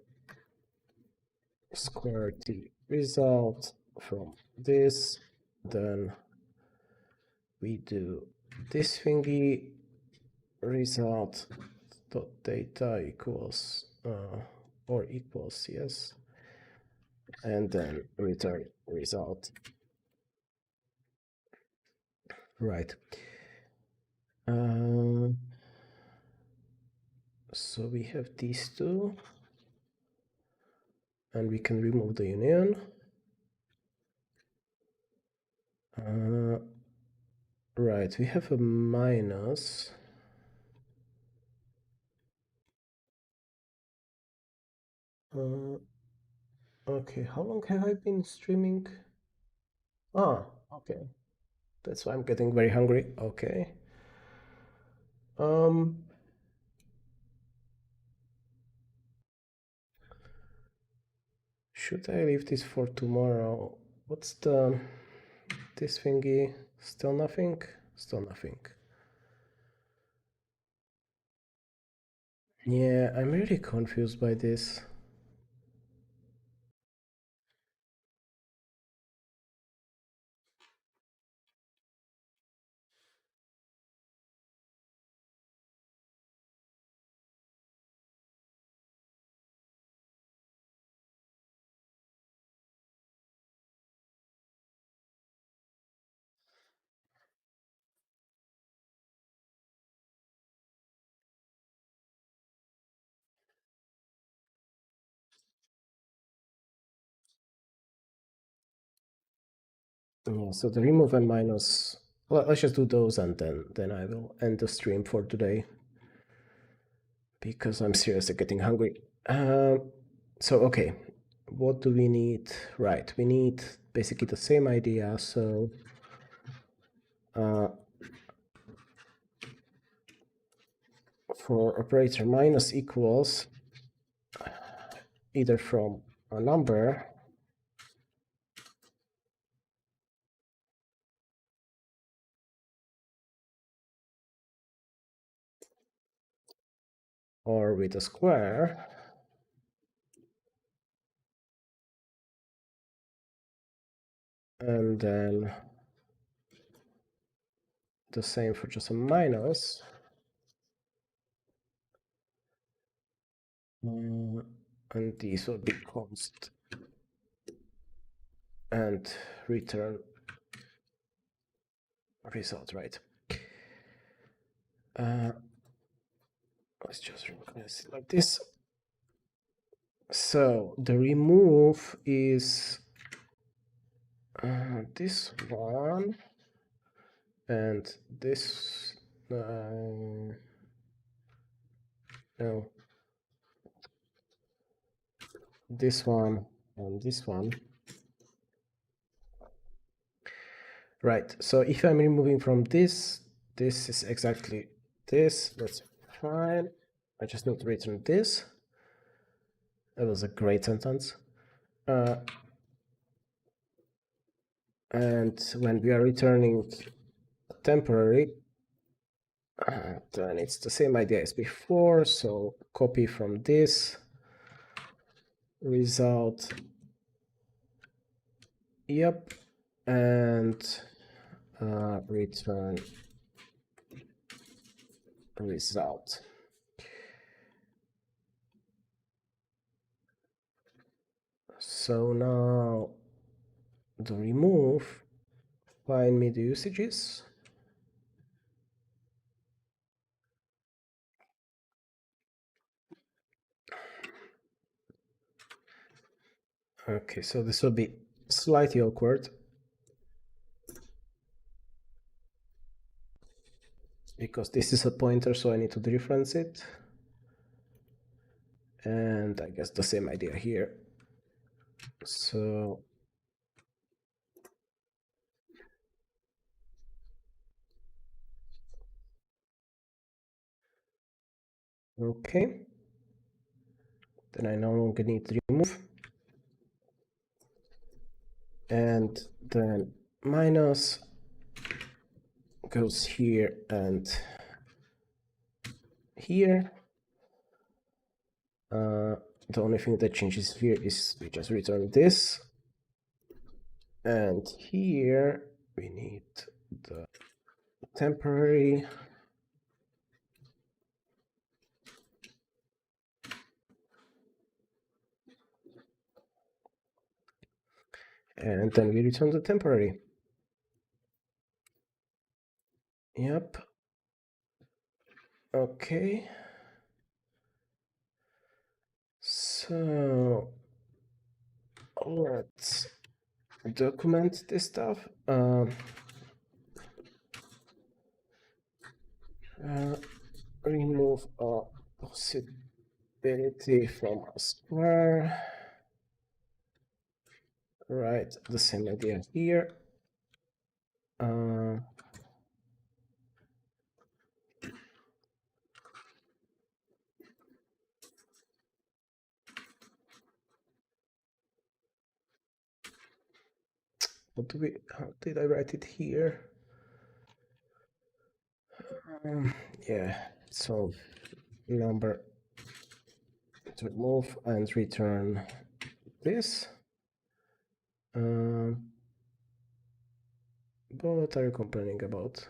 square the result from this, then we do this thingy, result dot data equals or equals, yes, and then return result. Right. So we have these two, and we can remove the union. Right, we have a minus. Okay, how long have I been streaming? Ah, okay. That's why I'm getting very hungry. Okay. Should I leave this for tomorrow? What's this thingy? Still nothing? Still nothing. Yeah, I'm really confused by this. Yeah, so the remove and minus. Well, let's just do those, and then I will end the stream for today, because I'm seriously getting hungry. So okay, what do we need? Right, we need basically the same idea. So for operator minus equals, either from a number or with a square, and then the same for just a minus. And these will be const and return result, right? Let's just recognize it like this. So the remove is this one and this. No, this one and this one. Right, so if I'm removing from this, this is exactly this. That's fine. I just need to return this. That was a great sentence. And when we are returning temporary, then it's the same idea as before. So copy from this result. Yep. and return result. So now the remove, find me the usages. Okay, so this will be slightly awkward because this is a pointer, so I need to dereference it. And I guess the same idea here. So okay, then I no longer need to remove, and then minus goes here and here. The only thing that changes here is we just return this, and here we need the temporary, and then we return the temporary. Yep. Okay. So let's document this stuff. Remove a possibility from a square. Right, the same idea here. How did I write it here? Yeah, so number to remove and return this. What are you complaining about?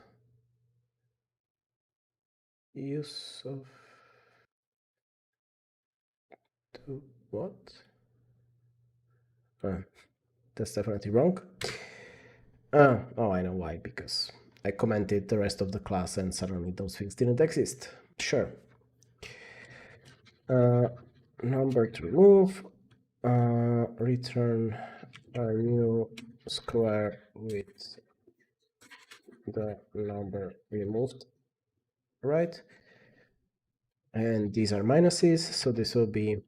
Use of to what? That's definitely wrong. Oh, I know why, because I commented the rest of the class and suddenly those things didn't exist. Sure. Number to remove, return a new square with the number removed, right? And these are minuses, so this will be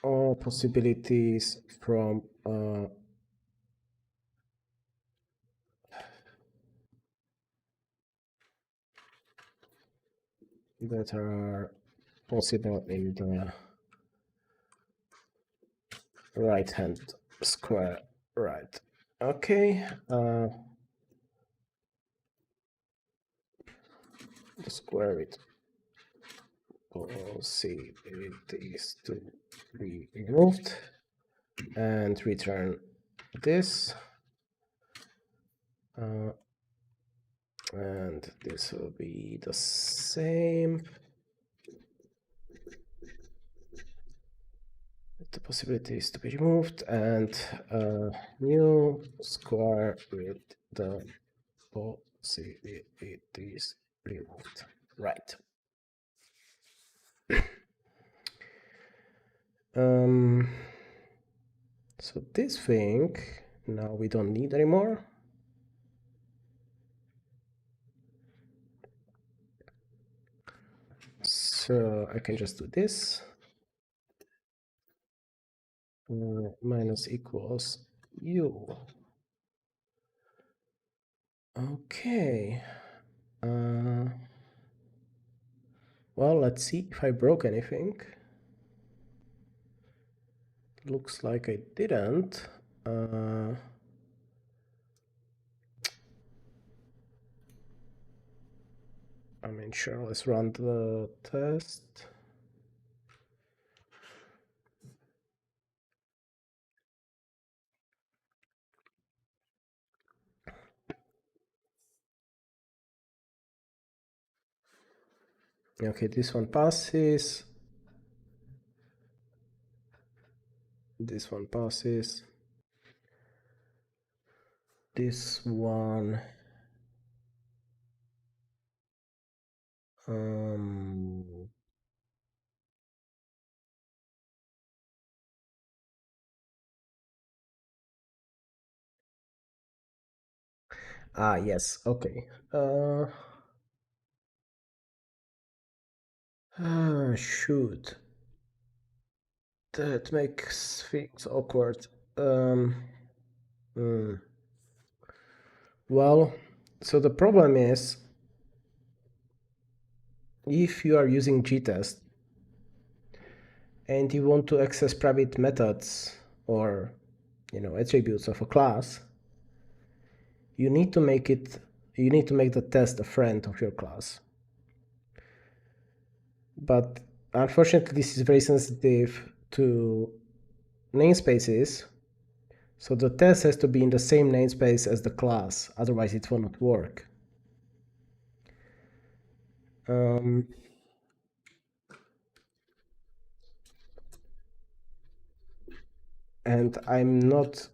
all possibilities from that are possible in the right hand square, right? Okay. The square root possibilities to be removed and return this. And this will be the same. The possibilities to be removed and new square with the possibilities removed. Right. So this thing now we don't need anymore. So I can just do this. Minus equals u. Okay. Well, let's see if I broke anything. Looks like I didn't. I mean, sure, let's run the test. Okay, this one passes. This one passes. This one. Yes, okay. Shoot. That makes things awkward. Hmm. Well, so the problem is if you are using gtest and you want to access private methods or attributes of a class, you need to make the test a friend of your class. But unfortunately, this is very sensitive to namespaces. So the test has to be in the same namespace as the class, otherwise it will not work. And I'm not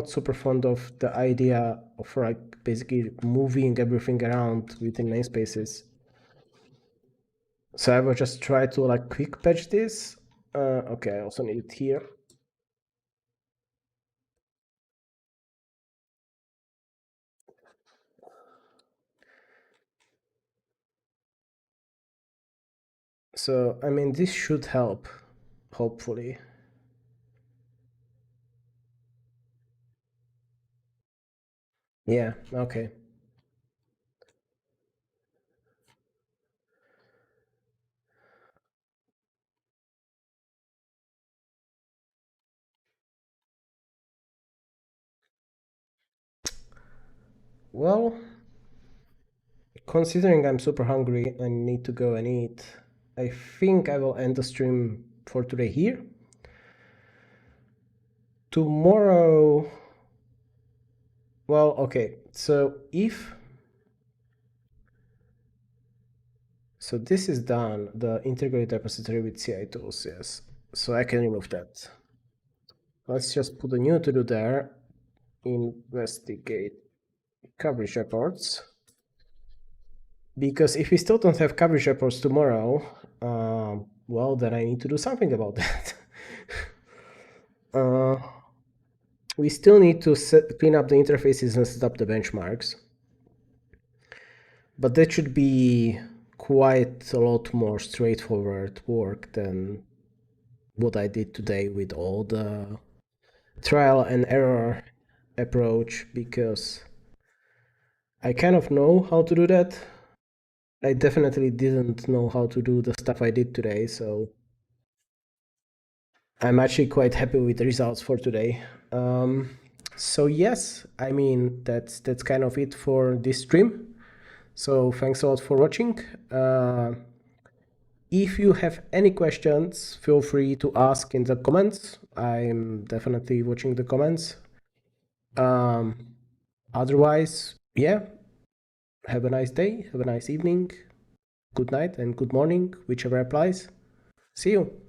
super fond of the idea of like basically moving everything around within namespaces. So I will just try to like quick patch this. Okay, I also need it here. So, I mean, this should help, hopefully. Yeah, okay. Well, considering I'm super hungry and need to go and eat, I think I will end the stream for today here. Tomorrow, well, okay, so so this is done, the integrated repository with CI tools, yes. So I can remove that. Let's just put a new to do there, investigate coverage reports. Because if we still don't have coverage reports tomorrow, well, then I need to do something about that. We still need to clean up the interfaces and set up the benchmarks. But that should be quite a lot more straightforward work than what I did today with all the trial and error approach, because I kind of know how to do that. I definitely didn't know how to do the stuff I did today, so I'm actually quite happy with the results for today. So yes, I mean that's kind of it for this stream. So thanks a lot for watching. If you have any questions, feel free to ask in the comments. I'm definitely watching the comments. Otherwise, yeah, have a nice day, have a nice evening, good night, and good morning, whichever applies. See you.